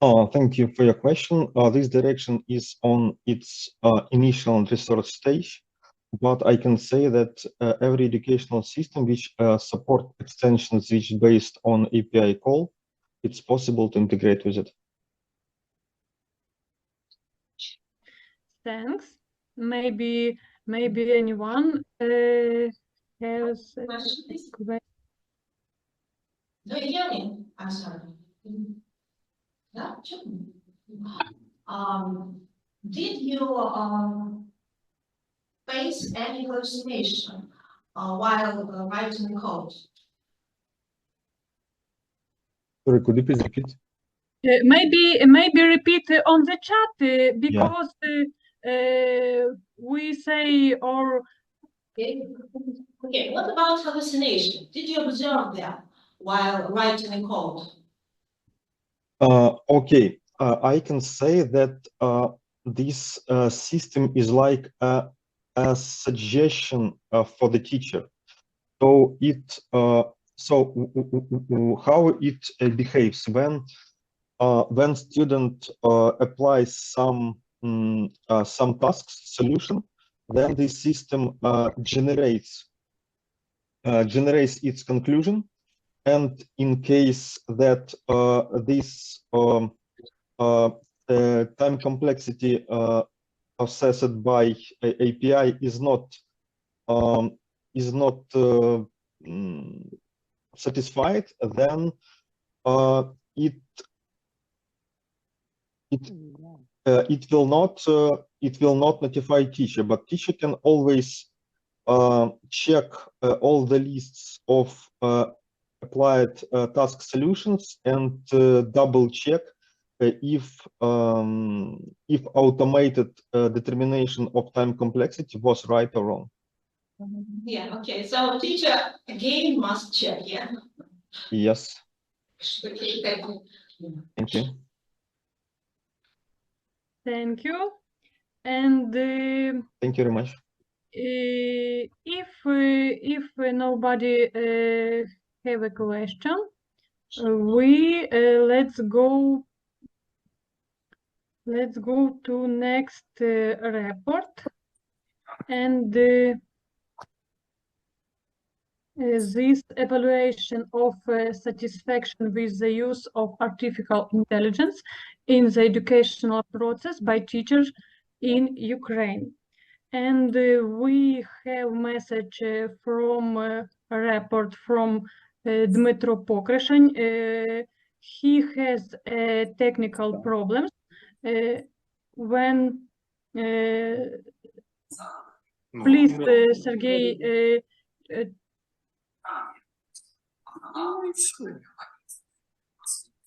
Thank you for your question. This direction is on its initial and research stage, but I can say that every educational system which support extensions which based on API call, it's possible to integrate with it. Thanks. Maybe anyone has a Question, please. question. Do you hear me? I'm sorry. Yeah, sure. Did you face any hallucination while writing code? Sorry, could you please repeat? Maybe repeat on the chat because we say or Okay, what about hallucination? Did you observe them while writing code? Okay, I can say that this system is like a suggestion for the teacher. So it how it behaves when student applies some tasks solution, then the system generates its conclusion, and in case that this time complexity assessed by API is not satisfied, then it will not notify teacher, but teacher can always check all the lists of applied task solutions and double check if automated determination of time complexity was right or wrong. Yeah, okay, so teacher again must check, yeah? Yes. Okay, thank you. Thank you. thank you. And Thank you very much. if nobody have a question, we let's go to next report, and this evaluation of satisfaction with the use of artificial intelligence in the educational process by teachers in Ukraine. And we have message from a report from Dmytro Pokreshen. He has technical problems when please Sergey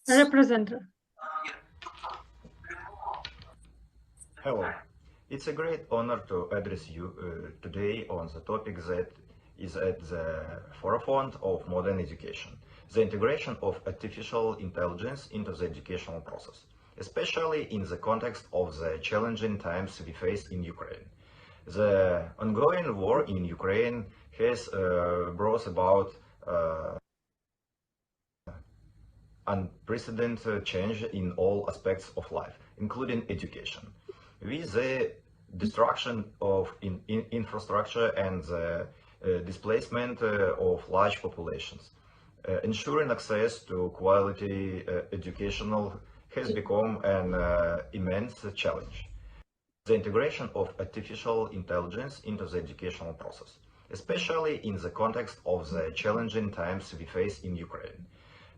representative. Hello. It's a great honor to address you today on the topic that is at the forefront of modern education, the integration of artificial intelligence into the educational process, especially in the context of the challenging times we face in Ukraine. The ongoing war in Ukraine has brought about unprecedented change in all aspects of life, including education. With the destruction of infrastructure and the displacement of large populations, ensuring access to quality educational has become an immense challenge. The integration of artificial intelligence into the educational process, especially in the context of the challenging times we face in Ukraine.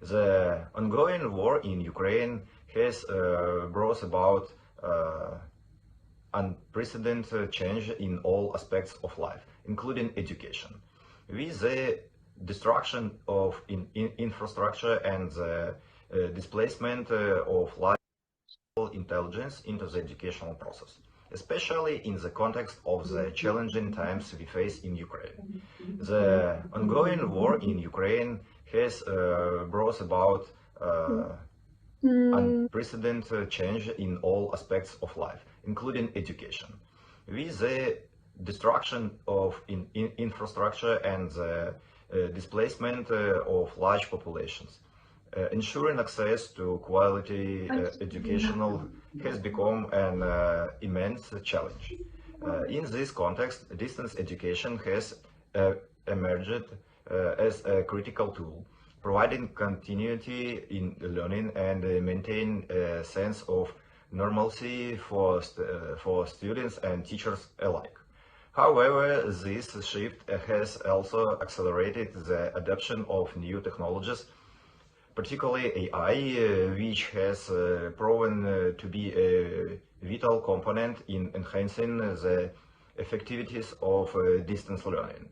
The ongoing war in Ukraine has brought about unprecedented change in all aspects of life, including education. With the destruction of infrastructure and the displacement of large intelligence into the educational process, especially in the context of the challenging times we face in Ukraine. The ongoing war in Ukraine has brought about unprecedented change in all aspects of life, including education. With the destruction of infrastructure and the displacement of large populations, Ensuring access to quality educational has become an immense challenge. In this context, distance education has emerged as a critical tool, providing continuity in learning and maintain a sense of normalcy for students and teachers alike. However, this shift has also accelerated the adoption of new technologies, particularly AI, which has proven to be a vital component in enhancing the effectiveness of distance learning.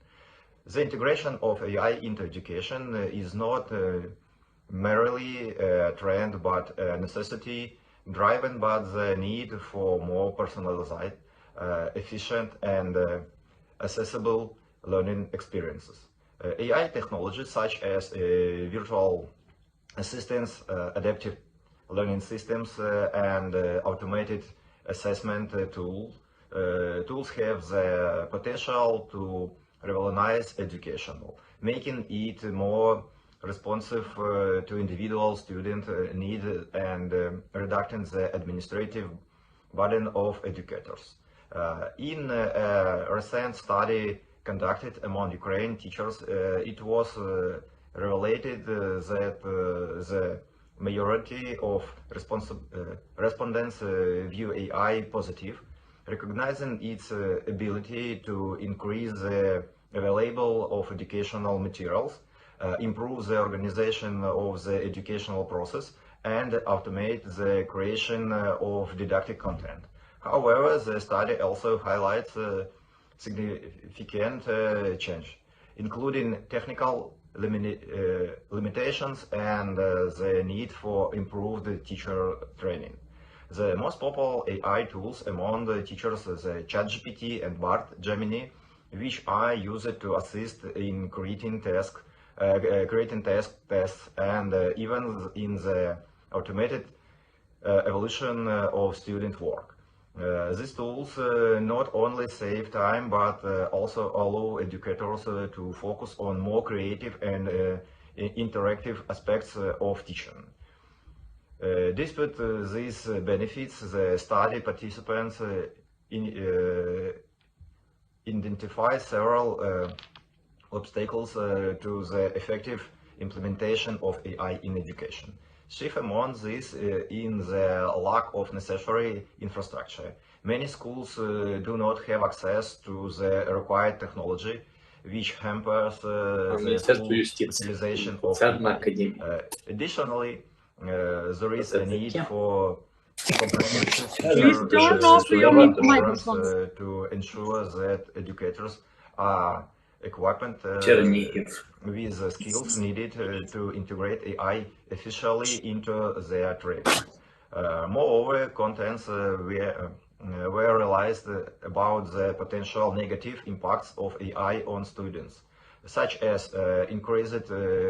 The integration of AI into education is not merely a trend but a necessity driven by the need for more personalized, efficient and accessible learning experiences. AI technologies such as virtual assistants, adaptive learning systems and automated assessment tools have the potential to revolutionize education, making it more responsive to individual student needs and reducing the administrative burden of educators. In a recent study conducted among Ukrainian teachers, it was revelated that the majority of respondents view AI positive, recognizing its ability to increase the availability of educational materials, improve the organization of the educational process, and automate the creation of didactic content. However, the study also highlights significant change, including technical limitations and the need for improved teacher training. The most popular AI tools among the teachers are the ChatGPT and BART Gemini, which are used to assist in creating tests and even in the automated evaluation of student work. These tools not only save time but also allow educators to focus on more creative and interactive aspects of teaching. Despite these benefits, the study participants identify several obstacles to the effective implementation of AI in education. Chief among these in the lack of necessary infrastructure. Many schools do not have access to the required technology, which hampers the full utilization of AI. Additionally, there is a need for comprehensive teacher training programs to ensure that educators are equipped with the skills needed to integrate AI efficiently into their training. Moreover, contents were realized about the potential negative impacts of AI on students, such as increased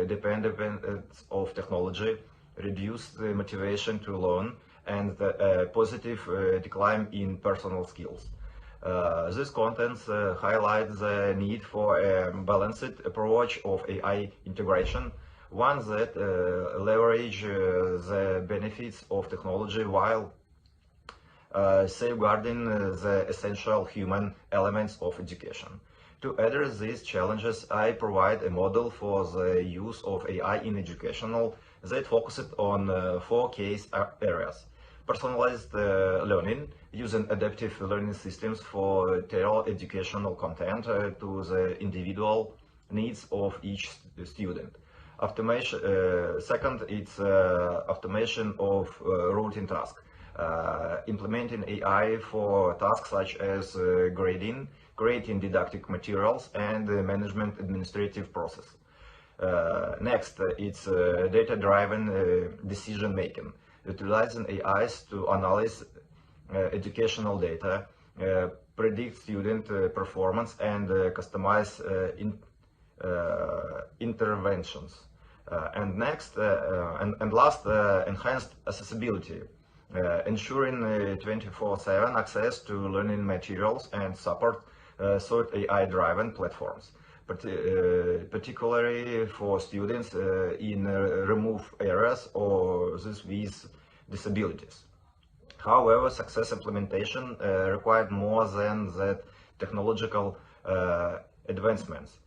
dependence of technology, reduced motivation to learn, and a positive decline in personal skills. These contents highlight the need for a balanced approach of AI integration, one that leverages the benefits of technology while safeguarding the essential human elements of education. To address these challenges, I provide a model for the use of AI in educational that focuses on 4 case areas. Personalized learning, using adaptive learning systems for tailored educational content to the individual needs of each student. Automation, second, it's automation of routine tasks. Implementing AI for tasks such as grading, creating didactic materials, and management administrative process. Next, it's data-driven decision making, utilizing AIs to analyze educational data, predict student performance, and customize interventions. And next, and last, enhanced accessibility, ensuring 24/7 access to learning materials and support third AI-driven platforms. particularly for students in remote areas or those with disabilities. However, success implementation required more than that technological advancements.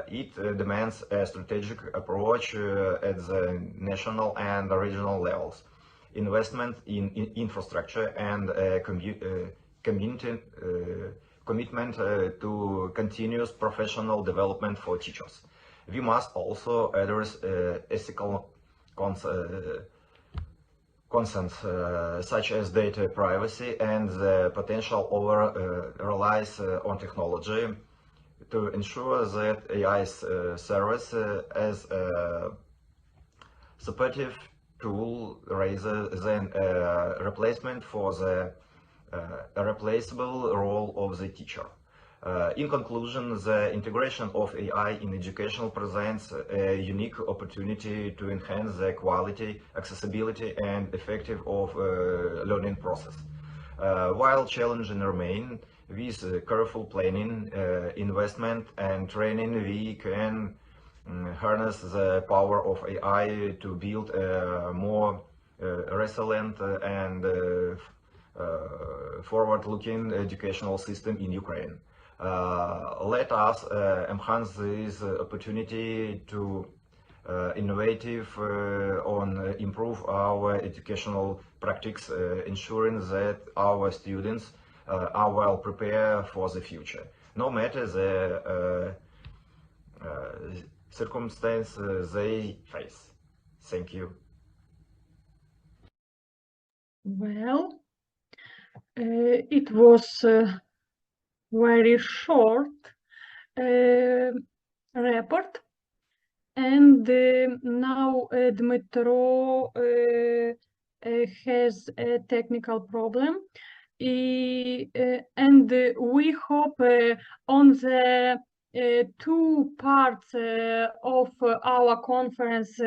It demands a strategic approach at the national and regional levels, investment in infrastructure, and commitment to continuous professional development for teachers. We must also address ethical concerns such as data privacy and the potential over-reliance on technology to ensure that AI's service as a supportive tool rather than a replacement for the irreplaceable role of the teacher. In conclusion, the integration of AI in education presents a unique opportunity to enhance the quality, accessibility, and effectiveness of learning process. While challenges remain, with careful planning, investment, and training, we can harness the power of AI to build a more resilient and forward-looking educational system in Ukraine. Let us enhance this opportunity to innovative on improve our educational practice, ensuring that our students are well prepared for the future, no matter the circumstances they face. Thank you. Well, it was a very short report, and now Dmytro has a technical problem, and we hope on the two parts of our conference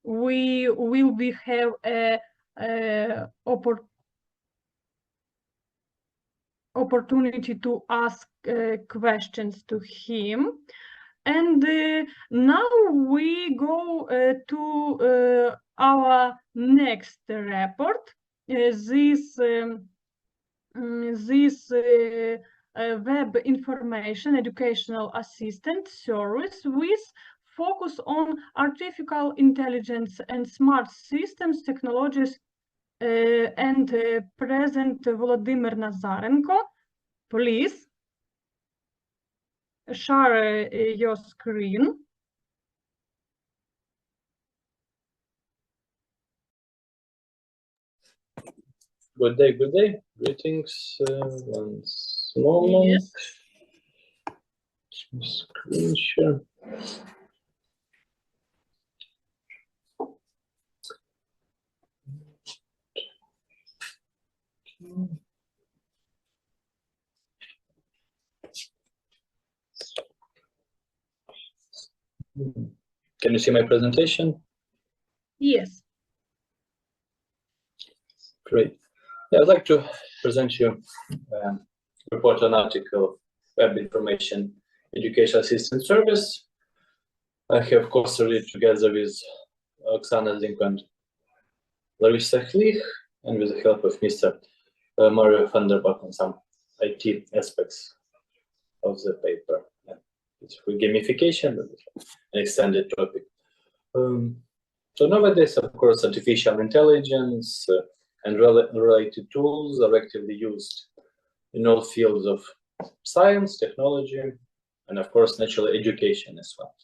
we will have a opportunity to ask questions to him. And now we go to our next report. This web information educational assistant service with focus on artificial intelligence and smart systems technologies, and present Volodymyr Nazarenko. Please share your screen. Good day, good day. Greetings. One moment. Yes. Screen share. Can you see my presentation? Yes. Great. Yeah, I'd like to present you report an article, Web Information Education Assistance Service. I have co-authored together with Oksana Zink and Larissa Khlich, and with the help of Mr. Mario van der Bak on some IT aspects of the paper. Yeah. It's for gamification, an extended topic. So nowadays, of course, artificial intelligence and related tools are actively used in all fields of science, technology, and of course, natural education as well.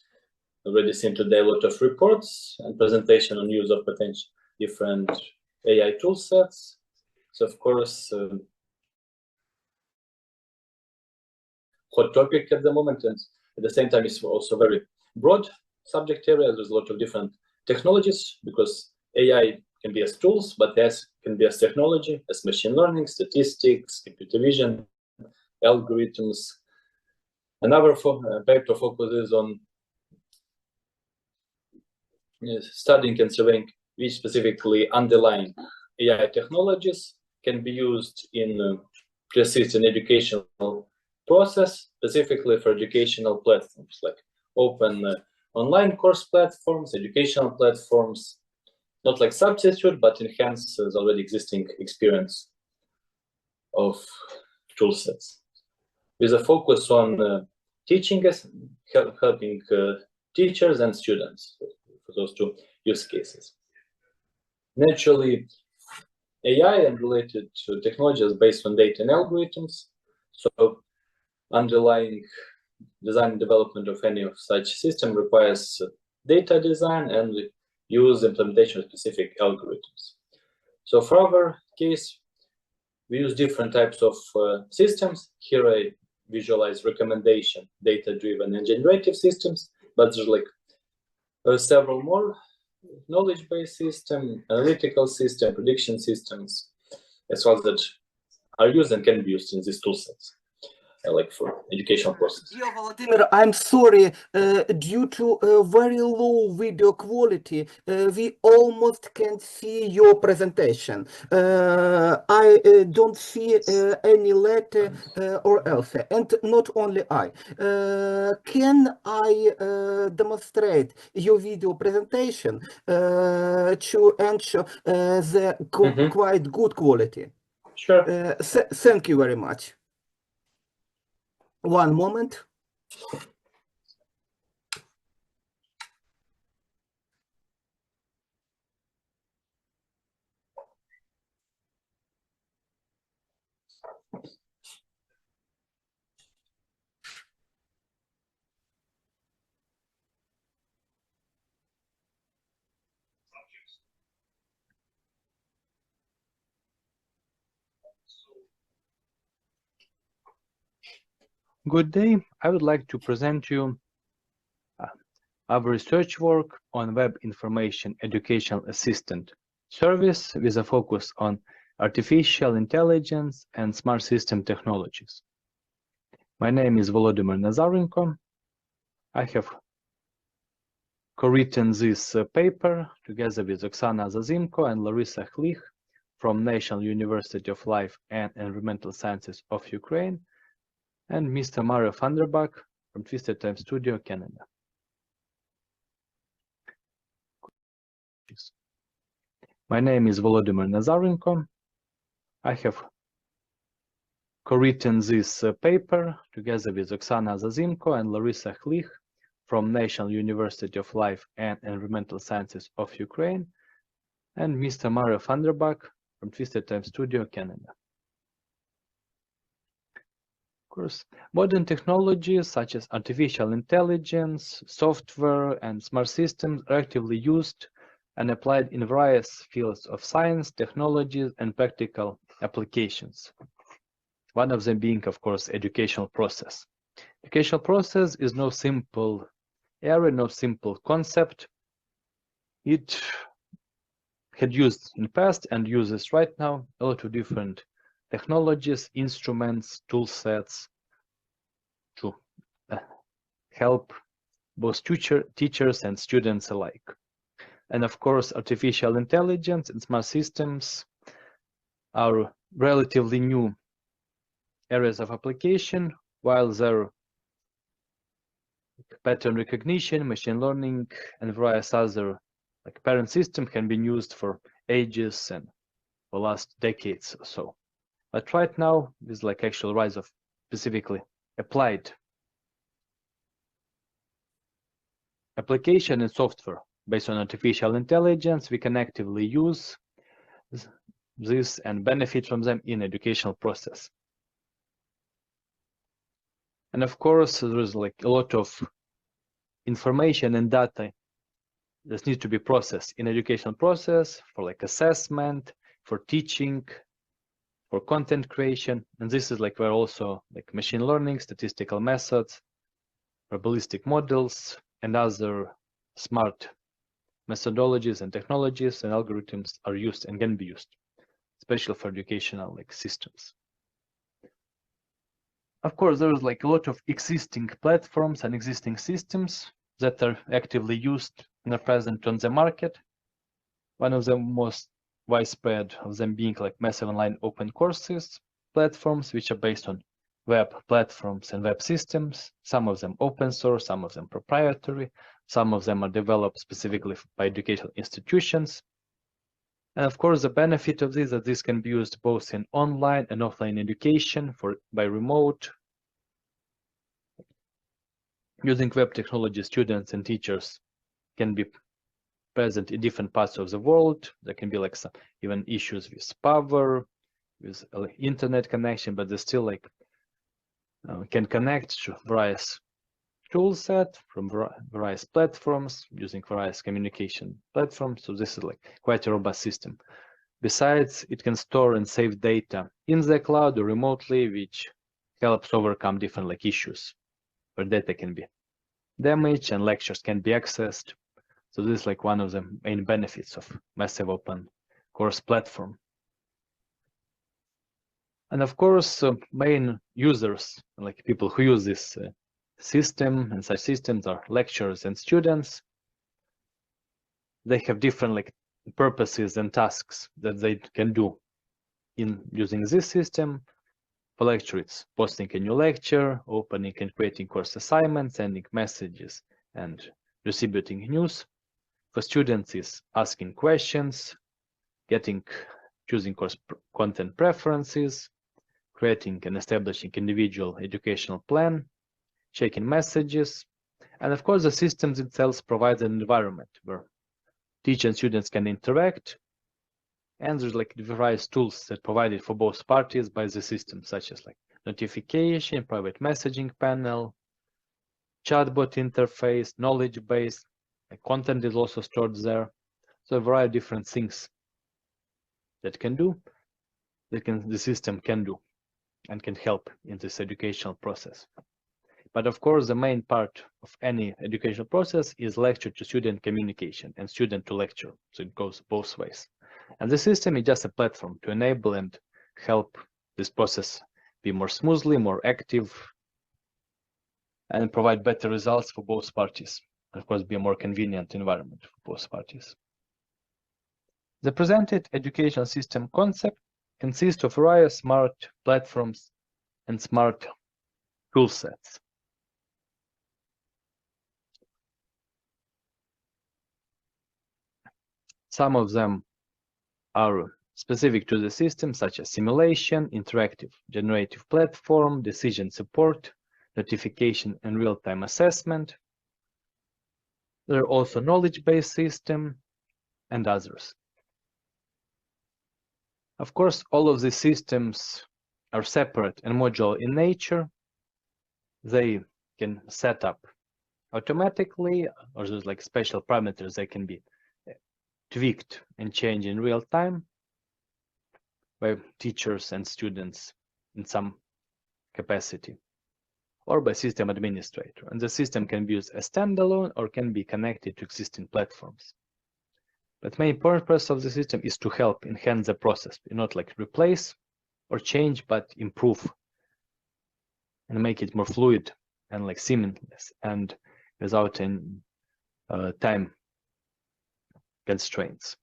Already seen today a lot of reports and presentation on use of potential different AI tool sets. So of course, hot topic at the moment, and at the same time, it's also very broad subject area. There's a lot of different technologies, because AI can be as tools, but as can be as technology, as machine learning, statistics, computer vision, algorithms. Another paper focuses on studying and surveying which specifically underlying AI technologies can be used in persistent educational process specifically for educational platforms like open online course platforms, educational platforms, not like substitute, but enhance the already existing experience of toolsets. With a focus on teaching, helping teachers and students for those two use cases. Naturally, AI and related to technologies based on data and algorithms. So underlying design and development of any of such system requires data design and use implementation of specific algorithms. So for our case, we use different types of systems. Here I visualize recommendation, data-driven and generative systems, but there's like several more: knowledge-based system, analytical system, prediction systems, as well as that are used and can be used in these toolsets, like for educational process. Dear Vladimir, I'm sorry, due to very low video quality, we almost can't see your presentation. I don't see any letter or else, and not only I. Can I demonstrate your video presentation to ensure the quite good quality? Sure. Thank you very much. One moment. Good day. I would like to present you our research work on Web Information Educational Assistant service with a focus on artificial intelligence and smart system technologies. My name is Volodymyr Nazarenko. I have co-written this paper together with Oksana Zazimko and Larissa Khlich from National University of Life and Environmental Sciences of Ukraine, and Mr. Mario Vanderbach from Twisted Time Studio, Canada. My name is Volodymyr Nazarenko. I have co-written this paper together with Oksana Zazimko and Larissa Khlich from National University of Life and Environmental Sciences of Ukraine, and Mr. Mario Vanderbach from Twisted Time Studio, Canada. Of course, modern technologies such as artificial intelligence, software, and smart systems are actively used and applied in various fields of science, technologies, and practical applications. One of them being, of course, educational process. Educational process is no simple area, no simple concept. It had used in the past and uses right now a lot of different technologies, instruments, tool sets to help both teachers and students alike. And of course, artificial intelligence and smart systems are relatively new areas of application, while their pattern recognition, machine learning, and various other parent systems can be used for ages and for last decades or so. But right now, with actual rise of specifically applied application and software based on artificial intelligence, we can actively use this and benefit from them in educational process. And of course, there is a lot of information and data that needs to be processed in educational process for assessment, for teaching, for content creation, and this is where also machine learning, statistical methods, probabilistic models, and other smart methodologies and technologies and algorithms are used and can be used, especially for educational systems. Of course, there is a lot of existing platforms and existing systems that are actively used and are present on the market. One of the most widespread of them being massive online open courses platforms, which are based on web platforms and web systems, some of them open source, some of them proprietary, some of them are developed specifically by educational institutions. And of course, the benefit of this is that this can be used both in online and offline education by remote. Using web technology, students and teachers can be present in different parts of the world. There can be like some even issues with power, with internet connection, but they still like can connect to various tool set from various platforms using various communication platforms. So this is like quite a robust system. Besides, it can store and save data in the cloud or remotely, which helps overcome different like issues where data can be damaged and lectures can be accessed. So this is like one of the main benefits of massive open course platform. And of course, main users, like people who use this system and such systems are lecturers and students. They have different like purposes and tasks that they can do in using this system. For lecture, it's posting a new lecture, opening and creating course assignments, sending messages, and distributing news. For students, is asking questions, choosing course content preferences, creating and establishing individual educational plan, checking messages, and of course the systems themselves provide an environment where teachers and students can interact, and there's like various tools that provided for both parties by the system, such as like notification, private messaging panel, chatbot interface, knowledge base, like content is also stored there. So a variety of different things that the system can do and can help in this educational process. But of course, the main part of any educational process is lecture to student communication and student to lecture. So it goes both ways. And the system is just a platform to enable and help this process be more smoothly, more active, and provide better results for both parties. Of course, be a more convenient environment for both parties. The presented educational system concept consists of various smart platforms and smart tool sets. Some of them are specific to the system, such as simulation, interactive generative platform, decision support, notification and real-time assessment. There are also knowledge-based system and others. Of course, all of these systems are separate and modular in nature. They can set up automatically, or there's like special parameters that can be tweaked and changed in real time by teachers and students in some capacity, or by system administrator. And the system can be used as standalone or can be connected to existing platforms. But main purpose of the system is to help enhance the process, not like replace or change, but improve and make it more fluid and like seamless and without any time constraints.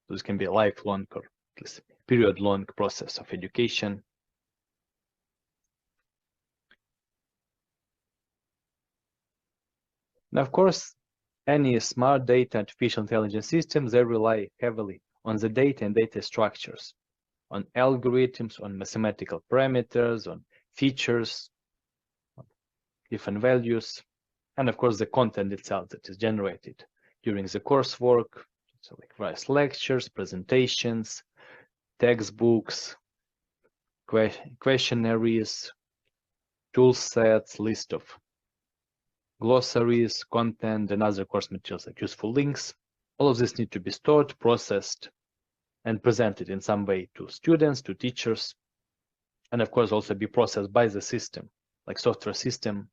So this can be a lifelong or at least period-long process of education. Now, of course, any smart data artificial intelligence systems, they rely heavily on the data and data structures, on algorithms, on mathematical parameters, on features, different values, and of course the content itself that is generated during the coursework, so like various lectures, presentations, textbooks, questionnaires, tool sets, list of glossaries, content, and other course materials like useful links. All of this need to be stored, processed, and presented in some way to students, to teachers, and of course also be processed by the system, like software system,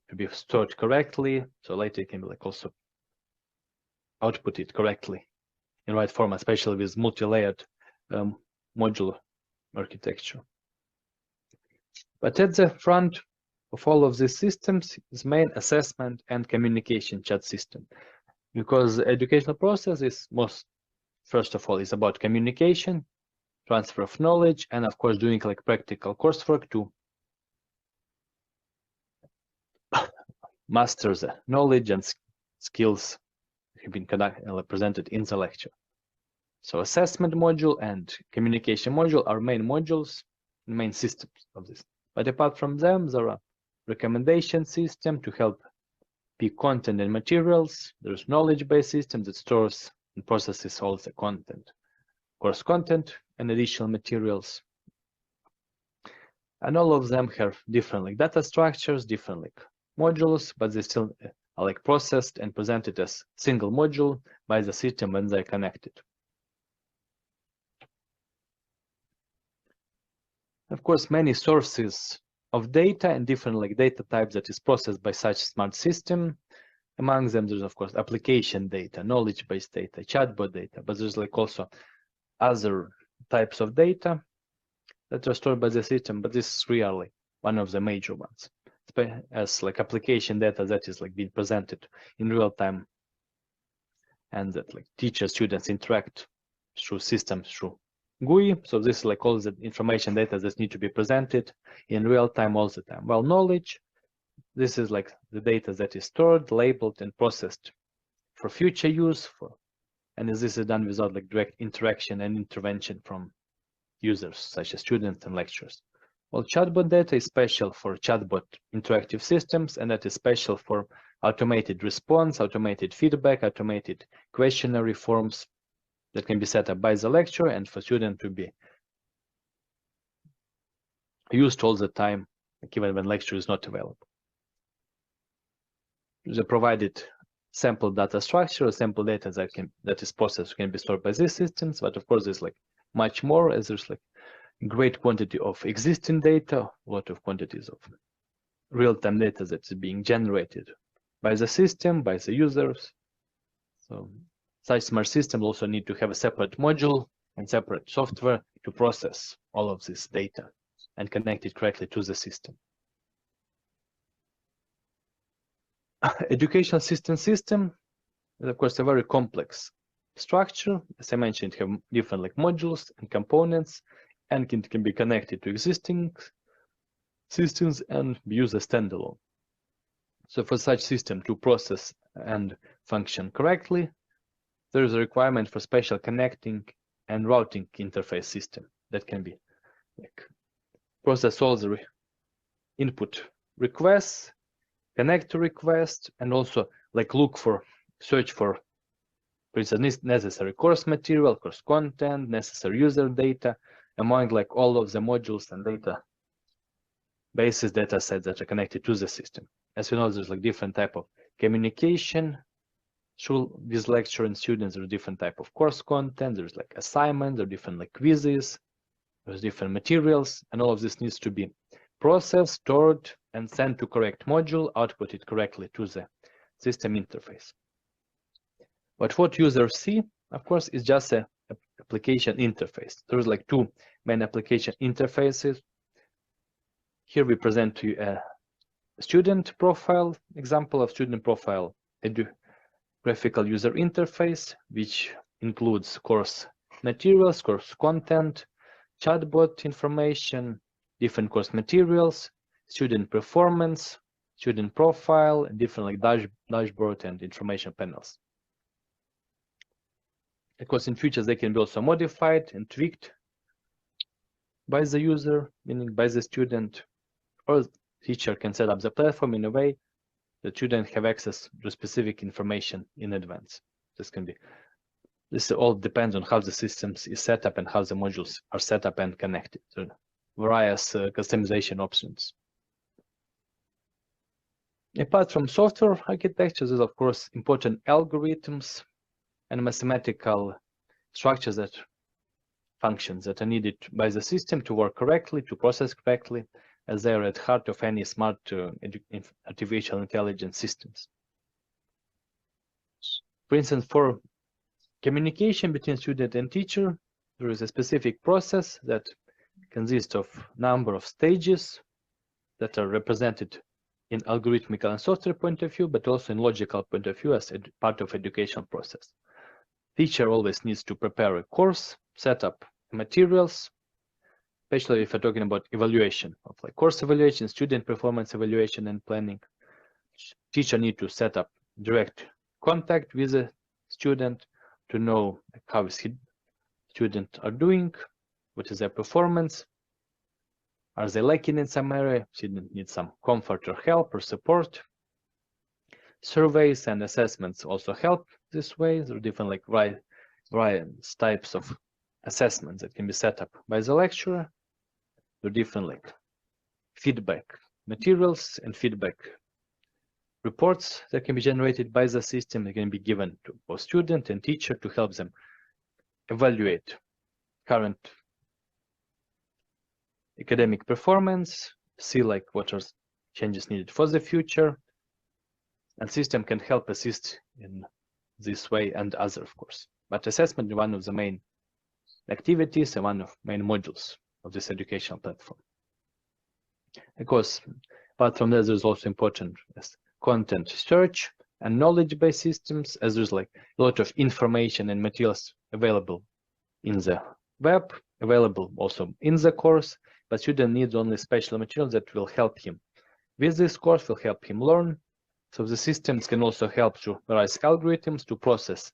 to be stored correctly, so later it can be like also output it correctly in right format, especially with multi-layered modular architecture. But at the front of all of these systems is main assessment and communication chat system, because the educational process is first of all is about communication, transfer of knowledge, and of course doing like practical coursework to master the knowledge and skills have been presented in the lecture. So assessment module and communication module are main modules, main systems of this. But apart from them, there are recommendation system to help pick content and materials. There's knowledge-based system that stores and processes all the content, course content and additional materials. And all of them have different like data structures, different like modules, but they still are like processed and presented as single module by the system when they're connected. Of course, many sources of data and different like data types that is processed by such smart system. Among them, there's of course application data, knowledge-based data, chatbot data, but there's like also other types of data that are stored by the system, but this is really one of the major ones, as like application data that is like being presented in real time, and that like teachers, students interact through systems, through GUI. So this is like all the information data that need to be presented in real time all the time. Well, knowledge, this is like the data that is stored, labeled, and processed for future use, and this is done without like direct interaction and intervention from users, such as students and lecturers. Well, chatbot data is special for chatbot interactive systems, and that is special for automated response, automated feedback, automated questionnaire forms that can be set up by the lecturer and for student to be used all the time, even when lecture is not available. The provided sample data structure, sample data that is processed can be stored by these systems, but of course there's like much more, as there's like great quantity of existing data, a lot of quantities of real-time data that's being generated by the system, by the users. So such smart systems also need to have a separate module and separate software to process all of this data and connect it correctly to the system. Educational system is of course a very complex structure. As I mentioned, have different like modules and components, and can be connected to existing systems and be used as standalone. So for such system to process and function correctly, there is a requirement for special connecting and routing interface system that can be like process all the input requests, connect to request, and also like search for instance, necessary course material, course content, necessary user data among like all of the modules and data bases, data sets that are connected to the system. As you know, there's like different type of communication through this lecture and students. There's different type of course content. There's like assignments, there are different like quizzes, there's different materials, and all of this needs to be processed, stored, and sent to correct module, outputted correctly to the system interface. But what users see, of course, is just an application interface. There's like two main application interfaces. Here we present to you a student profile, example of student profile, graphical user interface, which includes course materials, course content, chatbot information, different course materials, student performance, student profile, and different like dashboard and information panels. Of course, in future they can be also modified and tweaked by the user, meaning by the student, or teacher can set up the platform in a way that students have access to specific information in advance. This all depends on how the systems is set up and how the modules are set up and connected. So various customization options. Apart from software architecture, there's of course important algorithms and mathematical structures that functions that are needed by the system to work correctly, to process correctly, as they are at heart of any smart artificial intelligence systems. For instance, for communication between student and teacher, there is a specific process that consists of number of stages that are represented in algorithmic and software point of view, but also in logical point of view as a part of education process. Teacher always needs to prepare a course, set up materials, especially if we're talking about evaluation of like course evaluation, student performance evaluation and planning. teacher need to set up direct contact with the student to know how is student are doing, what is their performance, are they lacking in some area, student needs some comfort or help or support. Surveys and assessments also help this way. There are different various types of assessments that can be set up by the lecturer. There are different feedback materials and feedback reports that can be generated by the system. They can be given to both student and teacher to help them evaluate current academic performance, see what are changes needed for the future, and system can help assist in this way and other, of course. But assessment is one of the main activities and one of main modules of this educational platform. Of course, apart from that, there's also important as content search and knowledge-based systems, as there's a lot of information and materials available in the web, available also in the course, but student needs only special materials that will help him with this course, will help him learn. So the systems can also help through various algorithms to process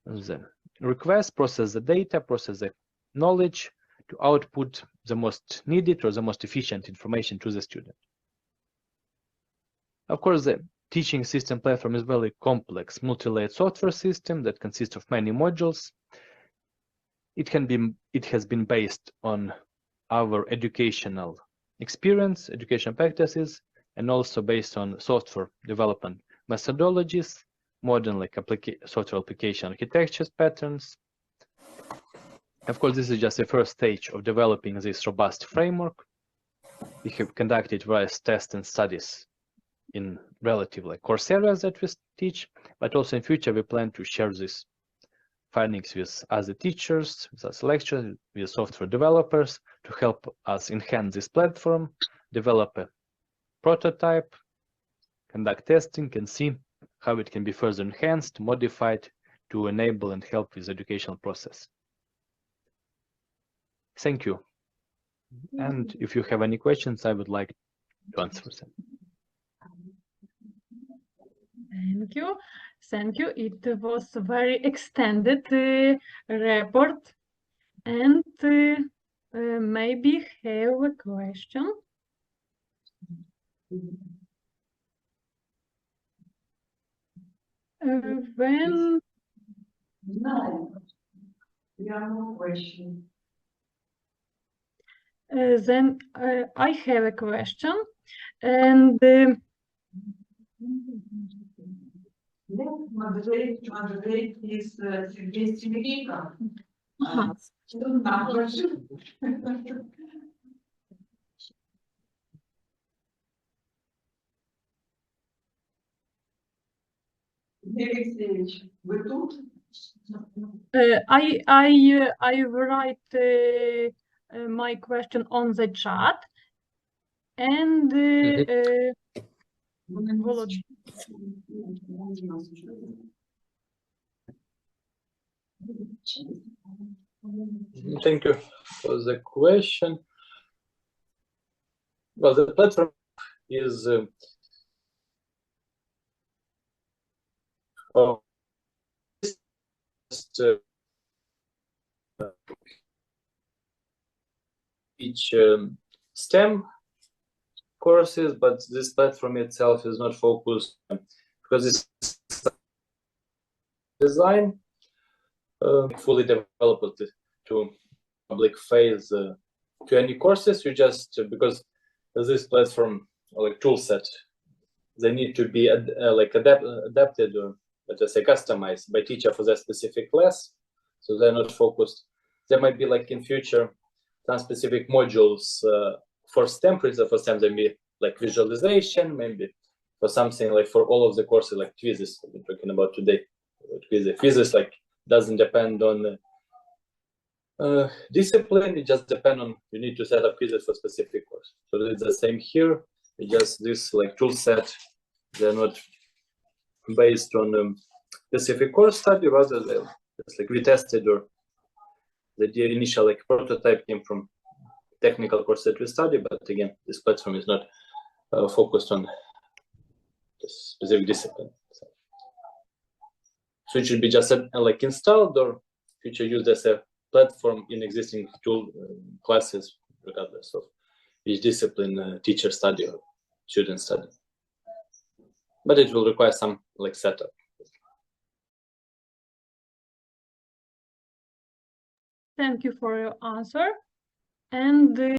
the request, process the data, process the knowledge, to output the most needed or the most efficient information to the student. Of course, the teaching system platform is very complex, multi-layered software system that consists of many modules. It has been based on our educational experience, educational practices, and also based on software development methodologies, modern software application architectures patterns. Of course, this is just the first stage of developing this robust framework. We have conducted various tests and studies in relative course areas that we teach, but also in future we plan to share these findings with other teachers, with us lecturers, with software developers to help us enhance this platform, develop a prototype, conduct testing, and see how it can be further enhanced, modified to enable and help with the educational process. Thank you. And if you have any questions, I would like to answer them. Thank you. Thank you. It was a very extended report. And maybe have a question. When No, we have no question. Then I have a question, and Moderate is Сергей Семеренко. Алексеевич, вы тут? I write my question on the chat, and Thank you for the question. Well, the platform is each STEM courses, but this platform itself is not focused because it's design fully developed to public phase to any courses. You just because this platform tool set, they need to be adapted or let's say customized by teacher for that specific class, so they're not focused. There might be in future some specific modules for STEM. For example, for STEM there may be visualization, maybe for something for all of the courses like quizzes we're talking about today. Quizzes doesn't depend on discipline, it just depends on you need to set up quizzes for specific course. So it's the same here. It just this tool set, they're not based on specific course study, rather than just we tested or the initial prototype came from technical course that we study. But again, this platform is not focused on this specific discipline. So it should be just like installed or future used as a platform in existing tool classes, regardless of which discipline teacher study or student study. But it will require some like setup. Thank you for your answer. And